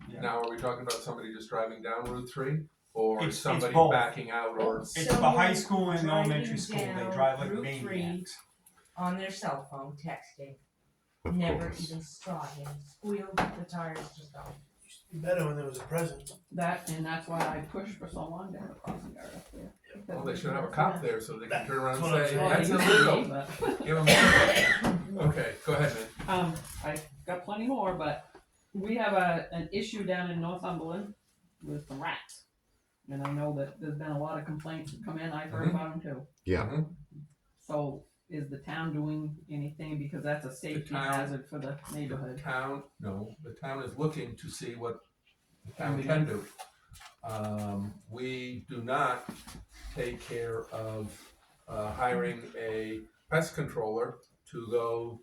Yep. Now, are we talking about somebody just driving down Route 3? Or It's somebody both. backing out or? It's the high school and the Driving elementary school. They down drive like Route 3 maniacs. on their cell phone, texting. Of Never course. even saw him, squealed, the tires just gone. Be better when there was a president. that's why I pushed for so long to have a crossing guard up there. Well, they should have a cop there so they can turn around and That's say, what I'm that's saying. illegal. But- Give them Okay, go ahead, man. I got plenty more, but we have an issue down in Northumberland with some rats. And I know that there's been a lot of complaints that come in, I've heard about them too. Yeah. So is the town doing anything, because that's a safety town- hazard for the neighborhood? The town is looking to see what the town can do. We do not take care of hiring a pest controller to go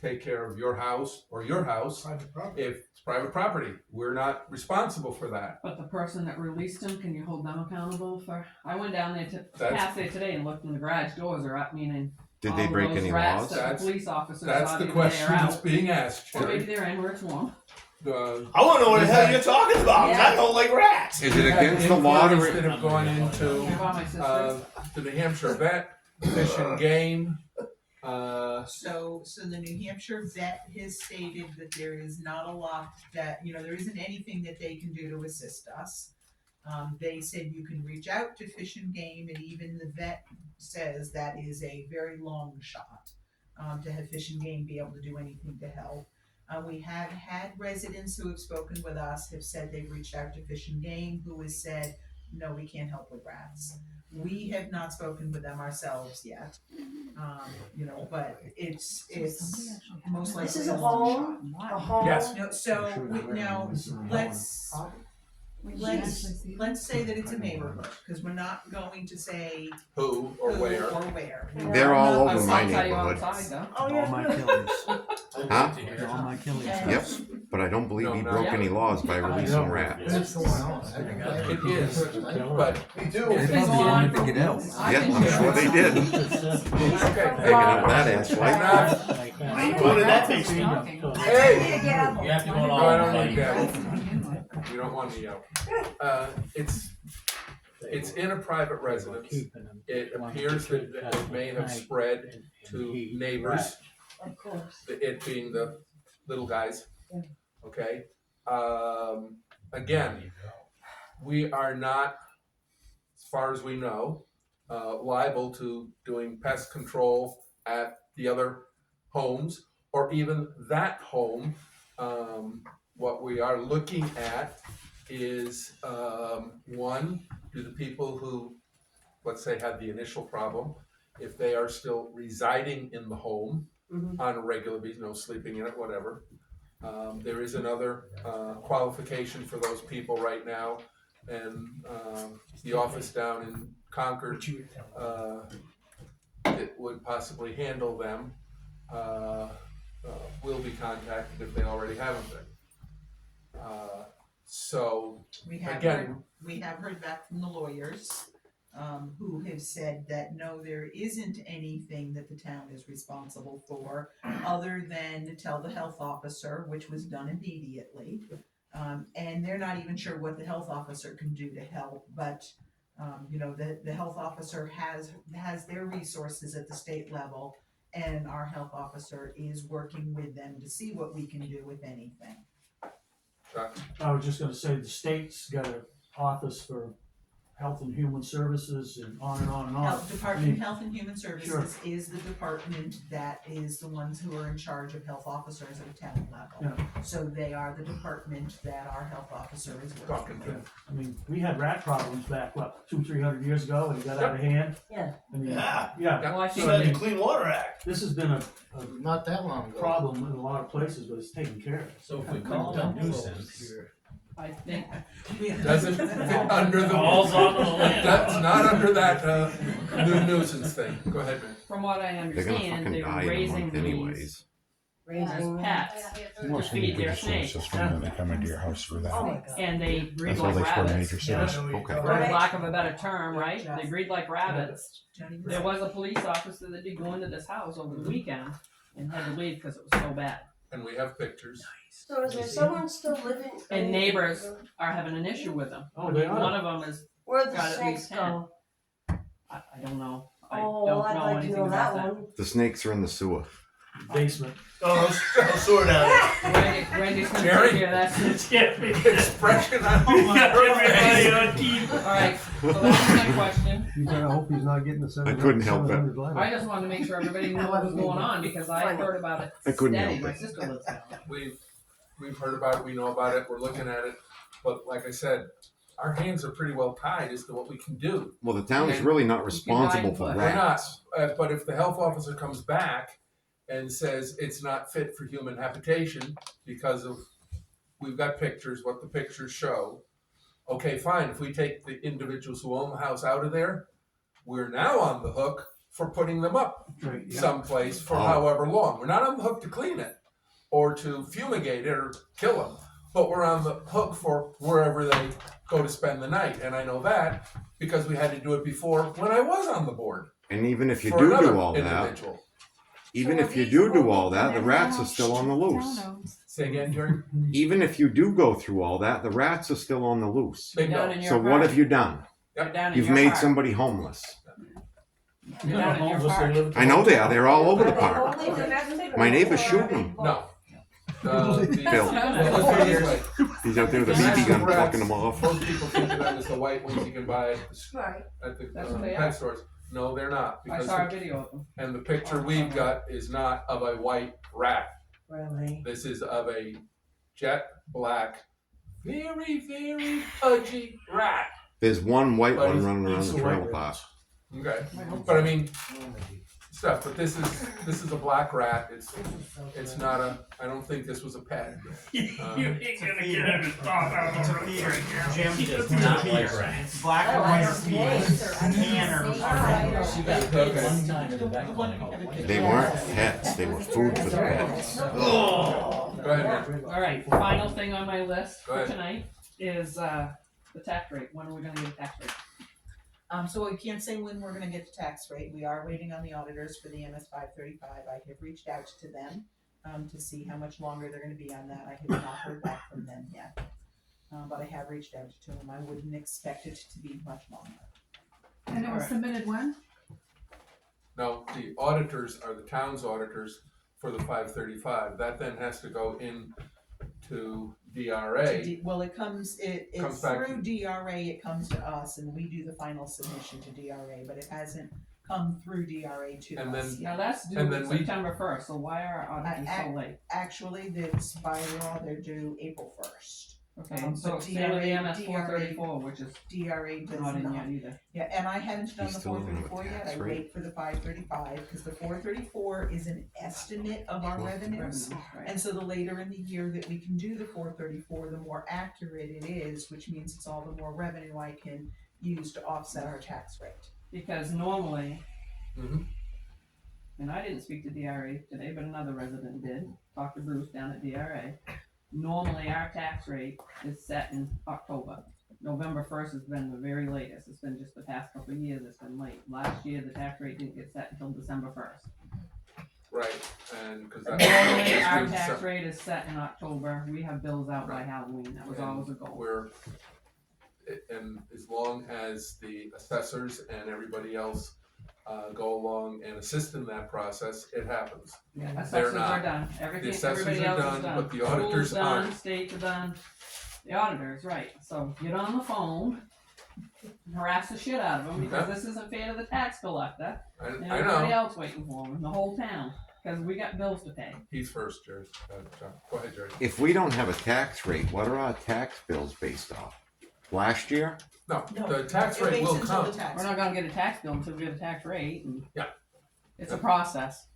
take care of your house or your house Private property. if it's private property. We're not responsible for that. But the person that released him, can you hold them accountable for? I went down there That's- past there today and looked, and the garage doors are up, meaning Did all they break those any rats laws? that That's- the police officers That's thought the either question they're that's out, being asked, or maybe Jerry. they're in where it's warm. I wanna know what the hell you're talking about, 'cause I don't like rats. Is it against the law to? That have gone into You bought my sister. the New Hampshire vet, Fish and Game. So the New Hampshire vet has stated that there is not a lot that, there isn't anything that they can do to assist us. They said you can reach out to Fish and Game, and even the vet says that is a very long shot, to have Fish and Game be able to do anything to help. We have had residents who have spoken with us, have said they've reached out to Fish and Game, who has said, no, we can't help with rats. We have not spoken with them ourselves yet, but it's most likely. This is a long home, shot. a home. Yes. No, so now let's say that it's a neighborhood, because we're not going to say Who or who where? or where. They're all I'll over my tell you neighborhood. outside, though. Oh, yeah, good. Huh? All my killings. Yep. But I don't believe he No, broke yeah. any laws by releasing rats. What's going on? It is, but Me too. It's been going on for- Yeah, I'm sure they did. okay. Hanging out that ass We're like. not- What did that take, Steve? Hey! You need to get up. You have to go No, along. I don't need that. You don't want me out. It's in a private residence. It appears that it may have spread to neighbors, Of course. it being the little guys. Okay? Again, we are not, as far as we know, liable to doing pest control at the other homes, or even that home. What we are looking at is, one, do the people who, let's say, had the initial problem, if they are still residing in the home on a regular basis, no sleeping in it, whatever. There is another qualification for those people right now, and the office down in Concord that would possibly handle them will be contacted if they already haven't been. So We have again, heard back from the lawyers, who have said that no, there isn't anything that the town is responsible for, other than to tell the health officer, which was done immediately. And they're not even sure what the health officer can do to help, but, the health officer has their resources at the state level, and our health officer is working with them to see what we can do, if anything. I was just gonna say, the state's got an office for Health and Human Services and on and on and on. Department of Health and Human Services is the department that is the ones who are in charge of health officers at a town level. Yeah. So they are the department that our health officer is working with. I mean, we had rat problems back, 200-300 years ago, and it got out of hand. Yeah. I mean, Yeah. Well, I So think the Clean Water Act. this has been a Not that long ago. problem in a lot of places, but it's taken care of. So if we call it a nuisance, I think doesn't fit under the. Falls on the land. That's not under that new nuisance thing. Go ahead, man. from what I They're gonna understand, fucking they die were in a raising month these anyways. Raising as pets to Most feed people their just use snakes, this one when they come into your house for that. Oh my God. and they breed That's how like they spread rabbits. major Yeah, cities. Okay. For lack of a better term, right? They breed like rabbits. Johnny was- There was a police officer that did go into this house over the weekend and had to leave because it was so bad. And we have pictures. So is there someone still living? And neighbors are having an issue with them. Oh, they One are. of them is, Where'd the got at snakes least go? I don't know. I Oh, don't I'd know like to anything know about that that. one. The snakes are in the sewer. Basement. Oh, sewer down there. Randy's gonna Jerry? take care of that. Expression on Everybody on TV. Alright, so that's my question. You better hope he's not getting the I couldn't help it. I just wanted to make sure everybody knew what was going on because I heard about it I couldn't steady. help My it. sister lives down there. We've heard about it. We know about it. We're looking at it. But like I said, our hands are pretty well tied as to what we can do. Well, the town is And really not responsible for We're We're not. rats. But if the health officer comes back and says it's not fit for human habitation because of, we've got pictures, what the pictures show. Okay, fine. If we take the individuals who own the house out of there, we're now on the hook for putting them up Right, yeah. someplace for Oh. however long. We're not on the hook to clean it or to fumigate it or kill them, but we're on the hook for wherever they go to spend the night. And I know that because we had to do it before when I was on the board. And even if you for do another do all that, individual. even if you do all that, the rats are still on the loose. Say again, Jerry? Even if you do go through all that, the rats are still on the loose. They Down know. in your So what park. have you done? They're down in You've your made park. somebody homeless. They're down in your Homeless, they park. live- I know they are. They're all over the Are they park. only domestic or My neighbor's are shooting they them. both? No. Bill. Let's put it this way. He's out there with a BB gun plucking them off. Most people think of them as the white ones you can buy Right. at the That's what they pet are. stores. No, they're not. I Because saw a video of them. and the picture we've got is not of a white rat. Really? This is of a jet black, very, very pudgy rat. There's one white But one he's- running around he's the a trailer white park. Okay, but I mean, stuff. But this is a black rat. It's not a. I don't think this was a pet. You ain't gonna get it. Jim does not like rats. Black and white are feeders. Tan are They weren't pets. They were food for the pets. Go ahead, man. Alright, final thing on my list Go for ahead. tonight is, the tax rate. When are we gonna get a tax rate? So I can't say when we're gonna get the tax rate. We are waiting on the auditors for the MS 535. I have reached out to them, to see how much longer they're gonna be on that. I have not heard back from them yet. But I have reached out to them. I wouldn't expect it to be much longer. And it was submitted when? No, the auditors are the town's auditors for the 535. That then has to go in to DRA. Well, it comes, it's Comes back through DRA, it comes to us, and we do the final submission to DRA, but it hasn't come through DRA to And us then- yet. Now that's due And then we- September 1st, so why are our auditors so late? Actually, that's by law, they're due April 1st. Okay, so but same with the DRA MS 434, which is DRA does not in not. yet either. Yeah, and I haven't done He's the still four doing it with thirty-four yet, tax I rate. wait for the 535, because the 434 is an estimate of our revenues. Right. And so the later in the year that we can do the 434, the more accurate it is, which means it's all the more revenue I can use to offset our tax rate. Because normally, Mhm. and I didn't speak to DRA today, but another resident did, talked to Bruce down at DRA. Normally, our tax rate is set in October. November 1st has been the very latest. It's been just the past couple of years, it's been late. Last year, the tax rate didn't get set until December 1st. Right, and cause that. Normally, our was tax due rate is set in October. We have bills out by Halloween. That was And always a goal. and as long as the assessors and everybody else go along and assist in that process, it happens. Yeah, They're assessors not. are done. The Everything, assessors everybody are else done, is done. but the auditors School's done, aren't. states are done. The auditors, right. So get on the phone, harass the shit out of them because Okay. this isn't fair to the tax collector I and know. everybody else waiting for them, the whole town, because we got bills to pay. He's first, Jerry. John. Go ahead, Jerry. If we don't have a tax rate, what are our tax bills based off? Last year? No, No, the tax it rate waits will until come. the tax We're not gonna get a tax bill until we get a tax rate. And Yeah. It's a process.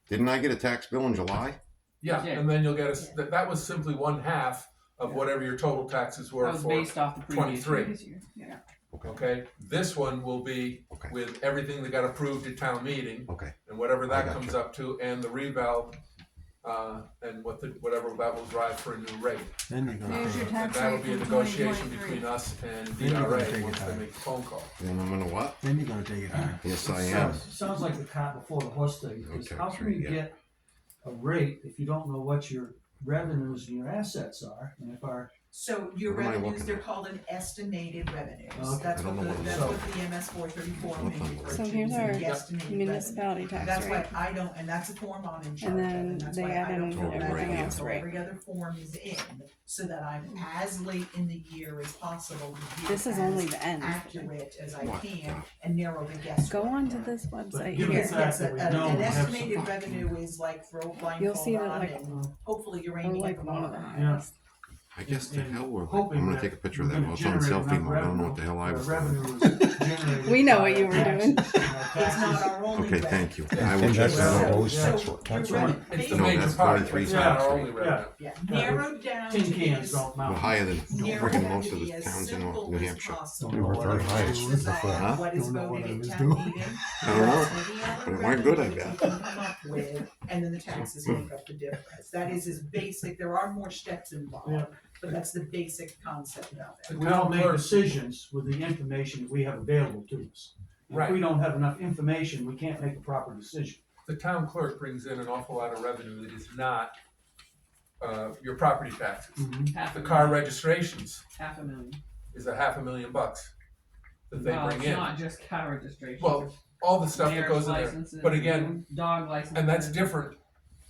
Didn't I get a tax bill in July? Yeah, Yeah. and then you'll get that was simply one half of whatever your total taxes were That was for based off the previous 23. year. Yeah. Okay, this one will be Okay. with everything that got approved at town meeting Okay. and whatever I that got comes you. up to, and the reval, and whatever that will drive for a new rate. There's your And tax that'll rate be a from negotiation 2023. between us and Then you're gonna DRA take once your they time. make the phone call. Then I'm gonna what? Then you're gonna take it higher. Yes, I am. Sounds like the cart before the horse thing, because Okay, how sure, can you yeah. get a rate if you don't know what your revenues and your assets are, and if our. So your What am I revenues, looking they're at? called an estimated revenues. Okay. That's I don't what know the, what that's it what the MS 434 What may fund refer was to. So here's is our the estimated municipality revenue. tax That's rate. what I don't, and that's a form I'm in charge of, then and that's they why add I don't in fill Total that rate, out yeah. until every other form is in, so that I'm as late in the year as possible to be This is as only the end. accurate as I What? can and narrow the guesswork. Go on to this website given the here. Yes, fact yes, that we an know we have some- estimated revenue is like throw You'll blindfold see that on like, and hopefully you're or aiming at like the one of bottom. them. Yeah. I guess the And hell we're. hoping I'm gonna that take a picture of we're that. gonna Well, it's on generate selfie enough mode. I don't know what the hell I revenue, was or doing. revenue is generated We know what by you were taxes, doing. It's not our only Okay, revenue. thank you. I will And check that's that not out. always So tax your tax revenue- rate. It's the No, major that's part, 43 it's not our tax only rate. revenue. Yeah, Yeah, narrowed down to Tin be cans as don't We're mount. higher than narrowed friggin' down most to of be the as towns in simple New as Hampshire. possible. We were very high Which is before. Huh? what is Don't know what voted I at was town doing. meeting. I don't know. plus any other But it weren't good, I revenue that bet. you can come up with, and then the taxes make up the difference. That is as basic, there are more steps involved, Yeah. but that's the basic concept of it. We all make decisions with the information that we have available to us. And If we Right. don't have enough information, we can't make a proper decision. The town clerk brings in an awful lot of revenue that is not your property taxes. Half The a car million. registrations Half a million. is a $500,000 that they Well, bring it's in. not just car registration. Well, all the stuff that Marriage goes in there. licenses, But again, dog licenses. and that's different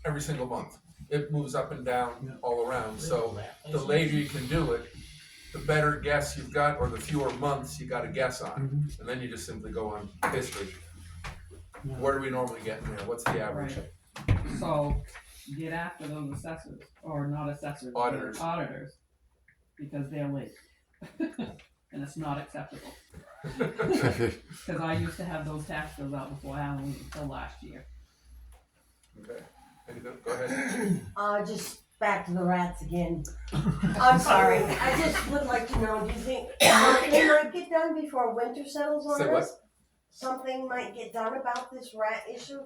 every single month. It moves up and down all around. So the later you can do it, the better guess you've got, or the fewer months you got to guess on. And then you just simply go on history. Where do we normally get in there? What's the average? Right. So get after those assessors, or not assessors, but Auditors. auditors, because they're late. And it's not acceptable. Because I used to have those tax bills out before Halloween until last year. Okay. Go ahead. Just back to the rats again. I'm sorry. I just would like to know, do you think it might get done before winter settles on Say what? us? Something might get done about this rat issue?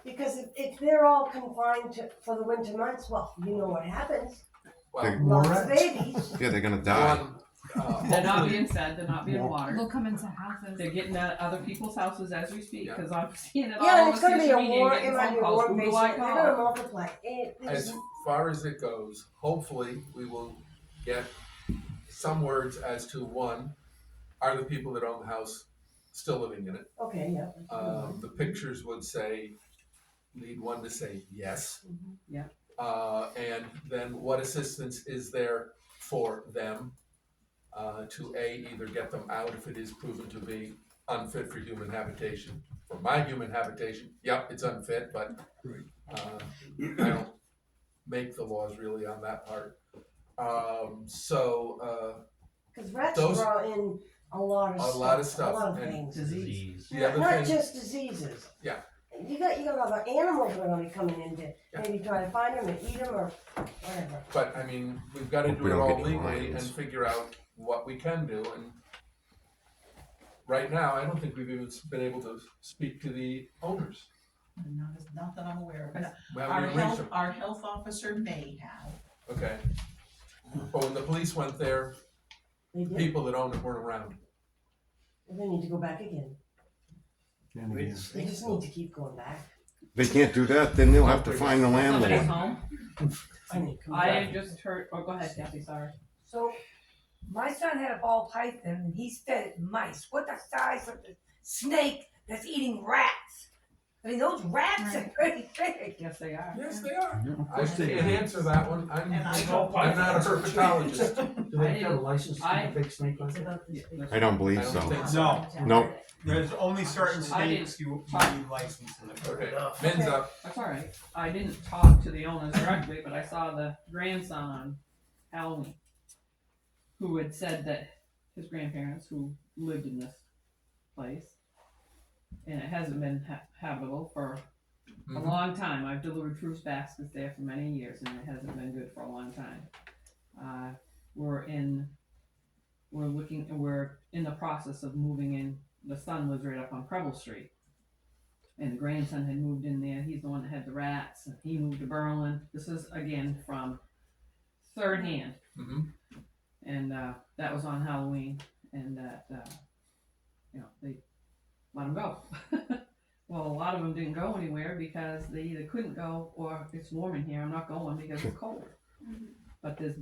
Because if they're all confined to, for the winter months, well, you know what happens. Well, Lots of babies. Yeah, they're gonna die. They're not being fed, they're not being watered. They'll come into houses. They're getting at other people's houses as we speak, Yeah. because I'm seeing it all Yeah, over it's gonna be a social media, war, getting it might phone be a calls, war who do basement, I they're gonna call? multiply. As far as it goes, hopefully we will get some words as to one, are the people that own the house still living in it? Okay, yeah. The pictures would say, lead one to say yes. Yeah. And then what assistance is there for them to either get them out if it is proven to be unfit for human habitation. For my human habitation, yep, it's unfit, but I don't make the laws really on that part. Cause rats those- draw in a lot of stuff, a lot of and things. Disease. The other Not thing, just diseases. Yeah. You got other animals that are gonna be coming in to maybe try to find them and eat them or whatever. but I mean, we've gotta Hope do we it don't all get any legally and lions. figure out what we can do, and right now, I don't think we've even been able to speak to the owners. Not that I'm aware of, but We haven't even reached them. our health officer may have. Okay. But when the police went there, They did. people that owned it weren't around. They need to go back again. They just need to keep going back. They can't do that, then they'll have to find the Somebody's landlord. home. I mean, come I back. had just heard, oh, go ahead, Kathy, sorry. So, my son had a ball python and he's fed it mice. What the size of the snake that's eating rats? I mean, those rats are pretty big. Yes, they are. Yes, they are. Yeah, of I course they can't are. answer that one. I'm And I not a herpetologist. Do they have a license to I- keep a big snake like that? I don't believe I don't so. think so. No, Nope. there's only certain I didn't- states you need license in the. Okay, men's up. That's all right. I didn't talk to the owners directly, but I saw the grandson on Halloween who had said that his grandparents who lived in this place, and it hasn't been habitable for a long time. I've delivered fruit baskets there for many years, and it hasn't been good for a long time. We're in the process of moving in. The son lives right up on Preble Street. And the grandson had moved in there. He's the one that had the rats. And he moved to Berlin. This is again from third hand. Mhm. And that was on Halloween. And that they let him go. Well, a lot of them didn't go anywhere because they either couldn't go or it's warm in here. I'm not going because it's cold. But there's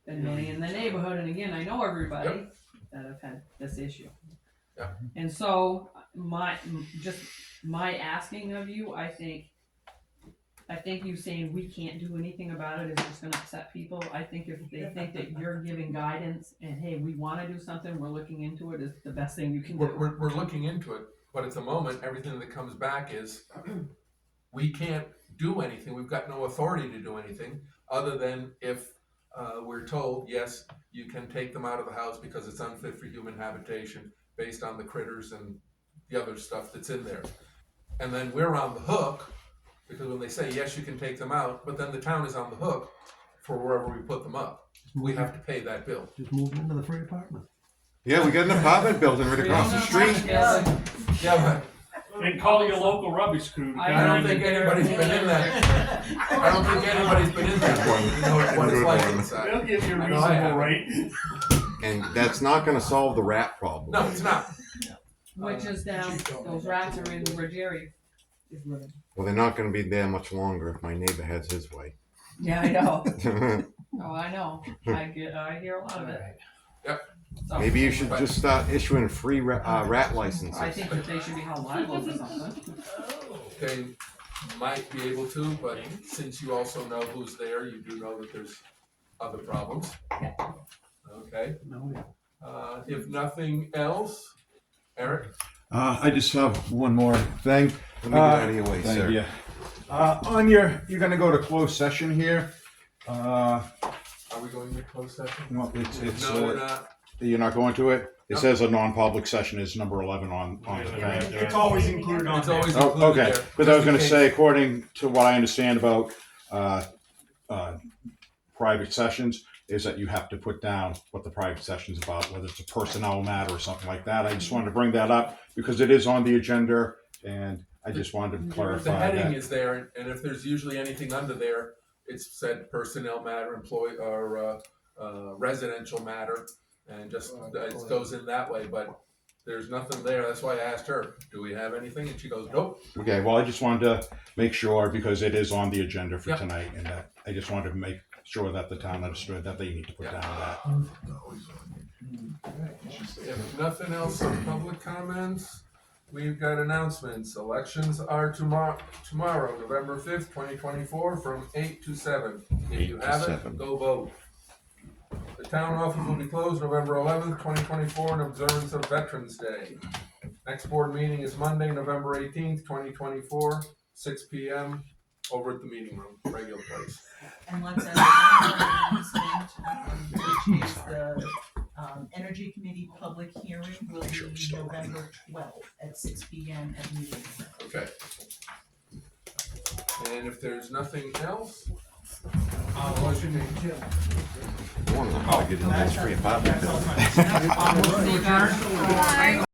been many in the neighborhood, and again, I know everybody that have had this issue. Yeah. And so my asking of you, I think you saying we can't do anything about it is just gonna upset people. I think if they think that you're giving guidance and hey, we wanna do something, we're looking into it, is the best thing you can do. We're looking into it, but at the moment, everything that comes back is, we can't do anything, we've got no authority to do anything, other than if we're told, yes, you can take them out of the house because it's unfit for human habitation, based on the critters and the other stuff that's in there. And then we're on the hook, because when they say, yes, you can take them out, but then the town is on the hook for wherever we put them up. We have to pay that bill. Just move them into the free apartment. Yeah, we got an apartment building right across the street. Yeah, And call your local rubbish crew. I don't think anybody's been in that. I don't think anybody's been in that one. You know what it's like inside. They'll give you a I know I reasonable haven't. rate. And that's not gonna solve the rat problem. No, it's not. Which is down, those rats are in where Jerry is living. Well, they're not gonna be there much longer if my neighbor has his way. Yeah, I know. Oh, I know. I hear a lot of it. Yep. So, Maybe you should just start issuing free rat licenses. I think that they should be held liable for something. They might be able to, but since you also know who's there, you do know that there's other problems. Okay. If nothing else, Eric? I just have one more thing. Let me get out of your way, thank sir. you. You're gonna go to closed session here. Are we going to close session? No, it's No, we're not. You're not going to it? It No. says a non-public session is number 11 on the thing. It's always included on It's there. always Oh, included okay, there, because I was just in gonna case. say, according to what I understand about, private sessions, is that you have to put down what the private session's about, whether it's a personnel matter or something like that. I just wanted to bring that up because it is on the agenda and I just wanted to The clarify heading that. is there, and if there's usually anything under there, it's said personnel matter, employee, or residential matter, and just, it goes in that way, but there's nothing there. That's why I asked her, do we have anything? And she goes, nope. Okay, well, I just wanted to make sure because it is on the agenda for Yep. tonight and that I just wanted to make sure that the town understood that they need to put down that. If nothing else on public comments, we've got announcements. Elections are tomorrow, November 5th, 2024, from 8 to 7. If 8 you to haven't, 7. go vote. The town office will be closed November 11th, 2024, in observance of Veterans Day. Next board meeting is Monday, November 18th, 2024, 6 p.m. over at the meeting room, regular place. And let's add one more announcement, which is the Energy Committee public hearing will be November 12th at 6 p.m. at the meeting room. Okay. And if there's nothing else, Motion I want to know how to get in this free apartment. to adjourn.